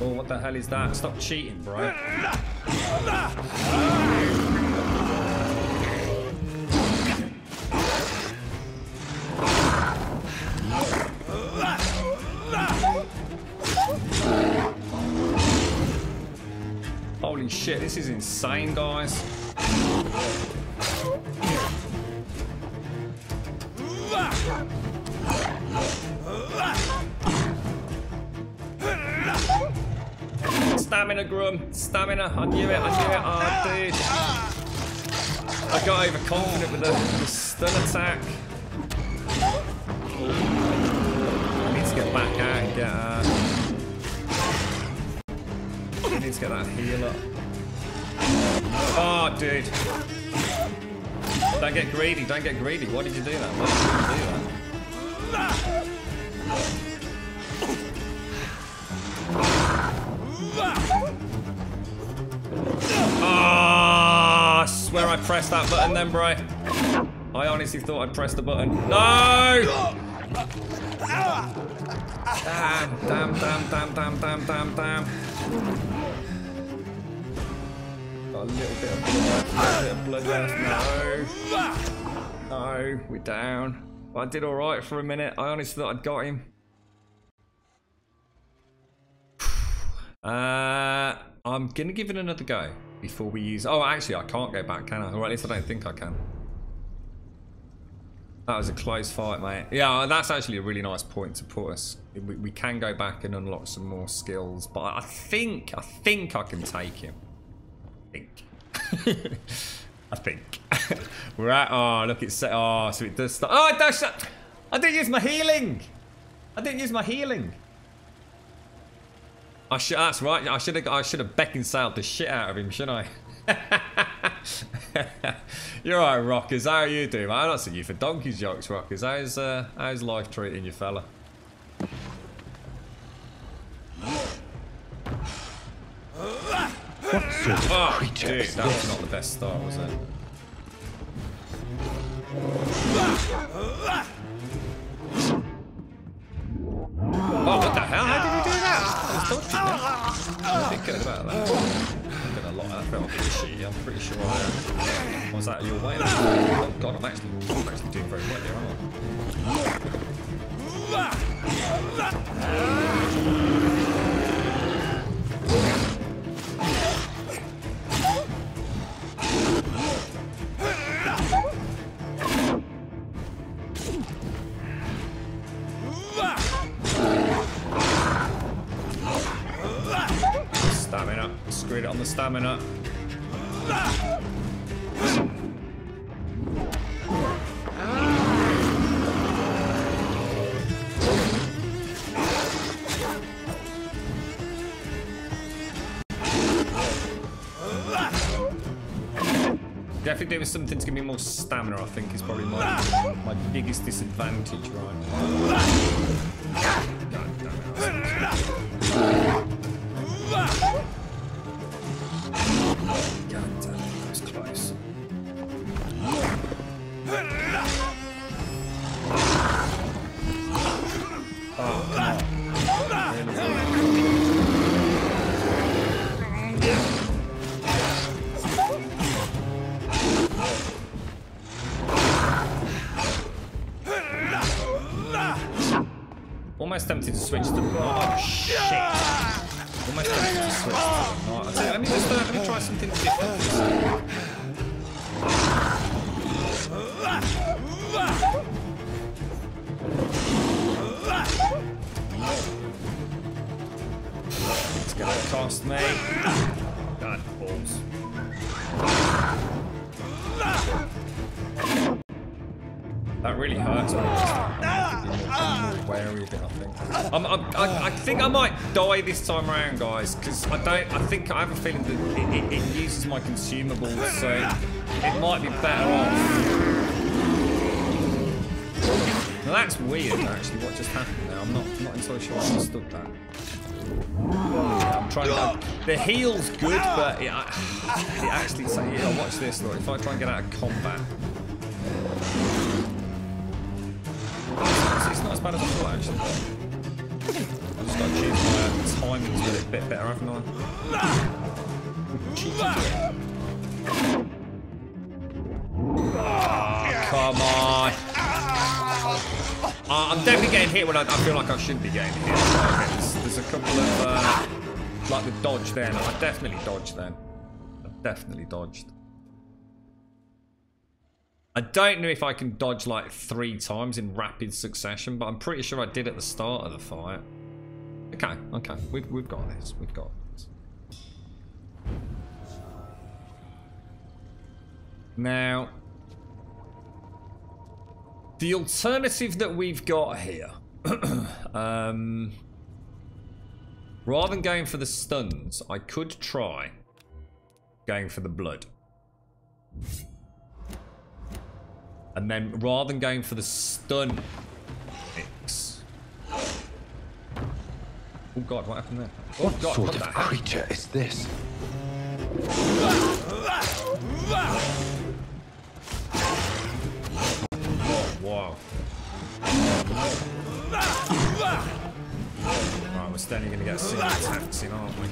Oh, what the hell is that? Stop cheating, bro. Holy shit, this is insane, guys. Stamina, Grum. Stamina. I knew it. Oh, dude. I got overconfident with the stun attack. I need to get back out and get... I need to get that heal up. Oh, dude. Don't get greedy. Don't get greedy. Why did you do that? Why did you do that? Oh, I swear I pressed that button then, bro. I honestly thought I'd pressed the button. No! Damn. Got a little bit of blood left. No, we're down. But I did alright for a minute. I honestly thought I'd got him. I'm gonna give it another go before we use... Oh, actually, I can't go back, can I? Or at least I don't think I can. That was a close fight, mate. Yeah, that's actually a really nice point to put us. We can go back and unlock some more skills, but I think I can take him. think. I think. We're at... Oh, look, it's... Oh, so it does start... Oh, it does... I didn't use my healing. I didn't use my healing. That's right. I should have beckoned sailed the shit out of him, shouldn't I? You're right, Rockers. How are you doing? I'm not seeing you for donkey's jokes, Rockers. How's life treating you, fella? What sort of creature dude, is that was this? not the best start, was it? Oh, what the hell? How did you do that? I was dodging that. I was thinking about that. I'm gonna lot of that felt a bit shitty. I'm pretty sure I was out of your way. Oh god, I'm actually doing very well here, aren't Stamina. Screwed it on the stamina. Definitely doing something to give me more stamina, I think, is probably my biggest disadvantage, right? God damn it. God damn it, that was close. Oh, come on. Almost tempted to switch to the... Oh, shit. Almost tempted to switch to the... No, let me try something different. It's gonna cost me. God, balls. That really hurts me. I'm more wary of it, I think. I think I might die this time around, guys, because I have a feeling that it uses my consumables, so it might be better off. Now that's weird, actually, what just happened there. I'm not entirely sure I understood that. Yeah, I'm trying to... The heal's good, but it actually... So, yeah, watch this, look. If I try and get out of combat... It's not as bad as I thought, actually. I've just got to choose my timings with it a bit better, haven't I? Oh, come on. I'm definitely getting hit when I feel like I shouldn't be getting hit. There's a couple of... like the dodge there. No, I definitely dodged then. I definitely dodged. I don't know if I can dodge like 3 times in rapid succession, but I'm pretty sure I did at the start of the fight. Okay, we've got this. We've got this. Now, the alternative that we've got here, rather than going for the stuns, I could try going for the blood. And then, rather than going for the stun mix... Oh god, what happened there? Oh what god, sort of creature is this? Oh, wow. Right, we're still going to get single attacks in, aren't we?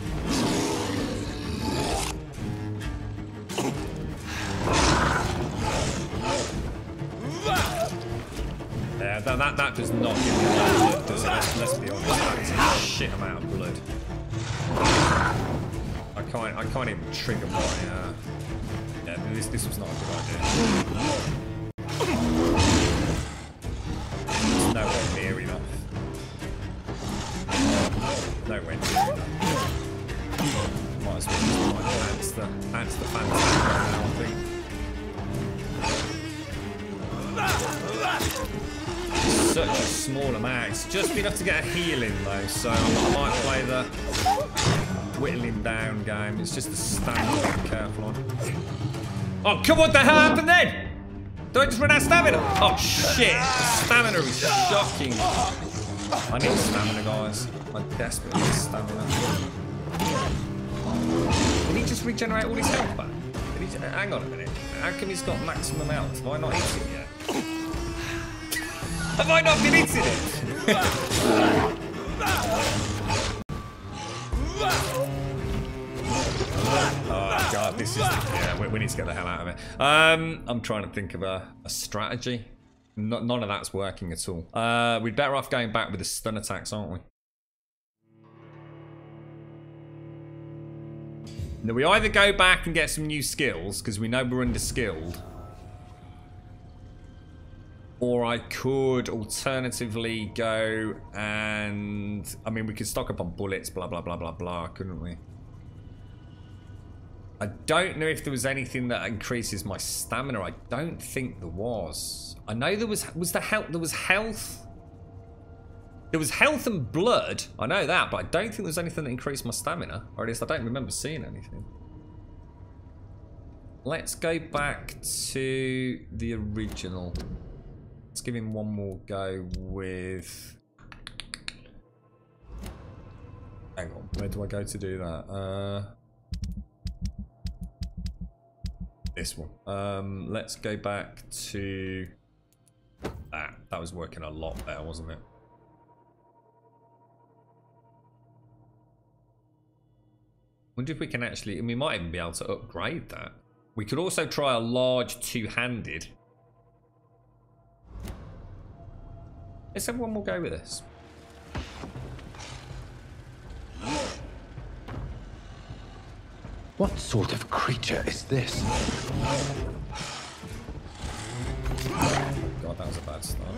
Yeah, that does not give me that blood, does it? Let's be honest, that's a shit amount of blood. I can't even trigger my... yeah, this was not a good idea. It's nowhere near enough. Nowhere near enough. Might as well just enhance the Such a small amount. It's just enough to get a heal in though, so I might play the whittling down game. It's just the stamina to be careful on. Oh, come on, what the hell happened then? Do I just run out of stamina? Oh shit, the stamina is shocking. I need stamina, guys. I desperately need stamina. Did he just regenerate all his health back? Hang on a minute. How come he's got maximum health? Have I not eaten it yet? Have I not been eating it? Oh god, this is... Yeah, we need to get the hell out of it. I'm trying to think of a strategy. None of that's working at all. We'd better off going back with the stun attacks, aren't we? Now, we either go back and get some new skills, because we know we're under-skilled. Or I could alternatively go and... I mean, we could stock up on bullets, blah, blah, blah, blah, blah, couldn't we? I don't know if there was anything that increases my stamina. I don't think there was. I know there was health. There was health. There was health and blood. I know that, but I don't think there's anything that increased my stamina. Or at least I don't remember seeing anything. Let's go back to the original. Let's give him one more go with... Hang on, where do I go to do that? This one. Let's go back to that. That was working a lot better, wasn't it? Wonder if we can actually... we might even be able to upgrade that. We could also try a large two-handed. Let's have one more go with this. What sort of creature is this? God, that was a bad start.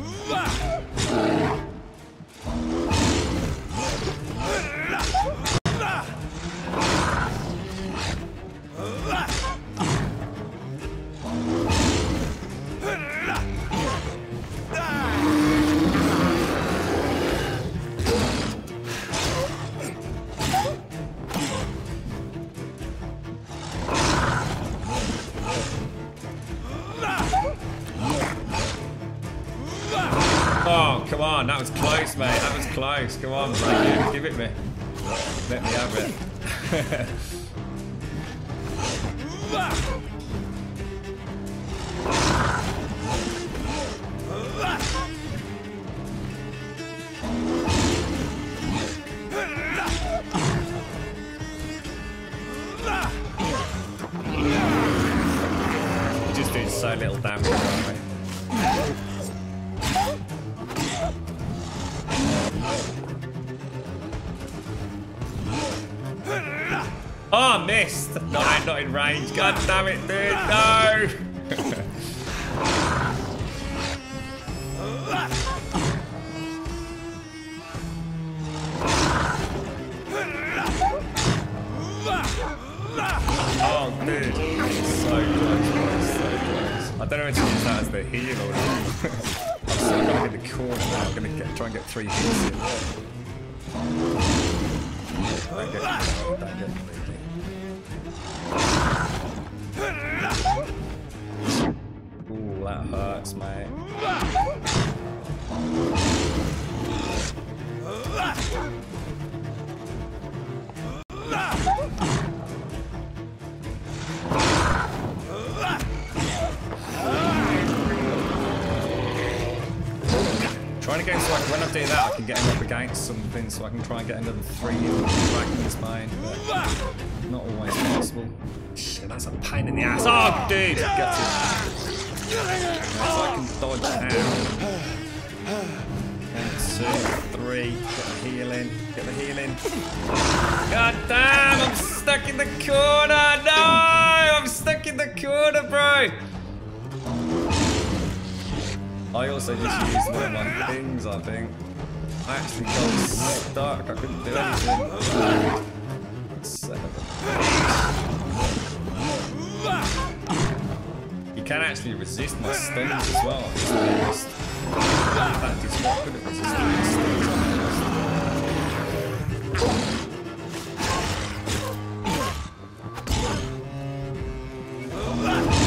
Oh, come on, that was close, mate. That was close. Come on, bro. Give it me. Let me have it. You're just doing so little damage, aren't we? Oh, missed! No, I'm not in range. God damn it, dude! No! Oh, dude. So close, boys. So close. I don't know if to use that as the heal or not. I'm still going in the corner now. I'm going to try and get 3 hits in. Don't get greedy. Ooh, that hurts, mate. Trying to get so when I do that, I can get him up against something, so I can try and get another 3 in Dragon's Mane, but not always possible. Shit, that's a pain in the ass. Oh, dude! Get it. So I can dodge out. 1, 2, 3. Get the heal in. Get the heal in. God damn! I'm stuck in the corner! No! I'm stuck in the corner, bro! I also just used one of my things, I think. I actually got stuck. I couldn't do anything. 7. He can actually resist my stuns as well. That is not good at resisting my stuns.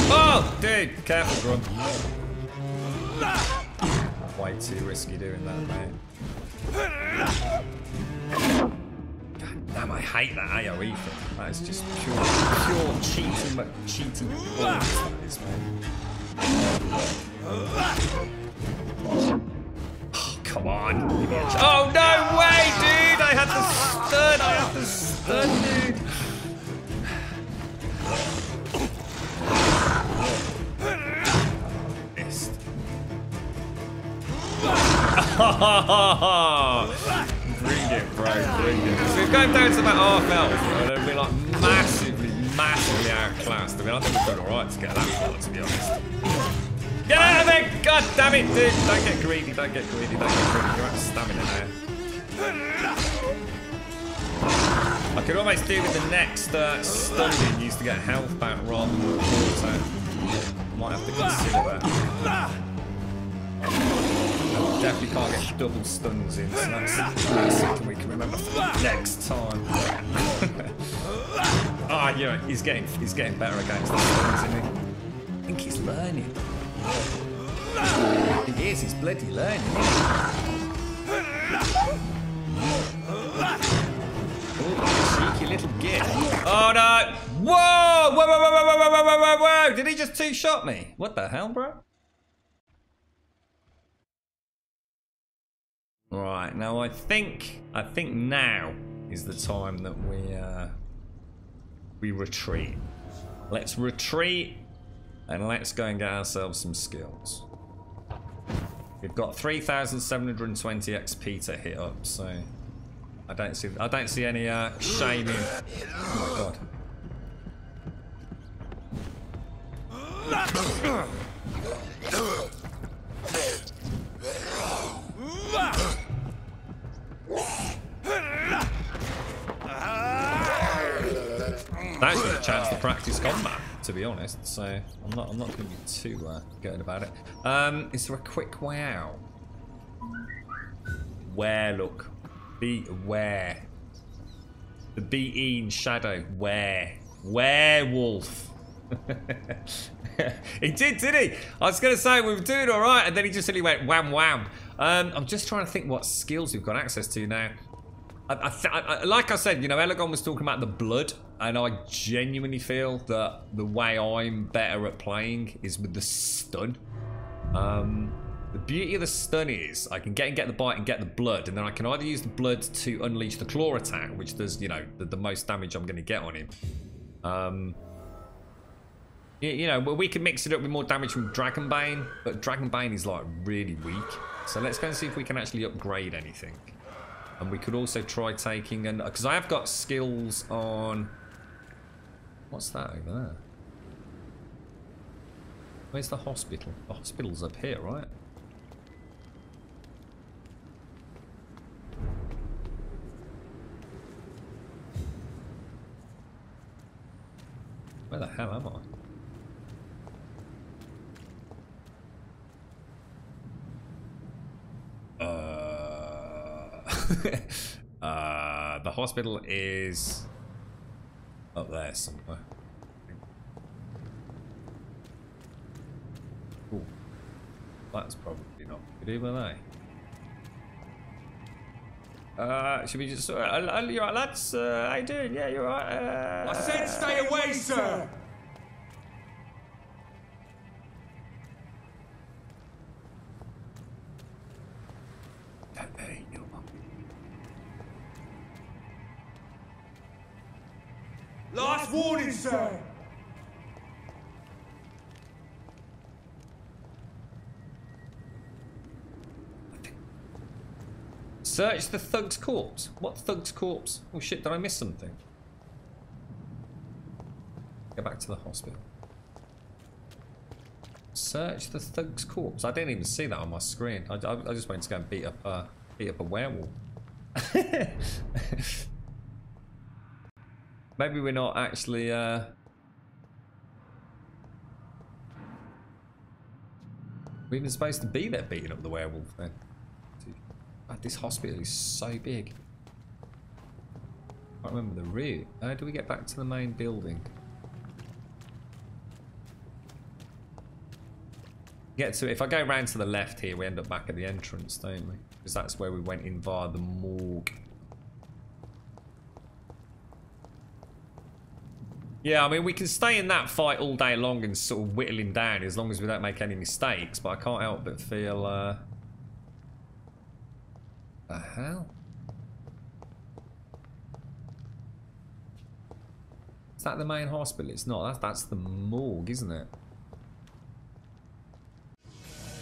Oh, dude, careful, Grum. Way too risky doing that, mate. God damn, I hate that AoE thing. That is just pure cheating, but cheating bullets, that is, man. Oh, come on. Oh, no way, dude! I had the stun, dude. Missed. Bring it, bro, bring it. So we've gone down to about half health, and it'll be like massively outclassed. I mean, I think we've done alright to get that far, to be honest. Get out of there! God damn it, dude! Don't get greedy, don't get greedy, don't get greedy. You're out of stamina now. I could almost do with the next stun being used to get health back rather than auto. Might have to consider that. Definitely can't get double stuns in, so that's something we can remember for next time. Ah, yeah, he's getting better against the stuns, isn't he? I think he's learning. He is, he's bloody learning, isn't he? Oh, cheeky little git. Oh no! Whoa! Whoa, whoa, whoa, whoa, whoa, whoa, whoa, whoa, whoa! Did he just two-shot me? What the hell, bro? Right, now I think now is the time that we retreat. Let's retreat and let's go and get ourselves some skills. We've got 3,720 XP to hit up, so I don't see any shame in. Oh my god. That's a chance to practice combat, to be honest. So I'm not going to be too good about it. Is there a quick way out? Where? Look, beware. The being shadow. Where? Werewolf. He did he? I was going to say we were doing all right, and then he just suddenly went wham wham. I'm just trying to think what skills we've got access to now. Like I said, you know, Elegon was talking about the blood, and I genuinely feel that the way I'm better at playing is with the stun. The beauty of the stun is I can get the bite and get the blood, and then I can either use the blood to unleash the claw attack, which does, you know, the most damage I'm going to get on him. You know, we can mix it up with more damage from Dragonbane, but Dragonbane is like really weak. So let's go and see if we can actually upgrade anything. And we could also try taking, because I have got skills on, what's that over there? Where's the hospital? The hospital's up here, right? Where the hell am I? The hospital is up there somewhere. Ooh, that's probably not good either, should we just? You're right, lads. How you doing? Yeah, you're right. I said stay away, sir. Last warning, sir! Search the thug's corpse. What thug's corpse? Oh shit, did I miss something? Go back to the hospital. Search the thug's corpse. I didn't even see that on my screen. I just went to go and beat up a werewolf. Maybe we're not actually We're even supposed to be there beating up the werewolf then. God, this hospital is so big. I can't remember the route. How do we get back to the main building? Get to, if I go round to the left here, we end up back at the entrance, don't we? Because that's where we went in via the morgue. Yeah, I mean, we can stay in that fight all day long and sort of whittle him down as long as we don't make any mistakes, but I can't help but feel, the hell? Is that the main hospital? It's not. That's the morgue, isn't it?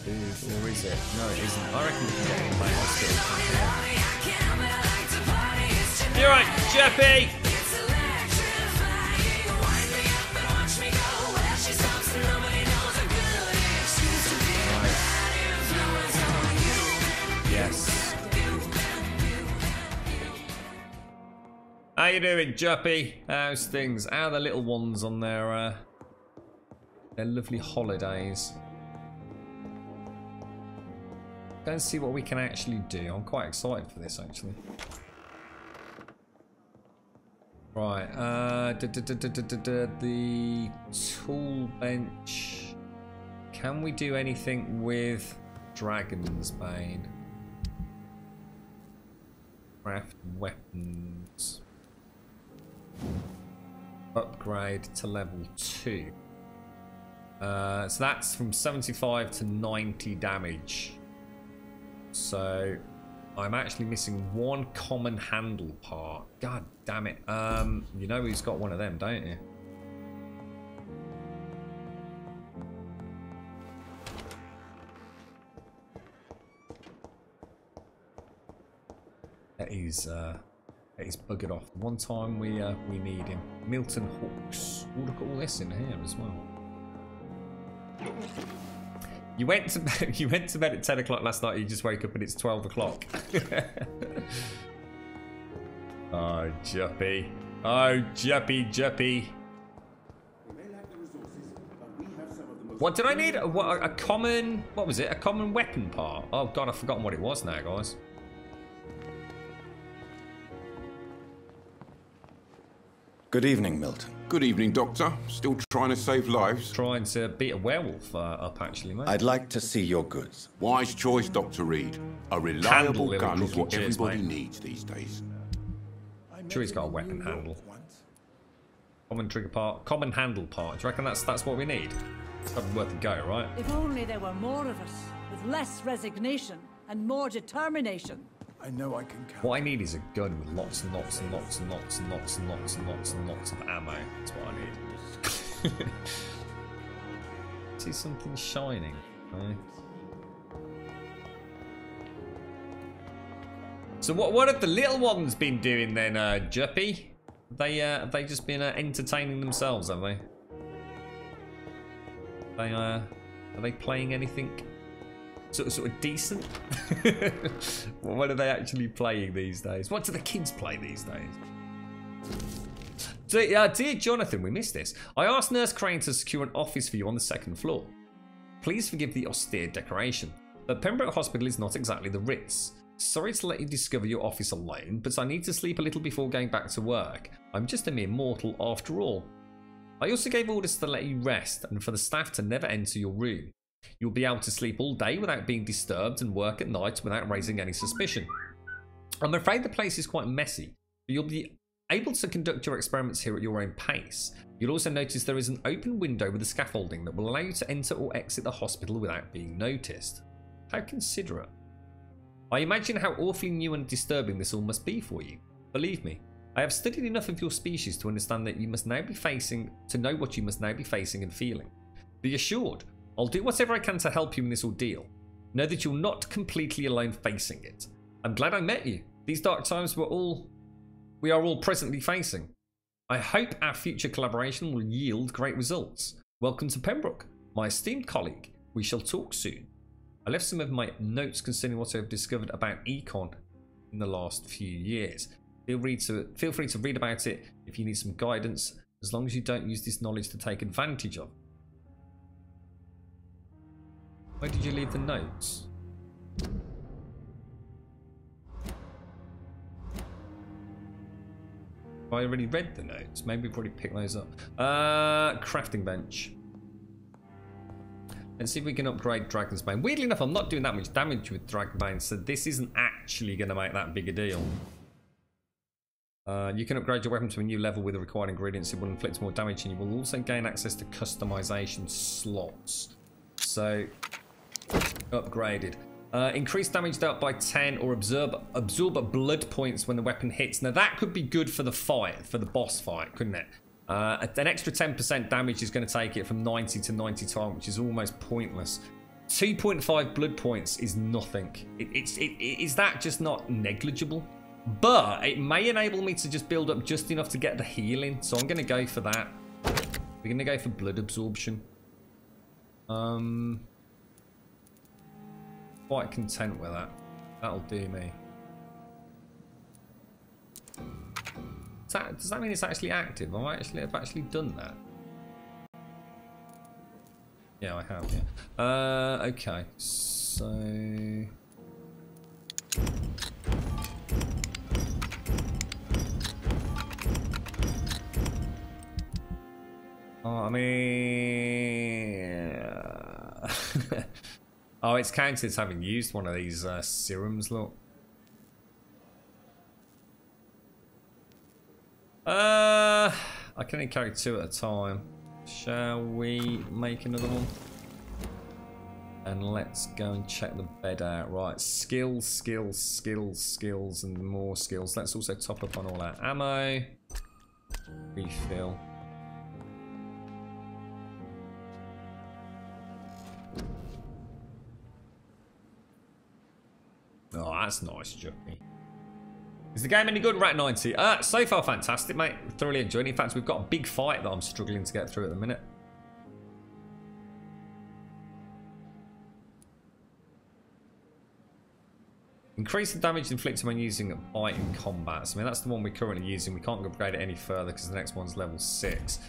Or is it? No, it isn't. I reckon we can get in the main hospital. You're right, Jeppy! Yes. How you doing, Juppy? How's things? How are the little ones on their lovely holidays? Go and see what we can actually do. I'm quite excited for this, actually. Right, the tool bench. Can we do anything with Dragon's Bane? Craft weapons. Upgrade to level 2. So that's from 75 to 90 damage. So I'm actually missing one common handle part. God damn it. You know who's got one of them, don't you? That is buggered off. One time we need him. Milton Hawks. Oh, look at all this in here as well. You went to bed at 10 o'clock last night. You just wake up and it's 12 o'clock. Oh, Juppy. Oh, Juppy. What did I need? A common... What was it? A common weapon part? Oh, God, I've forgotten what it was now, guys. Good evening, Milton. Good evening, Doctor. Still trying to save lives? Trying to beat a werewolf up, actually, mate. I'd like to see your goods. Wise choice, Dr. Reed. A reliable gun is what everybody needs these days. I'm sure he's got a weapon handle. Common trigger part. Common handle part. Do you reckon that's what we need? It's probably worth a go, right? If only there were more of us, with less resignation and more determination. I know I can count. What I need is a gun with lots and lots and lots and lots and lots and lots and lots and lots of ammo. That's what I need. See something shining. Right? So what have the little ones been doing then, Juppy? Have they just been entertaining themselves, have they? Are they playing anything sort of decent? What are they actually playing these days? What do the kids play these days? Dear Jonathan, we missed this. I asked Nurse Crane to secure an office for you on the 2nd floor. Please forgive the austere decoration, but Pembroke Hospital is not exactly the Ritz. Sorry to let you discover your office alone, but I need to sleep a little before going back to work. I'm just a mere mortal after all. I also gave orders to let you rest and for the staff to never enter your room. You'll be able to sleep all day without being disturbed and work at night without raising any suspicion. I'm afraid the place is quite messy, but you'll be able to conduct your experiments here at your own pace. You'll also notice there is an open window with a scaffolding that will allow you to enter or exit the hospital without being noticed. How considerate. I imagine how awfully new and disturbing this all must be for you. Believe me, I have studied enough of your species to understand that you must now be to know what you must now be facing and feeling. Be assured, I'll do whatever I can to help you in this ordeal. Know that you're not completely alone facing it. I'm glad I met you. These dark times we are all presently facing. I hope our future collaboration will yield great results. Welcome to Pembroke, my esteemed colleague. We shall talk soon. I left some of my notes concerning what I have discovered about Econ in the last few years. Feel free to read about it if you need some guidance, as long as you don't use this knowledge to take advantage of. Where did you leave the notes? I already read the notes. Maybe we've already picked those up. Crafting bench. Let's see if we can upgrade Dragon's Bane. Weirdly enough, I'm not doing that much damage with Dragon Bane, so this isn't actually going to make that big a deal. You can upgrade your weapon to a new level with the required ingredients. It will inflict more damage, and you will also gain access to customization slots. So, upgraded. Increase damage dealt by 10 or absorb blood points when the weapon hits. Now that could be good for the fight, for the boss fight, couldn't it? An extra 10% damage is going to take it from 90 to 95, which is almost pointless. 2.5 blood points is nothing. Is that just not negligible? But it may enable me to just build up just enough to get the healing. So I'm going to go for that. We're going to go for blood absorption. Quite content with that. That'll do me. Does that mean it's actually active? I've actually done that. Yeah, I have, yeah. Okay, so... Oh, I mean... Oh, it's counted as having used one of these serums, look. I can only carry 2 at a time. Shall we make another one? And let's go and check the bed out. Right, skills, skills, skills, skills, and more skills. Let's also top up on all our ammo. Refill. Oh, that's nice, Jucky. Is the game any good, Rat90? So far, fantastic, mate. Thoroughly enjoying it. In fact, we've got a big fight that I'm struggling to get through at the minute. Increase the damage inflicted when using a bite in combat. So, I mean, that's the one we're currently using. We can't upgrade it any further because the next one's level 6.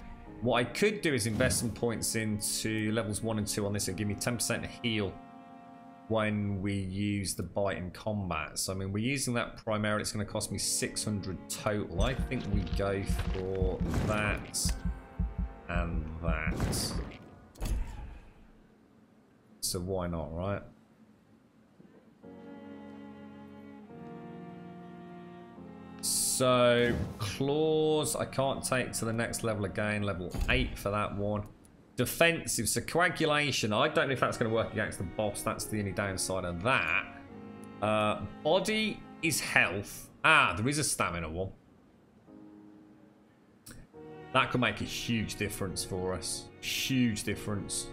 What I could do is invest some points into levels 1 and 2 on this and give me 10% heal when we use the bite in combat. So I mean, we're using that primarily. It's going to cost me 600 total. I think we go for that and that. So why not, right? So claws I can't take to the next level again. Level 8 for that one. Defensive, so coagulation, I don't know if that's going to work against the boss. That's the only downside of that. Body is health. Ah, there is a stamina one. That could make a huge difference for us. Huge difference.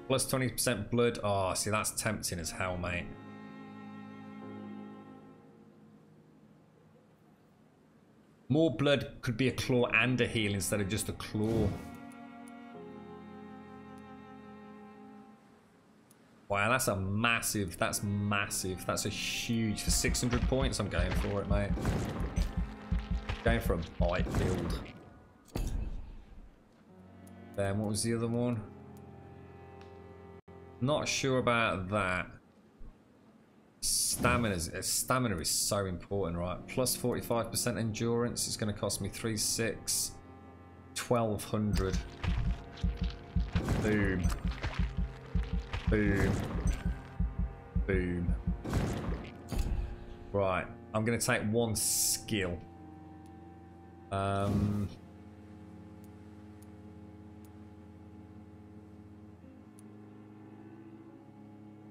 Plus 20% blood. Oh, see, that's tempting as hell, mate. More blood could be a claw and a heal instead of just a claw. Wow, that's a massive, that's massive. That's a huge, for 600 points, I'm going for it, mate. Going for a bite build. Then what was the other one? Not sure about that. Stamina is so important, right? Plus 45% endurance is going to cost me 3,600. 1,200. Boom. Boom. Boom. Right, I'm going to take one skill. I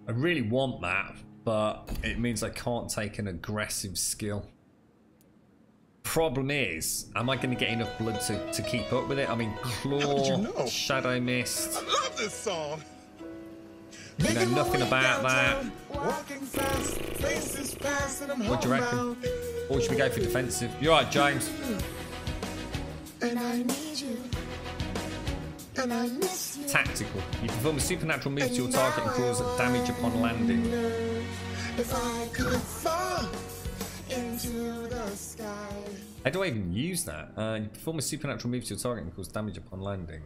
really want that, but it means I can't take an aggressive skill. Problem is, am I going to get enough blood to keep up with it? I mean, Claw, Shadow Mist. I love this song. You know nothing about that. What do you reckon? Or should we go for defensive? You're right, James. And I need you. And I miss you. Tactical. You perform a supernatural move to your target and cause damage upon landing. If I could fall into the sky. How do I even use that? You perform a supernatural move to your target and cause damage upon landing.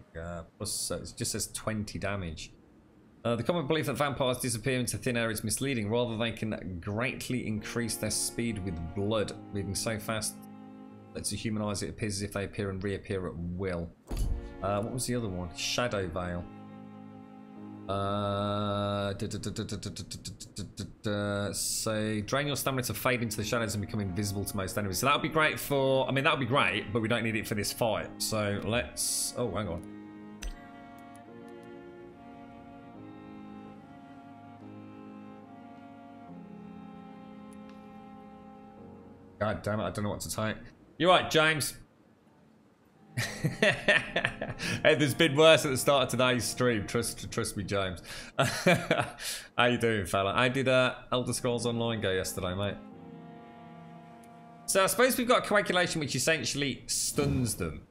Plus, it just says 20 damage. The common belief that vampires disappear into thin air is misleading. Rather, they can greatly increase their speed with blood, moving so fast that to human eyes it appears as if they appear and reappear at will. What was the other one? Shadow Veil. So drain your stamina to fade into the shadows and become invisible to most enemies. So that would be great for... I mean, that would be great, but we don't need it for this fight. So let's... Oh, hang on. God damn it, I don't know what to take. You're right, James. Hey, there's been worse at the start of today's stream. Trust me, James. How you doing, fella? How did Elder Scrolls Online go yesterday, mate? So I suppose we've got a coagulation which essentially stuns them.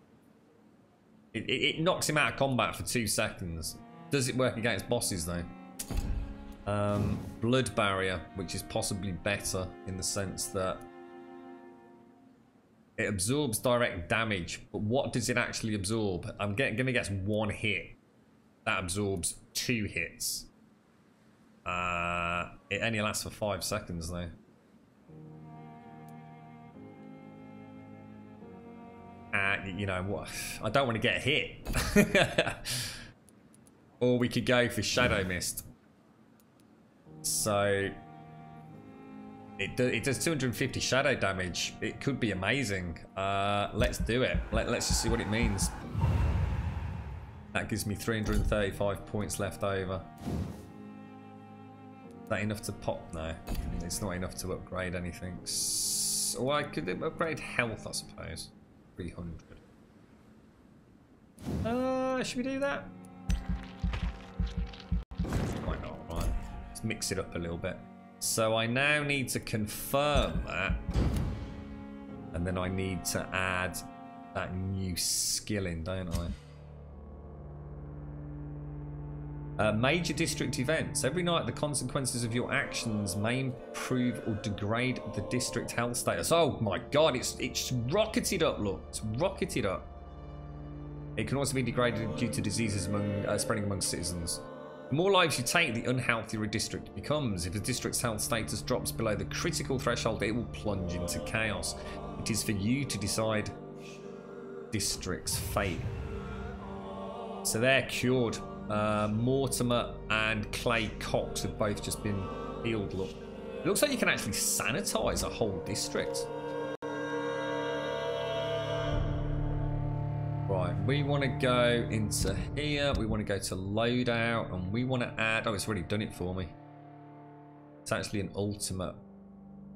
It knocks him out of combat for 2 seconds. Does it work against bosses though? Blood barrier, which is possibly better in the sense that it absorbs direct damage, but what does it actually absorb? I'm gonna guess 1 hit. That absorbs 2 hits. It only lasts for 5 seconds though. You know what? I don't want to get hit. Or we could go for Shadow Mist. So it does 250 shadow damage. It could be amazing. Let's do it. Let's just see what it means. That gives me 335 points left over. Is that enough to pop? No, it's not enough to upgrade anything. So I could upgrade health, I suppose. 300. Should we do that? Why not? Right. Let's mix it up a little bit. So I now need to confirm that. And then I need to add that new skill in, don't I? Major district events. Every night the consequences of your actions may improve or degrade the district health status. Oh my god, it's rocketed up, look. It's rocketed up. It can also be degraded due to diseases spreading among citizens. The more lives you take, the unhealthier a district becomes. If a district's health status drops below the critical threshold, it will plunge into chaos. It is for you to decide district's fate. So they're cured. Mortimer and Clay Cox have both just been healed. Look, it looks like you can actually sanitize a whole district. Right, we want to go into here. We want to go to loadout, and we want to add. Oh, it's already done it for me. It's actually an ultimate.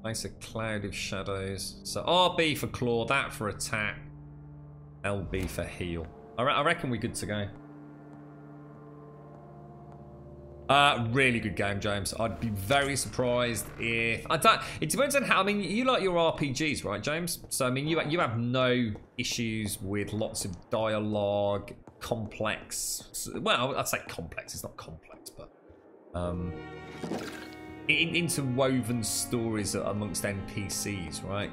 Place a cloud of shadows. So RB for claw, that for attack, LB for heal. I reckon we're good to go. Really good game, James. I'd be very surprised if it depends on how. I mean, you like your RPGs, right, James? So I mean, you have no issues with lots of dialogue, complex. Well, I'd say complex. It's not complex, but interwoven stories amongst NPCs, right?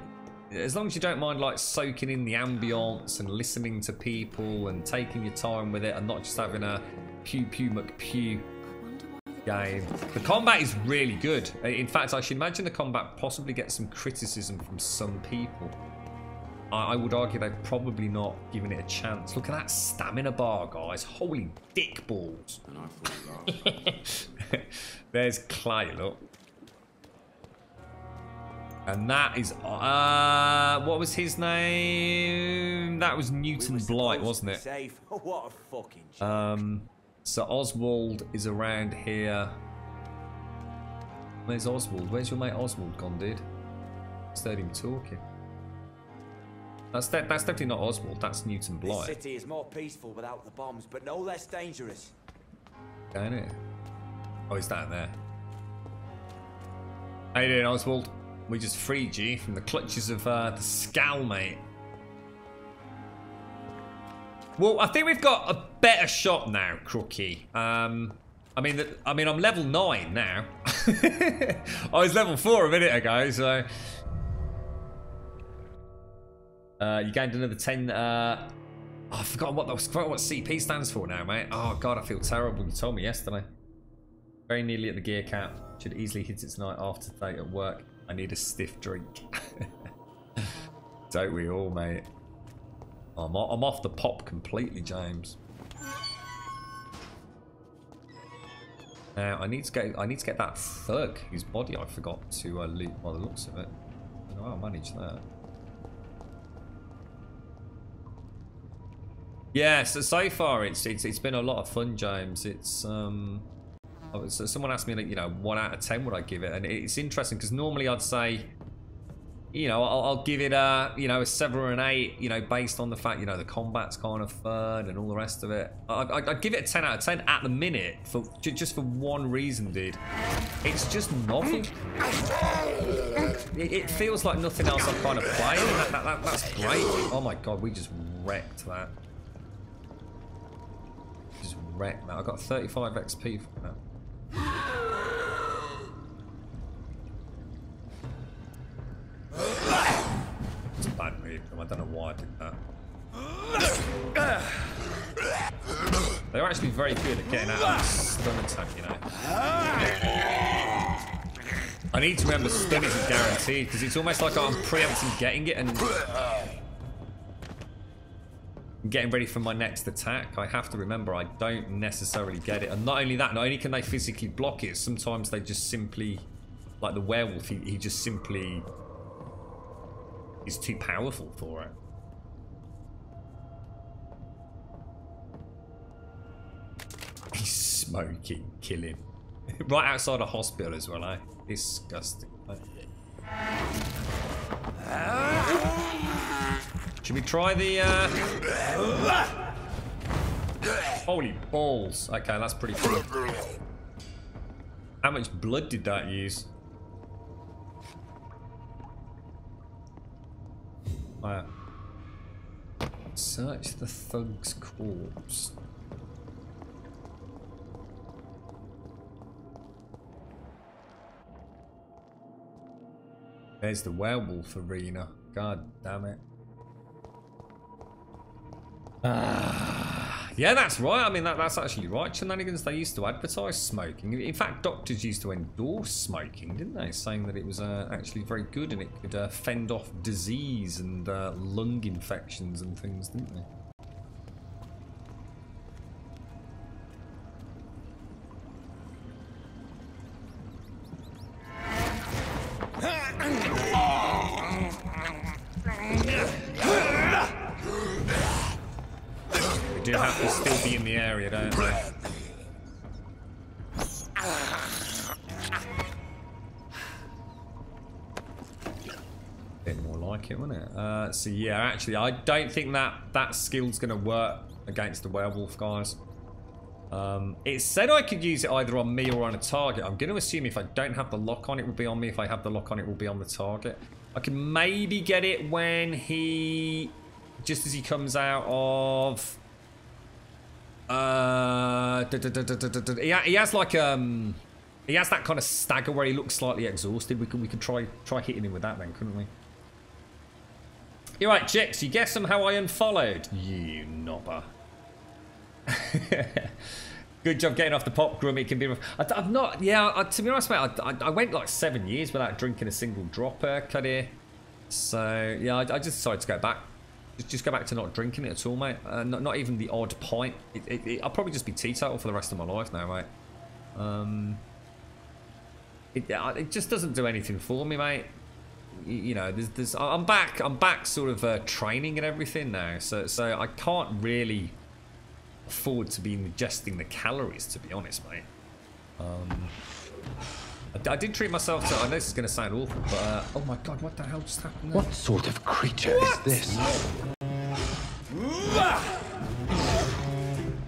As long as you don't mind like soaking in the ambience and listening to people and taking your time with it, and not just having a pew pew McPew game. The combat is really good. In fact, I should imagine the combat possibly gets some criticism from some people. I would argue they've probably not given it a chance. Look at that stamina bar, guys. Holy dick balls. There's Clay, look. And that is... what was his name? That was Newton Blight, wasn't it? Safe. What a fucking so Oswald is around here. Where's Oswald? Where's your mate Oswald gone, dude? Just heard him talking. That's definitely not Oswald. That's Newton Blight. This city is more peaceful without the bombs, but no less dangerous. Down here. Oh, he's down there. How you doing, Oswald? We just freed you from the clutches of the Scal, mate. Well, I think we've got a better shot now, Crookie. I mean, I'm level 9 now. I was level 4 a minute ago, so You gained another 10. I forgot what CP stands for now, mate. Oh god, I feel terrible. You told me yesterday. Very nearly at the gear cap. Should easily hit it tonight after today at work. I need a stiff drink. Don't we all, mate? I'm off the pop completely, James. Now I need to get that thug whose body I forgot to loot by the looks of it. I don't know how I'll manage that. Yeah, so far it's been a lot of fun, James. It's so someone asked me, like, you know, 1 out of 10 would I give it, and it's interesting because normally I'd say, you know, I'll give it a, you know, a 7 or an 8, you know, based on the fact, you know, the combat's kind of fun and all the rest of it. I'd give it a 10 out of 10 at the minute for just for one reason, dude. It's just novel. It feels like nothing else I've kind of played. That's great. Oh my god, we just wrecked that. Just wrecked that. I got 35 XP from that. It's a bad move. I don't know why I did that. They're actually very good at getting out of the stun attack, you know. I need to remember stun isn't guaranteed because it's almost like I'm preempting getting it and getting ready for my next attack. I have to remember I don't necessarily get it. And not only that, not only can they physically block it, sometimes they just simply, like the werewolf, he just simply is too powerful for it. He's smoking, kill him. Right outside a hospital as well, eh? Disgusting. Should we try the holy balls. Okay, that's pretty cool. How much blood did that use? Wow. Search the thug's corpse. There's the werewolf arena. God damn it. Yeah, that's right. I mean, that's actually right. Shenanigans, they used to advertise smoking. In fact, doctors used to endorse smoking, didn't they? Saying that it was actually very good and it could fend off disease and lung infections and things, didn't they? They do have to still be in the area, don't they? Bit more like it, wouldn't it? So yeah, actually, I don't think that skill's going to work against the werewolf guys. It said I could use it either on me or on a target. I'm going to assume if I don't have the lock on, it will be on me. If I have the lock on, it will be on the target. I can maybe get it when he, just as he comes out of, he has like he has that kind of stagger where he looks slightly exhausted. We could try hitting him with that then, couldn't we? You're right, Jix. You guess somehow I unfollowed you, knobber. Good job getting off the pop, Grum. It can be rough. I've not, yeah, to be honest, mate, I went like 7 years without drinking a single drop cut here. So, yeah, I just decided to go back. Just go back to not drinking it at all, mate. Not even the odd pint. I'll probably just be teetotal for the rest of my life now, mate. It just doesn't do anything for me, mate. You know, I'm back sort of training and everything now. So I can't really afford to be ingesting the calories, to be honest, mate. I did treat myself to, I know this is going to sound awful, but oh my god, what the hell just happened there? What sort of creature is this?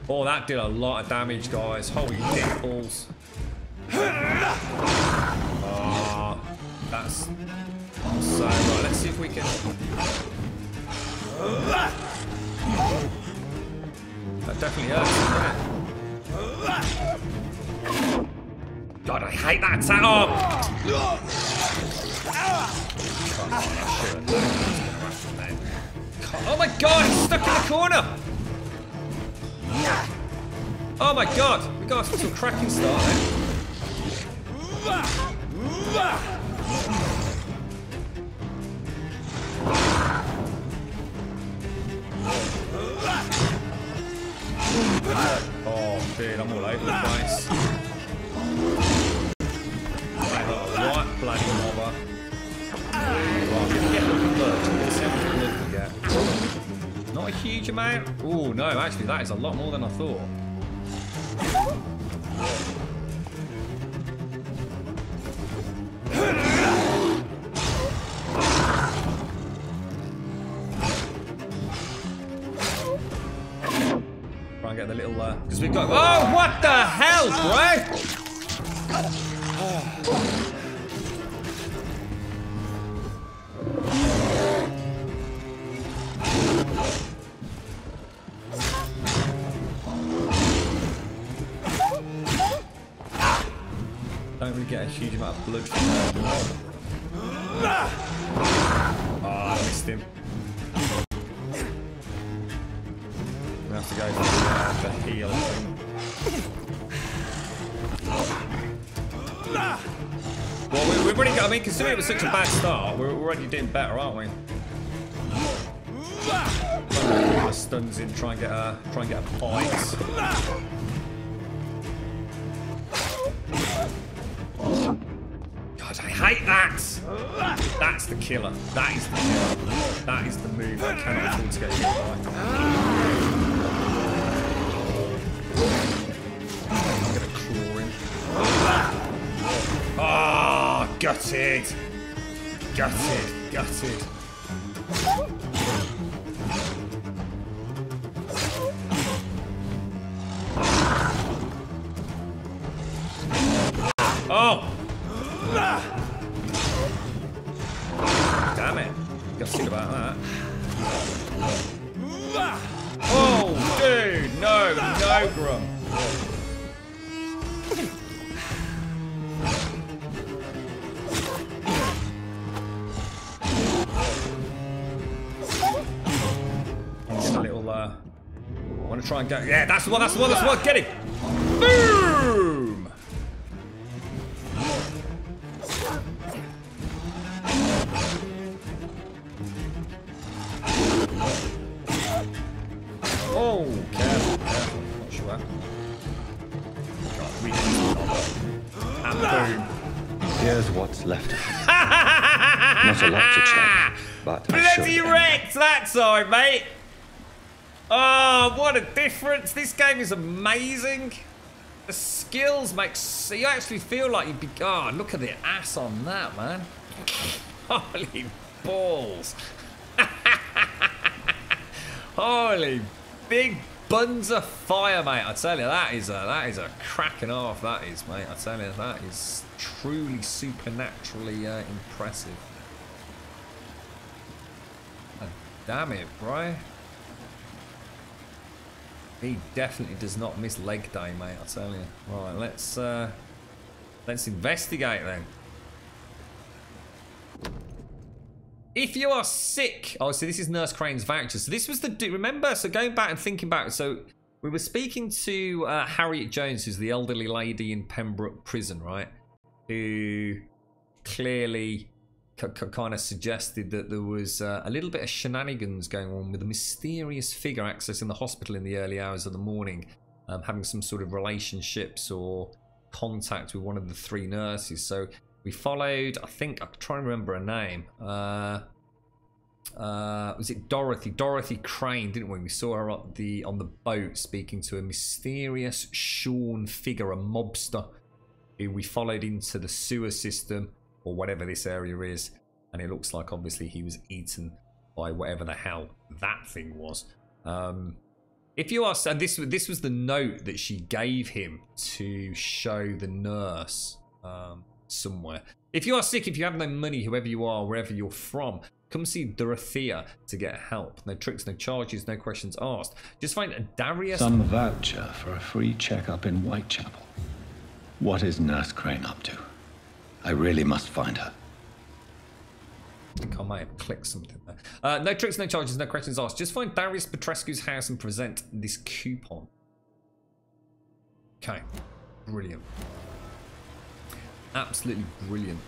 Oh, that did a lot of damage, guys. Holy dick balls. That's so right. Let's see if we can. That definitely hurts, doesn't it? God, I hate that attack. Oh! Come on, I should have known it was going to happen then. Oh my god, he's stuck in the corner! Oh my god, we got some cracking start there. Oh, dude, I'm all over the place. Right, bloody mobber. Right, we get looking blood. Let's see how much blood we get. Not a huge amount. Oh, no, actually, that is a lot more than I thought. Try and get the little, because we've got, oh, what the hell, bro? Don't really get a huge amount of blood from that. Oh, I missed him. We have to go for the heal thing. Well, we've already got, I mean, considering it was such a bad start, we're already doing better, aren't we? Put the stuns in, try and get a fight. God, I hate that! That's the killer. That is the killer. That is the move I cannot afford to get hit by. I'm gonna claw him. Ah, oh, gutted! Gutted, gutted. Oh! Damn it. Gutted about that. Oh, dude! No, no, Grum. Just a little, I want to try and go. Yeah, that's the one, that's the one, that's the one. Get it! Boom! Oh, careful, careful. Not sure. God, we and boom. Here's what's left of him. Not a lot to check, but bloody wrecked that time, mate. Oh, what a difference. This game is amazing. The skills make... You actually feel like you'd be... Oh, look at the ass on that, man. Holy balls. Holy big buns of fire, mate. I tell you, that is a cracking off, that is, mate. I tell you, that is truly supernaturally impressive. Oh, damn it, bro. He definitely does not miss leg day, mate, I tell you. Right, let's investigate then. If you are sick, oh, so this is Nurse Crane's voucher. So this was the, remember, so going back and thinking back, so we were speaking to Harriet Jones, who's the elderly lady in Pembroke Prison, right? Who clearly kind of suggested that there was a little bit of shenanigans going on with a mysterious figure accessing the hospital in the early hours of the morning, having some sort of relationships or contact with one of the three nurses. So we followed, I think, I'm trying to remember her name. Was it Dorothy? Dorothy Crane, didn't we? We saw her on the boat speaking to a mysterious shorn figure, a mobster, who we followed into the sewer system, or whatever this area is. And it looks like, obviously, he was eaten by whatever the hell that thing was. If you are, and this was the note that she gave him to show the nurse somewhere. If you are sick, if you have no money, whoever you are, wherever you're from, come see Dorothea to get help. No tricks, no charges, no questions asked. Just find a Darius. Some voucher for a free checkup in Whitechapel. What is Nurse Crane up to? I really must find her. I think I may have clicked something there. No tricks, no charges, no questions asked. Just find Darius Petrescu's house and present this coupon. Okay. Brilliant. Absolutely brilliant.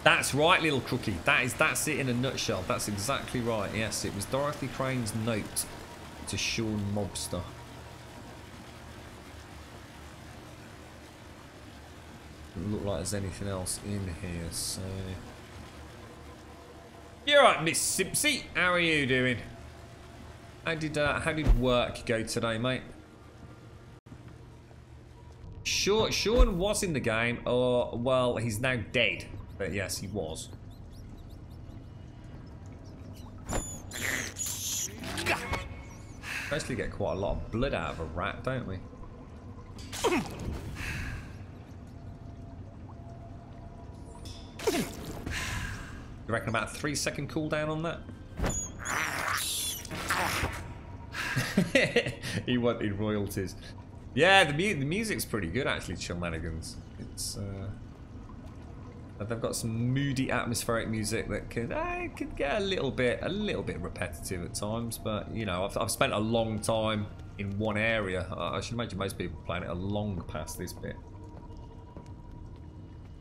That's right, little crookie. That's it in a nutshell. That's exactly right. Yes, it was Dorothy Crane's note to Sean Mobster. Doesn't look like there's anything else in here, so... You're right, Miss Simpsy. How are you doing? How did work go today, mate? Sean was in the game, or well, he's now dead. But yes, he was. Mostly get quite a lot of blood out of a rat, don't we? You reckon about a 3-second cooldown on that? He wanted royalties. Yeah, the music's pretty good actually, Chillmanigans. It's they've got some moody atmospheric music that could get a little bit repetitive at times, but you know, I've spent a long time in one area. I should imagine most people playing it a long past this bit.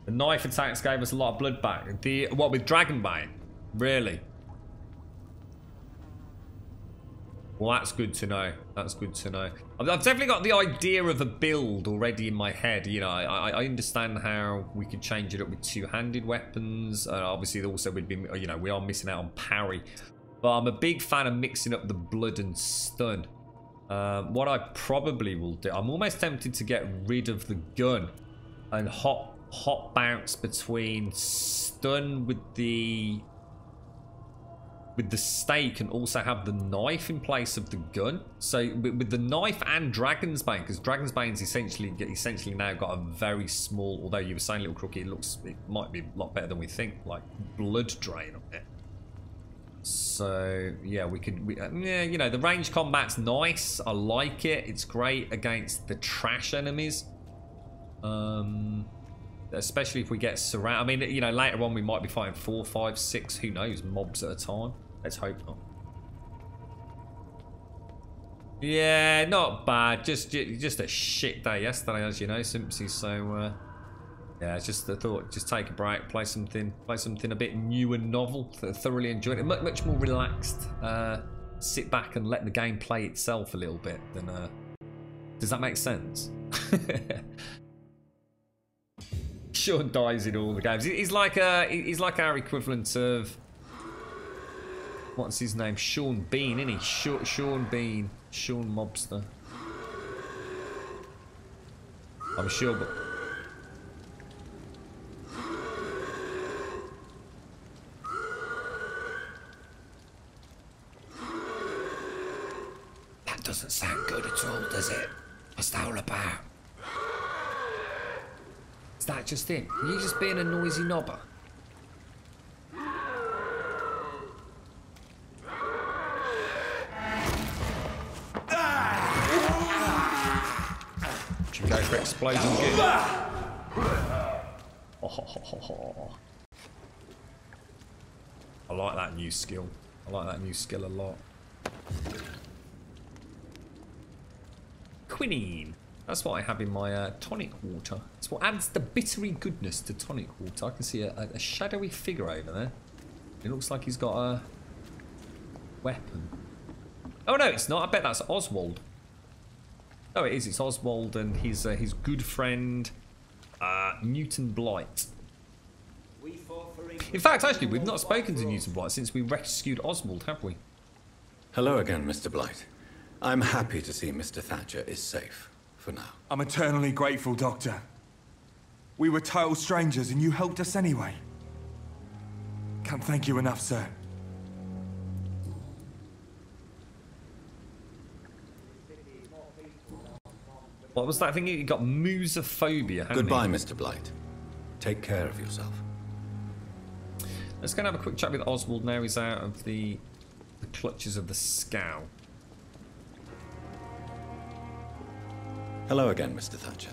The knife attacks gave us a lot of blood back. What with Dragonbane? Really? Well, that's good to know. That's good to know. I've definitely got the idea of a build already in my head. You know, I understand how we could change it up with two-handed weapons. Obviously, also we'd be, you know, we are missing out on parry. But I'm a big fan of mixing up the blood and stun. What I probably will do, I'm almost tempted to get rid of the gun and hot bounce between stun with the stake and also have the knife in place of the gun. So with the knife and Dragon's Bane, because Dragon's Bane's essentially now got a very small, although you were saying little crookie, it might be a lot better than we think, like blood drain on it. So yeah, yeah, you know, the range combat's nice. I like it. It's great against the trash enemies. Especially if we get surrounded. I mean, you know, later on we might be fighting 4, 5, 6, who knows, mobs at a time. Let's hope not. Yeah, not bad. Just a shit day yesterday, as you know, Simpsy. So yeah, it's just the thought. Just take a break, play something a bit new and novel. Thoroughly enjoyed it. Much more relaxed. Sit back and let the game play itself a little bit. Than does that make sense? Sean dies in all the games. He's like our equivalent of, what's his name? Sean Bean, isn't he? Sean Bean, Sean Mobster. I'm sure, but that doesn't sound good at all, does it? What's that all about? Is that just it? Are you just being a noisy knobber? Should we go for explosion good? I like that new skill. I like that new skill a lot. Quinine. That's what I have in my tonic water. It's what adds the bittery goodness to tonic water. I can see a shadowy figure over there. It looks like he's got a weapon. Oh no, it's not. I bet that's Oswald. Oh, it is. It's Oswald and his good friend Newton Blight. In fact, actually, we've not spoken to Newton Blight since we rescued Oswald, have we? Hello again, Mr. Blight. I'm happy to see Mr. Thatcher is safe. For now. I'm eternally grateful, Doctor. We were total strangers and you helped us anyway. Can't thank you enough, sir. What was that thing? You got musophobia, Goodbye, Mr. Blight. Take care of yourself. Let's go and have a quick chat with Oswald now he's out of the clutches of the scow. Hello again, Mr. Thatcher.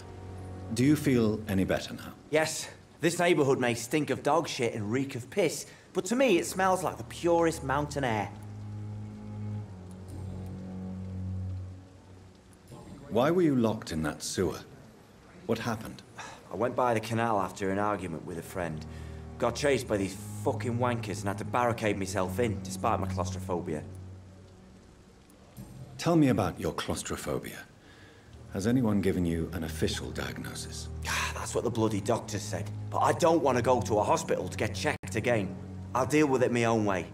Do you feel any better now? Yes, This neighborhood may stink of dog shit and reek of piss, but to me it smells like the purest mountain air. Why were you locked in that sewer? What happened? I went by the canal after an argument with a friend. Got chased by these fucking wankers and had to barricade myself in, despite my claustrophobia. Tell me about your claustrophobia. Has anyone given you an official diagnosis? That's what the bloody doctor said. But I don't want to go to a hospital to get checked again. I'll deal with it my own way.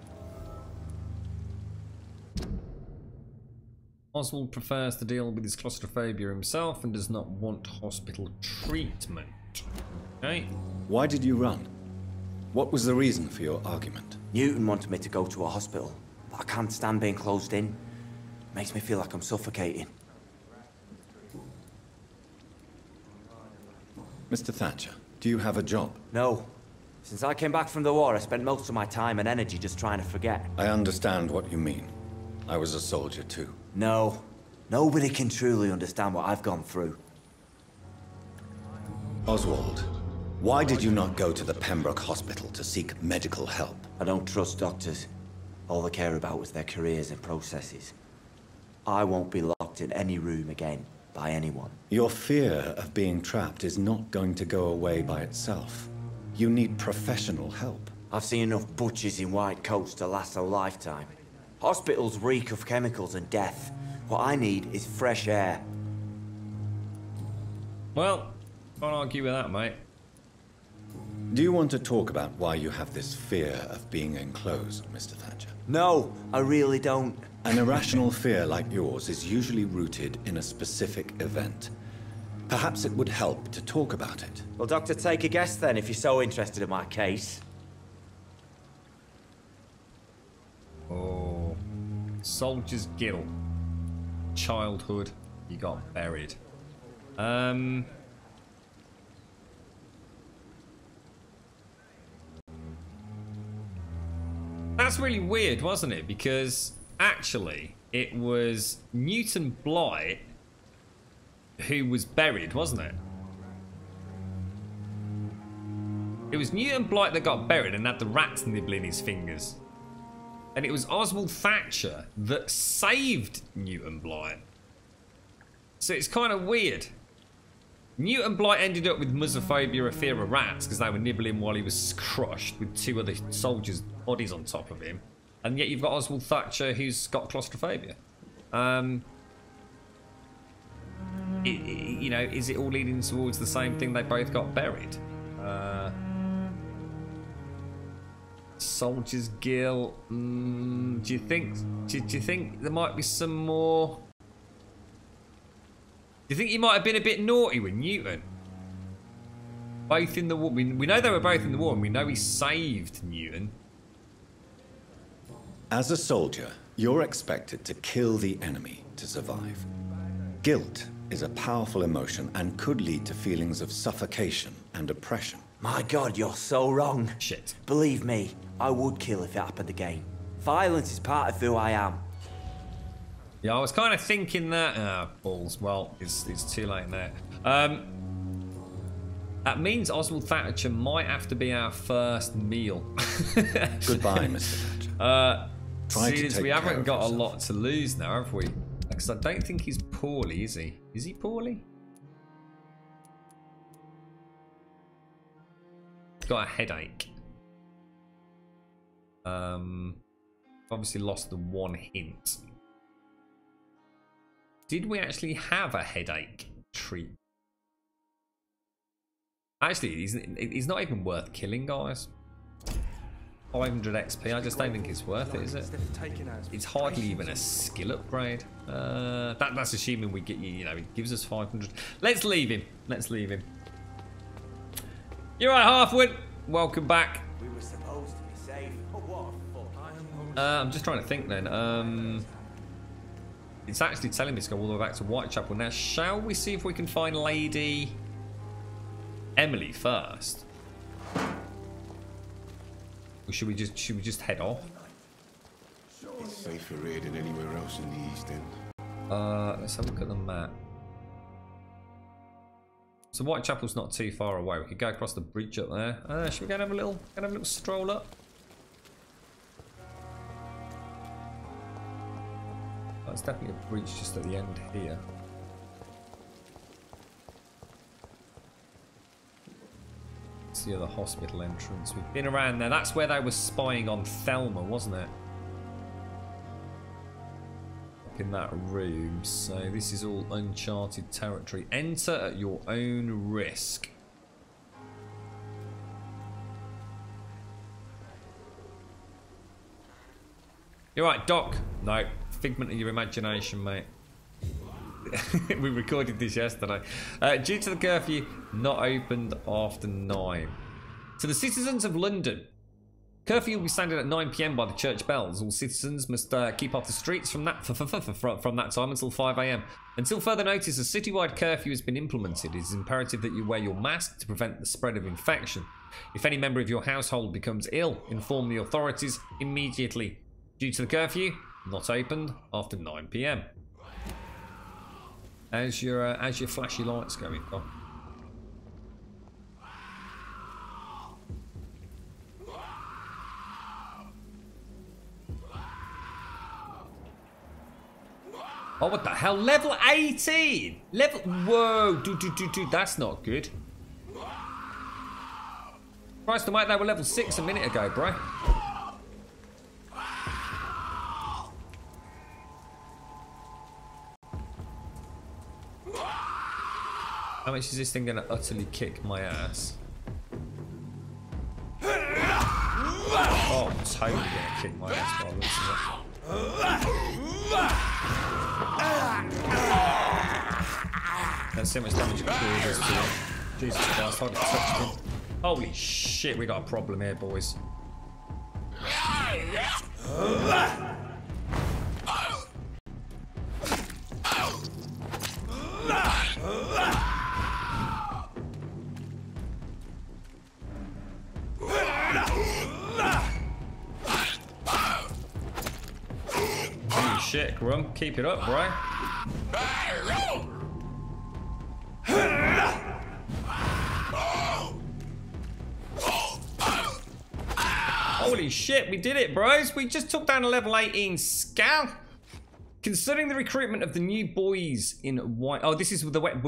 Oswald prefers to deal with his claustrophobia himself and does not want hospital treatment. Okay. Why did you run? What was the reason for your argument? Newton wanted me to go to a hospital, but I can't stand being closed in. Makes me feel like I'm suffocating. Mr. Thatcher, do you have a job? No. Since I came back from the war, I spent most of my time and energy just trying to forget. I understand what you mean. I was a soldier too. No. Nobody can truly understand what I've gone through. Oswald, why did you not go to the Pembroke Hospital to seek medical help? I don't trust doctors. All they care about was their careers and processes. I won't be locked in any room again by anyone. Your fear of being trapped is not going to go away by itself. You need professional help. I've seen enough butchers in white coats to last a lifetime. Hospitals reek of chemicals and death. What I need is fresh air. Well, can't argue with that, mate. Do you want to talk about why you have this fear of being enclosed, Mr. Thatcher? No, I really don't. An irrational fear like yours is usually rooted in a specific event. Perhaps it would help to talk about it. Well, Doctor, take a guess then, if you're so interested in my case. Oh. Soldier's guilt. Childhood. You got buried. That's really weird, wasn't it? Because actually, it was Newton Blight who was buried, wasn't it? It was Newton Blight that got buried and had the rats nibbling his fingers. And it was Oswald Thatcher that saved Newton Blight. So it's kind of weird. Newton Blight ended up with musophobia, a fear of rats, because they were nibbling while he was crushed with two other soldiers' bodies on top of him. And yet you've got Oswald Thatcher who's got claustrophobia. You know, is it all leading towards the same thing? They both got buried. Soldier's guilt. Do you think there might be some more? Do you think he might have been a bit naughty with Newton? Both in the war. We know they were both in the war, and we know he saved Newton. As a soldier, you're expected to kill the enemy to survive. Guilt is a powerful emotion and could lead to feelings of suffocation and oppression. My God, you're so wrong. Shit. Believe me, I would kill if it happened again. Violence is part of who I am. Yeah, I was kind of thinking that. Balls. Well, it's too late now. That means Oswald Thatcher might have to be our first meal. Goodbye, Mr. Thatcher. Since we haven't got a lot to lose now, have we? Because I don't think he's poorly, is he? Is he poorly? He's got a headache. Obviously lost the one hint. Did we actually have a headache treat? Actually, he's not even worth killing, guys. 500 XP, I just don't think it's worth it, is it? It's hardly even a skill upgrade. That's assuming we get you know, it gives us 500. Let's leave him. Let's leave him. You're right, Halfwood. Welcome back. We were supposed to be safe. Oh, what a fuck. I'm just trying to think then. It's actually telling me to go all the way back to Whitechapel. Now, shall we see if we can find Lady Emily first? Or should we just head off? It's safer here than anywhere else in the East End. Let's have a look at the map. So Whitechapel's not too far away. We could go across the bridge up there. Should we go and have a little stroll up? That's definitely a bridge just at the end here. It's the other hospital entrance. We've been around there. That's where they were spying on Thelma, wasn't it? Up in that room. So this is all uncharted territory. Enter at your own risk. You're right, Doc. No, figment of your imagination, mate. We recorded this yesterday. Due to the curfew, not opened after 9. To the citizens of London, curfew will be sounded at 9 PM by the church bells. All citizens must keep off the streets from that time until 5 AM. Until further notice, a citywide curfew has been implemented. It is imperative that you wear your mask to prevent the spread of infection. If any member of your household becomes ill, inform the authorities immediately. Due to the curfew, not opened after 9 PM. How's your flashy lights going, Doc? Oh, what the hell? Level 18! Whoa, dude, that's not good. Christ, the mate, they were level 6 a minute ago, bro. How much is this thing gonna utterly kick my ass? Oh, I'm totally gonna kick my ass by the looks of it. That's so much damage it does to him. Jesus Christ, hardly touched him. Holy shit, we got a problem here, boys. Holy shit, Grum, keep it up, bro. Holy shit, we did it, bros. We just took down a level 18 scout. Considering the recruitment of the new boys in white... Oh, this is with the wet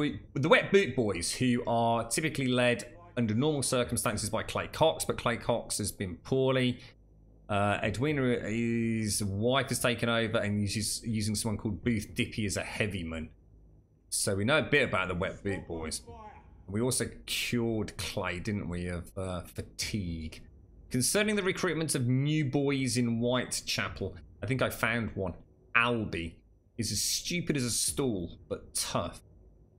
boot boys, who are typically led under normal circumstances by Clay Cox, but Clay Cox has been poorly. Edwina, his wife, has taken over and he's using someone called Booth Dippy as a heavyman. So we know a bit about the wet boot boys. We also cured Clay, didn't we, of fatigue. Concerning the recruitment of new boys in Whitechapel, I think I found one. Albie is as stupid as a stool, but tough.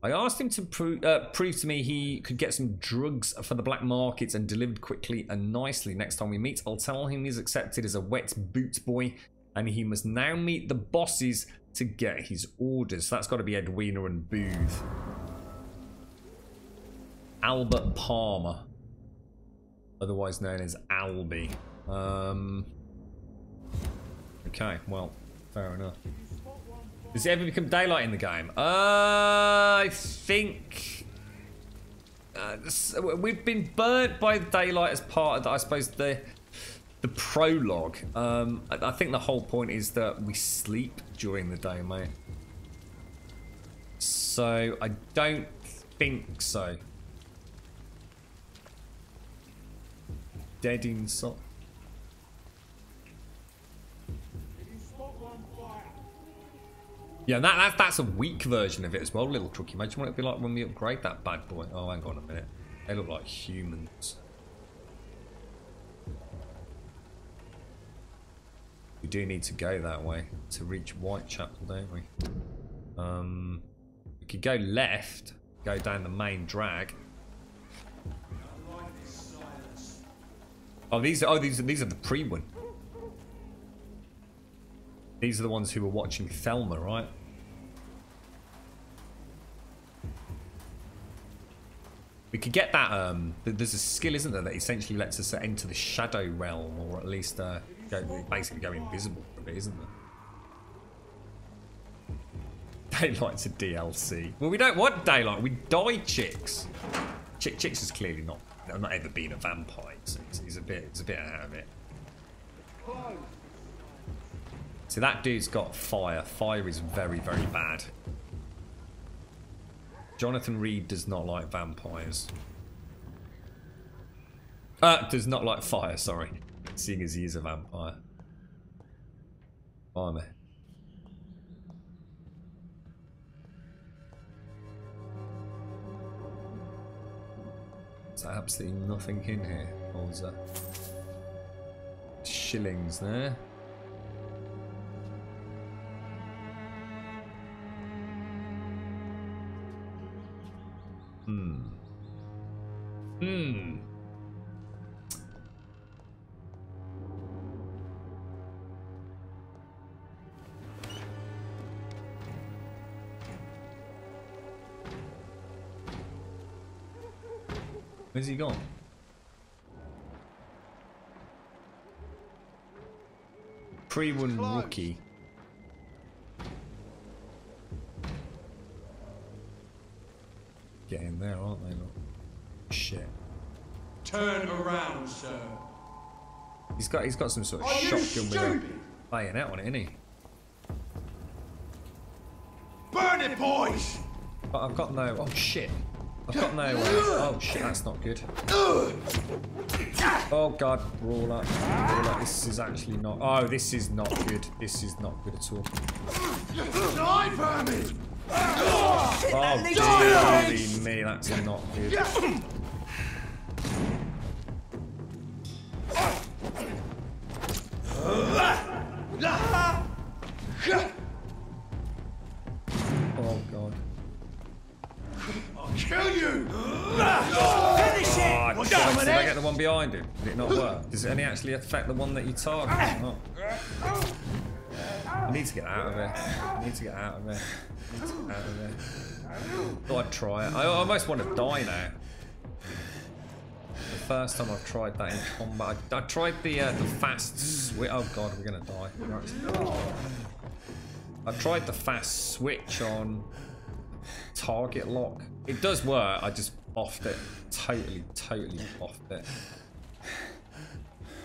I asked him to prove to me he could get some drugs for the black market and delivered quickly and nicely. Next time we meet, I'll tell him he's accepted as a wet boot boy and he must now meet the bosses to get his orders. So that's got to be Edwina and Booth. Albert Palmer, otherwise known as Albie. Okay, well, fair enough. Does it ever become daylight in the game? I think we've been burnt by daylight as part of, I suppose, the prologue. I think the whole point is that we sleep during the day, mate. So I don't think so. Dead inside. Yeah, that's a weak version of it as well, little trucky. Imagine what it'd be like when we upgrade that bad boy. Oh, hang on a minute. They look like humans. We do need to go that way to reach Whitechapel, don't we? We could go left, go down the main drag. Oh, these are the pre-one. These are the ones who were watching Thelma, right? We could get that, there's a skill, isn't there, that essentially lets us enter the shadow realm, or at least basically go invisible for a bit, isn't Daylight's a DLC. Well, we don't want Daylight. We die chicks. Chicks is clearly not. I've not ever been a vampire. So he's a bit out of it. So that dude's got fire. Fire is very, very bad. Jonathan Reed does not like vampires. Does not like fire, sorry. Seeing as he is a vampire. Blimey. There's absolutely nothing in here. What was that? Shillings there. Where's he gone? Pre-win rookie. Get in there, aren't they? Not shit. Turn around, sir. He's got some sort of shotgun with a bayonet on it, isn't he? Burn it, boys! But I've got no. Oh shit! I've got no. Oh shit! That's not good. Oh god! Brawler. This is actually not. Oh, this is not good. This is not good at all. Die, vermin! Oh dear me, that's not good. Oh god. I'll kill you! Finish it! Oh, did I get the one behind him? Did it not work? Does it only actually affect the one that you target? Oh. I need to get out of here. I need to get out of here. Thought I'd try it. I almost want to die now. The first time I've tried that in combat, I tried the fast switch. Oh god, we're gonna die. I tried the fast switch on target lock. It does work. I just offed it. Totally offed it.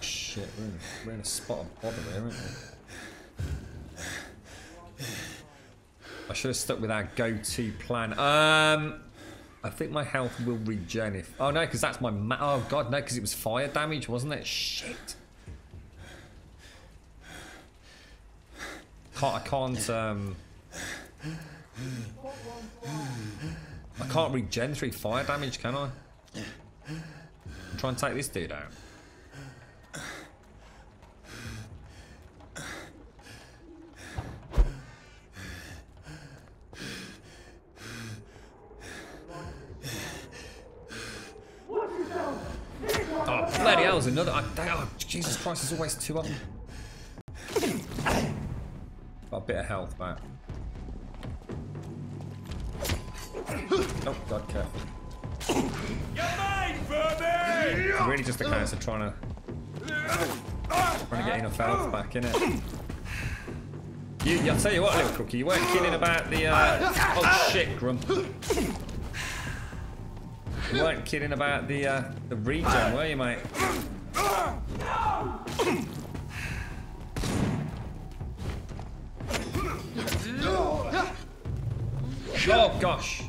Shit, we're in a spot of bother here, aren't we? I should have stuck with our go-to plan. I think my health will regen if... Oh no, because that's my... Oh god, no, because it was fire damage, wasn't it? Shit. I can't regen through fire damage, can I? Try and take this dude out. Oh, bloody hell, there's another. Oh, Jesus Christ, there's always two of them. Got a bit of health back. Oh, God, careful. It's really just a case of trying to get enough health back, innit? I'll tell you what, little cookie, you weren't kidding about the. Oh, shit, Grum. You weren't kidding about the regen, were you, mate? Oh gosh!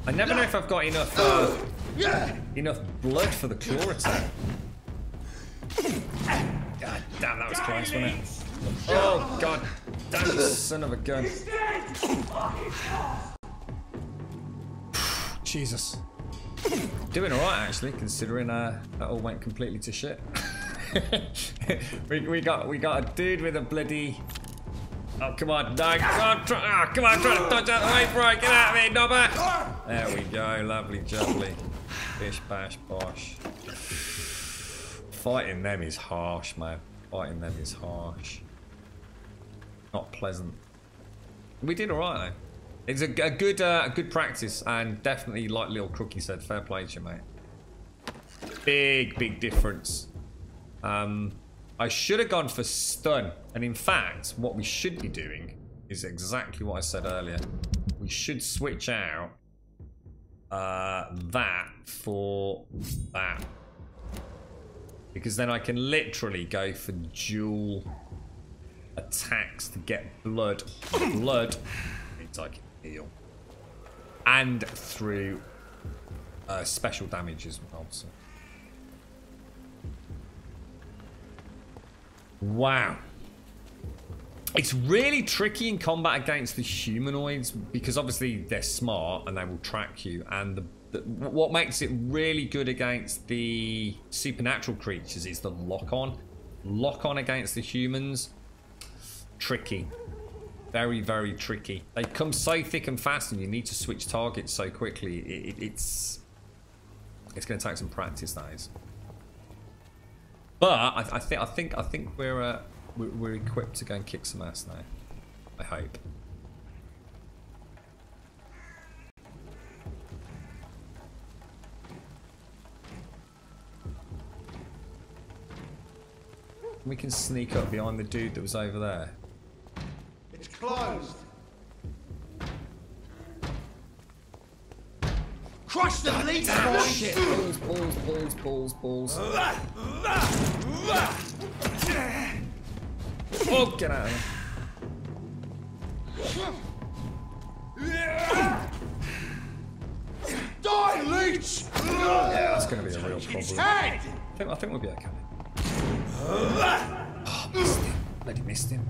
I never know if I've got enough blood for the claw attack. God damn, that was close, wasn't it? Oh god, damn the son of a gun! Jesus. Doing alright actually, considering that all went completely to shit. we got a dude with a bloody... Oh come on, no, come on, try to dodge out the way, bro, get out of here, knobber! There we go, lovely jubbly. Bish bash bosh. Fighting them is harsh, man. Fighting them is harsh. Not pleasant. We did alright though. It's a good practice, and definitely, like Little Crookie said, fair play to you, mate. Big difference. I should have gone for stun, and in fact, what we should be doing is exactly what I said earlier. We should switch out that for that. Because then I can literally go for dual attacks to get blood. Blood means I can heal. And through special damage as well. So. Wow. It's really tricky in combat against the humanoids because obviously they're smart and they will track you. And what makes it really good against the supernatural creatures is the lock-on. Lock-on against the humans. Tricky. Very, very tricky. They come so thick and fast and you need to switch targets so quickly. It's going to take some practice, that is. But I think we're equipped to go and kick some ass now. I hope. We can sneak up behind the dude that was over there. It's closed. Crush the leech! Oh shit! Balls. Oh, get out of here. Die, leech! Yeah, that's going to be a real problem. Head! I think we'll be okay. Oh, missed him. Bloody missed him.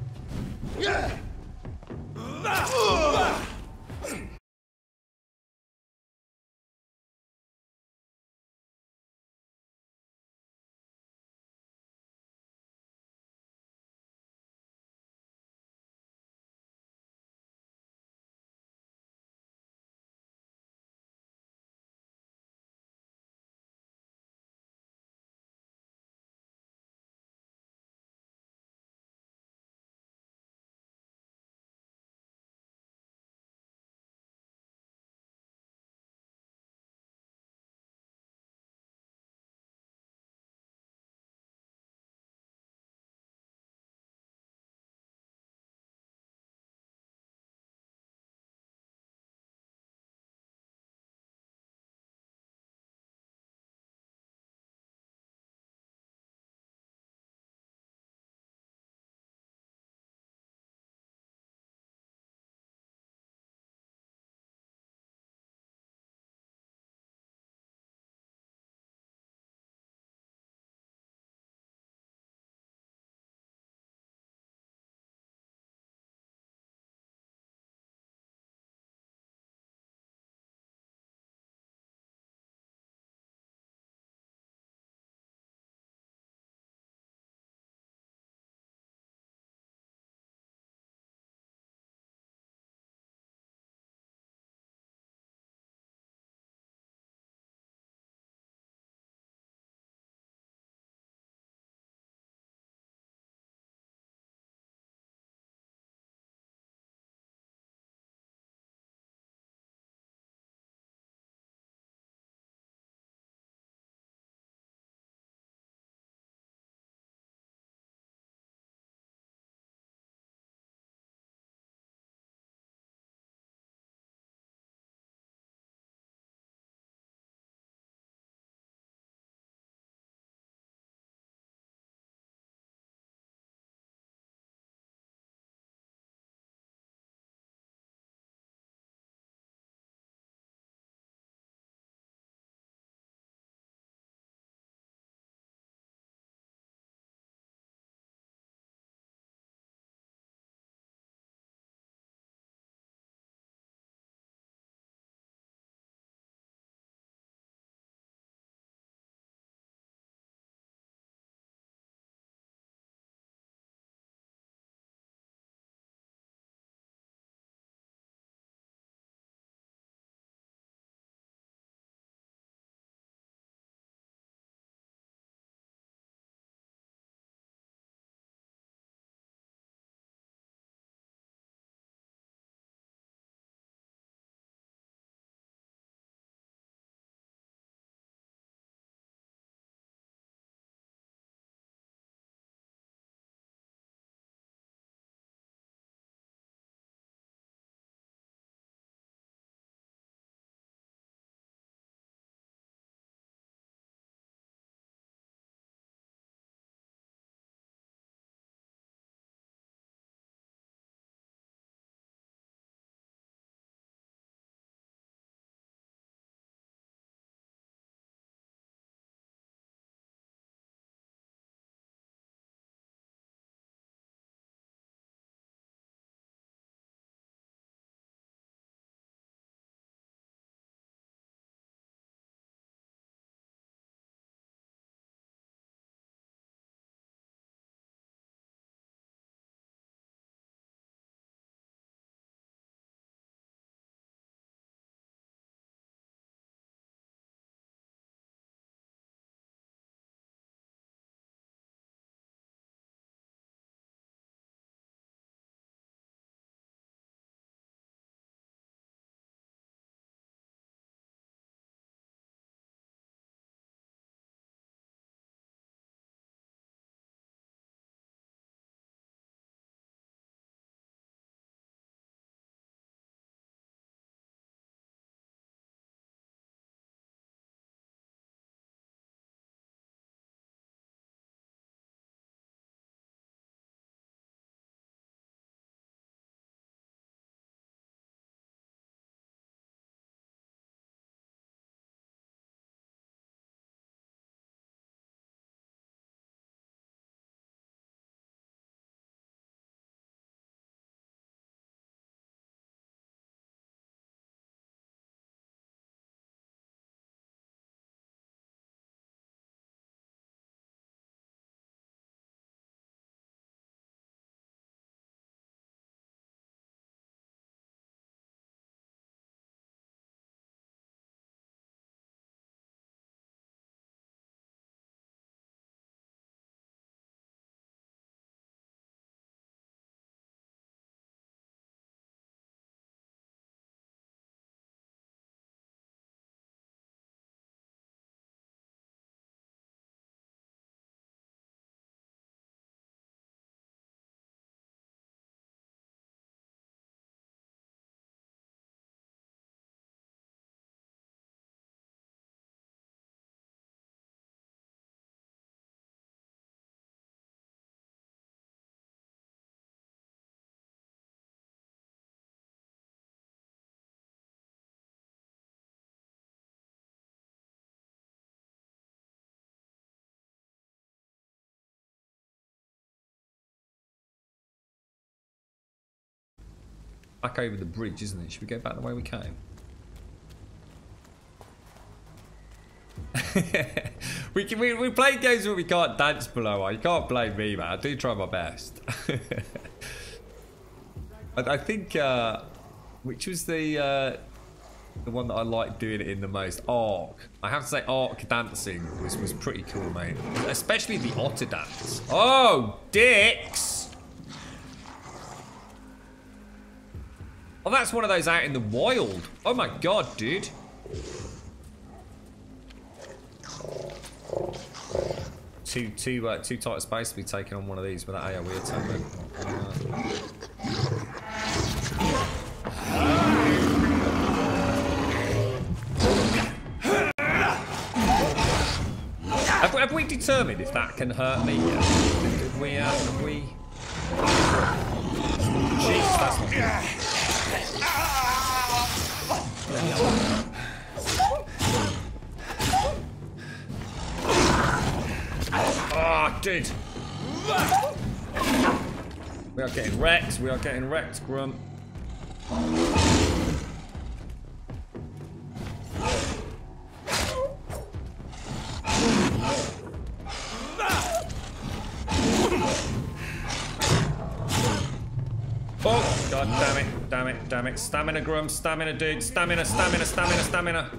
back over the bridge, isn't it? Should we go back the way we came? we play games where we can't dance below. You can't blame me, man. I do try my best. I think which was the one that I liked doing it in the most? Arc. I have to say arc dancing was pretty cool, mate. Especially the otter dance. Oh, dicks! Oh, that's one of those out in the wild. Oh my god, dude. Too tight space to be taking on one of these with that AoE attack. Have we determined if that can hurt me yet? Have we... Jeez, that's not good. Oh, dude. We are getting wrecked. We are getting wrecked, Grump. Oh, god damn it, damn it, damn it. Stamina, Grum, stamina, dude. Stamina, stamina, stamina, stamina.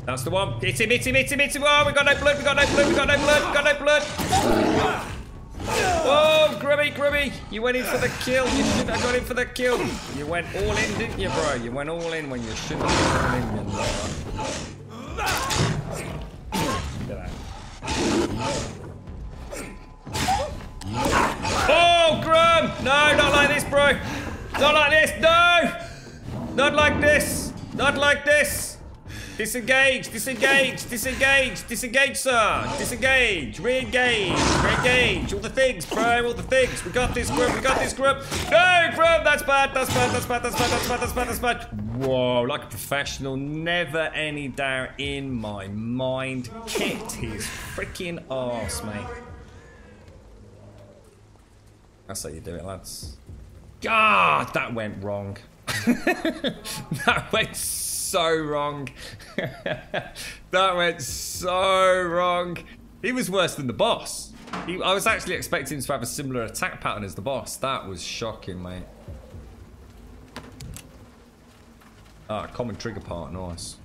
That's the one. Hit him, hit him, hit him, hit him. Oh, we got no blood, we got no blood, we got no blood, we got no blood. Oh, Grubby, Grubby. You went in for the kill. You should have got in for the kill. You went all in, didn't you, bro? You went all in when you shouldn't have gone in, you know. Get out. Oh, Grum! No, not like this, bro. Not like this. No! Not like this. Not like this. Disengage, disengage, disengage, disengage, sir. Disengage, re-engage, re-engage. All the things, bro, all the things. We got this, Grum, we got this, Grum. No, Grum, that's bad, that's bad, that's bad, that's bad, that's bad, that's bad, that's bad. Whoa, like a professional, never any doubt in my mind. Kicked his freaking arse, mate. That's how you do it, lads. God, that went wrong. That went so wrong. That went so wrong. He was worse than the boss. I was actually expecting to have a similar attack pattern as the boss. That was shocking, mate. Ah, common trigger part, nice.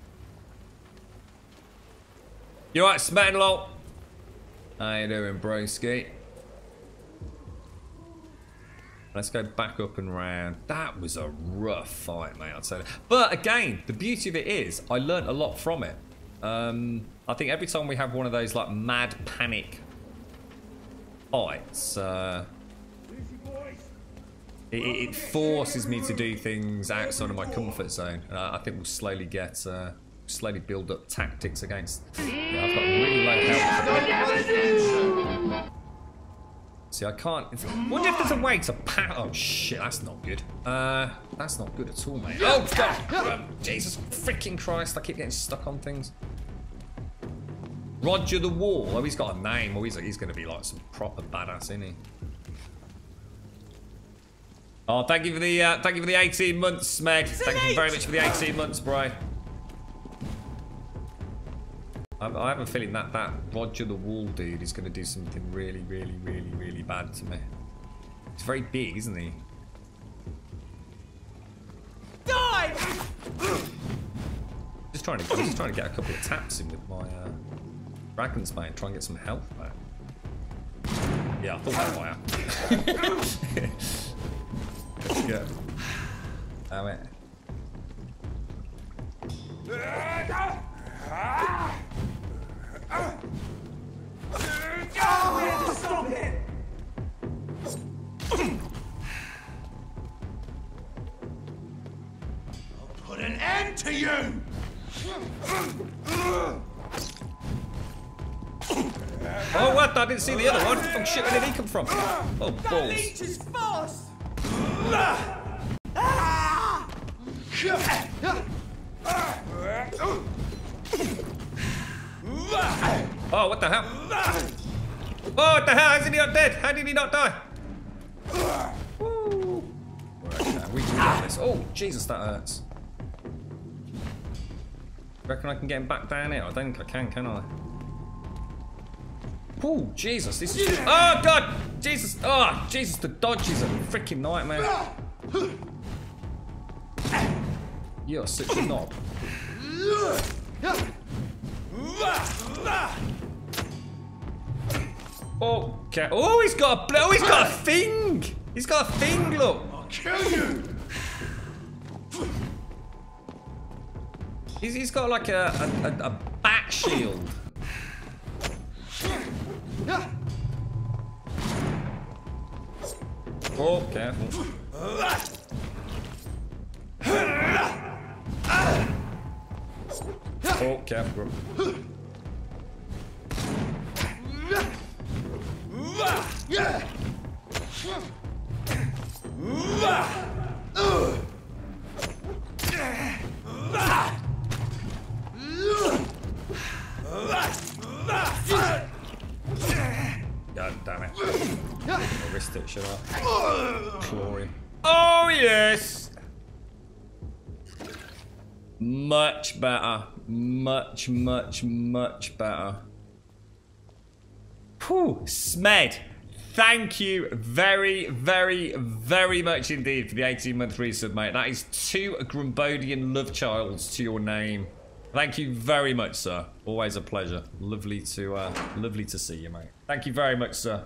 You alright, Smanlol? How you doing, broski? Let's go back up and round. That was a rough fight, mate, I'd say. But again, the beauty of it is I learnt a lot from it. I think every time we have one of those like mad panic fights, it forces me to do things outside of my comfort zone. And I think we'll slowly get, slowly build up tactics against. Yeah, I've got really low health. See, I can't. Wonder if there's a way to pat. Oh shit, that's not good. That's not good at all, mate. Oh god, Jesus freaking Christ! I keep getting stuck on things. Roger the Wall. Oh, he's got a name. Oh, he's going to be like some proper badass, isn't he? Oh, thank you for the 18 months, Smeg. Thank you very much for the 18 months, bro. I have a feeling that Roger the Wall dude is going to do something really, really, really, really bad to me. He's very big, isn't he? Die! Just trying to get a couple of taps in with my dragons, mate. Try and get some health back. Yeah, I thought that might happen. Let's go. Damn it. Stop it! I'll put an end to you! Oh, what? I didn't see the other one. Oh shit, where did he come from? Oh, balls. That leech is fast! Oh, what the hell? Oh, what the hell? How is he not dead? How did he not die? Woo. Okay, we can do this. Oh, Jesus, that hurts. Reckon I can get him back down here? I don't think I can I? Oh, Jesus, this is... Oh, God! Jesus! Oh, Jesus, the dodge is a freaking nightmare. You're such a knob. Okay. Oh, he's got a thing! He's got a thing, look! I'll kill you! He's got like a bat shield. Oh, careful. Oh, careful. God damn it. I'll wrist it, should I? Glory. Oh, yes! Much better. Much, much, much better. Whew. Smed, thank you very, very, very much indeed for the 18-month resub, mate. That is 2 Grumbodian love childs to your name. Thank you very much, sir. Always a pleasure. Lovely to see you, mate. Thank you very much, sir.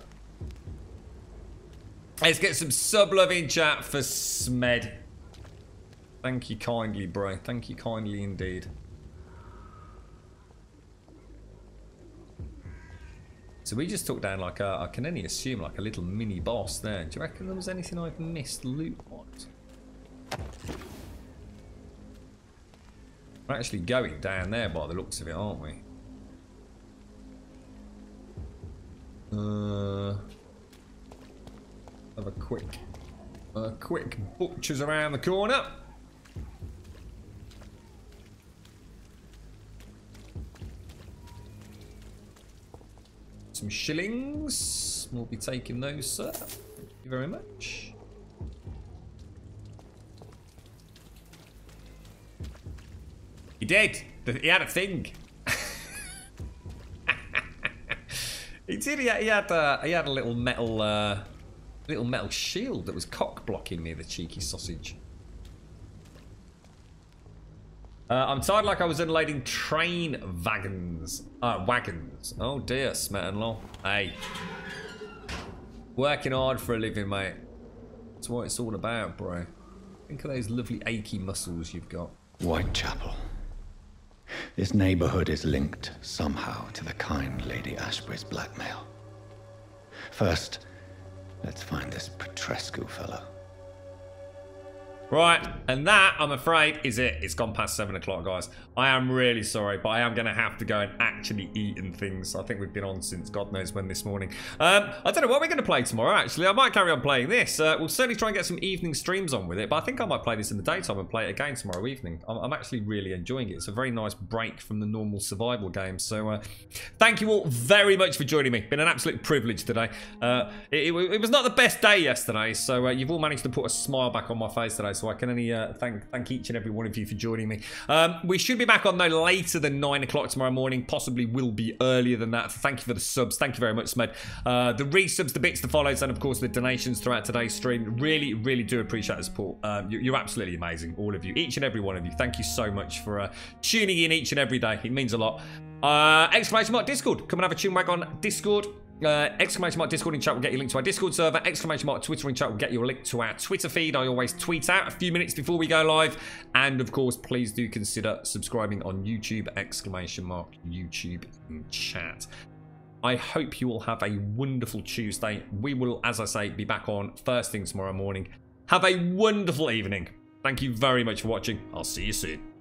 Let's get some sub love in chat for Smed. Thank you kindly, bro. Thank you kindly indeed. So we just took down like a, I can only assume like a little mini boss there. Do you reckon there was anything I've missed loot-wise? We're actually going down there by the looks of it, aren't we? Have a quick butchers around the corner. Some shillings. We'll be taking those, sir. Thank you very much. He did. He had a thing. He did. He had a little metal shield that was cock blocking me. The cheeky sausage. I'm tired like I was unloading train wagons. Wagons. Oh dear, Smet-in-law. Hey. Working hard for a living, mate. That's what it's all about, bro. Think of those lovely achy muscles you've got. Whitechapel. This neighborhood is linked somehow to the kind Lady Ashbury's blackmail. First, let's find this Petrescu fellow. Right, and that, I'm afraid, is it. It's gone past 7 o'clock, guys. I am really sorry, but I am going to have to go and actually eat and things. I think we've been on since God knows when this morning. I don't know what we're going to play tomorrow, actually. I might carry on playing this. We'll certainly try and get some evening streams on with it, but I think I might play this in the daytime and play it again tomorrow evening. I'm actually really enjoying it. It's a very nice break from the normal survival game. So thank you all very much for joining me. Been an absolute privilege today. It was not the best day yesterday, so you've all managed to put a smile back on my face today. So I can only thank each and every one of you for joining me. We should be back on no later than 9 o'clock tomorrow morning. Possibly will be earlier than that. Thank you for the subs. Thank you very much, Smed. The resubs, the bits, the follows, and of course the donations throughout today's stream. Really, really do appreciate the support. You're absolutely amazing, all of you. Each and every one of you. Thank you so much for tuning in each and every day. It means a lot. Exclamation mark Discord. Come and have a tune wag on Discord. Exclamation mark Discord in chat will get you a link to our Discord server. Exclamation mark Twitter in chat will get you a link to our Twitter feed. I always tweet out a few minutes before we go live. And of course, please do consider subscribing on YouTube. Exclamation mark YouTube in chat. I hope you all have a wonderful Tuesday. We will, as I say, be back on first thing tomorrow morning. Have a wonderful evening. Thank you very much for watching. I'll see you soon.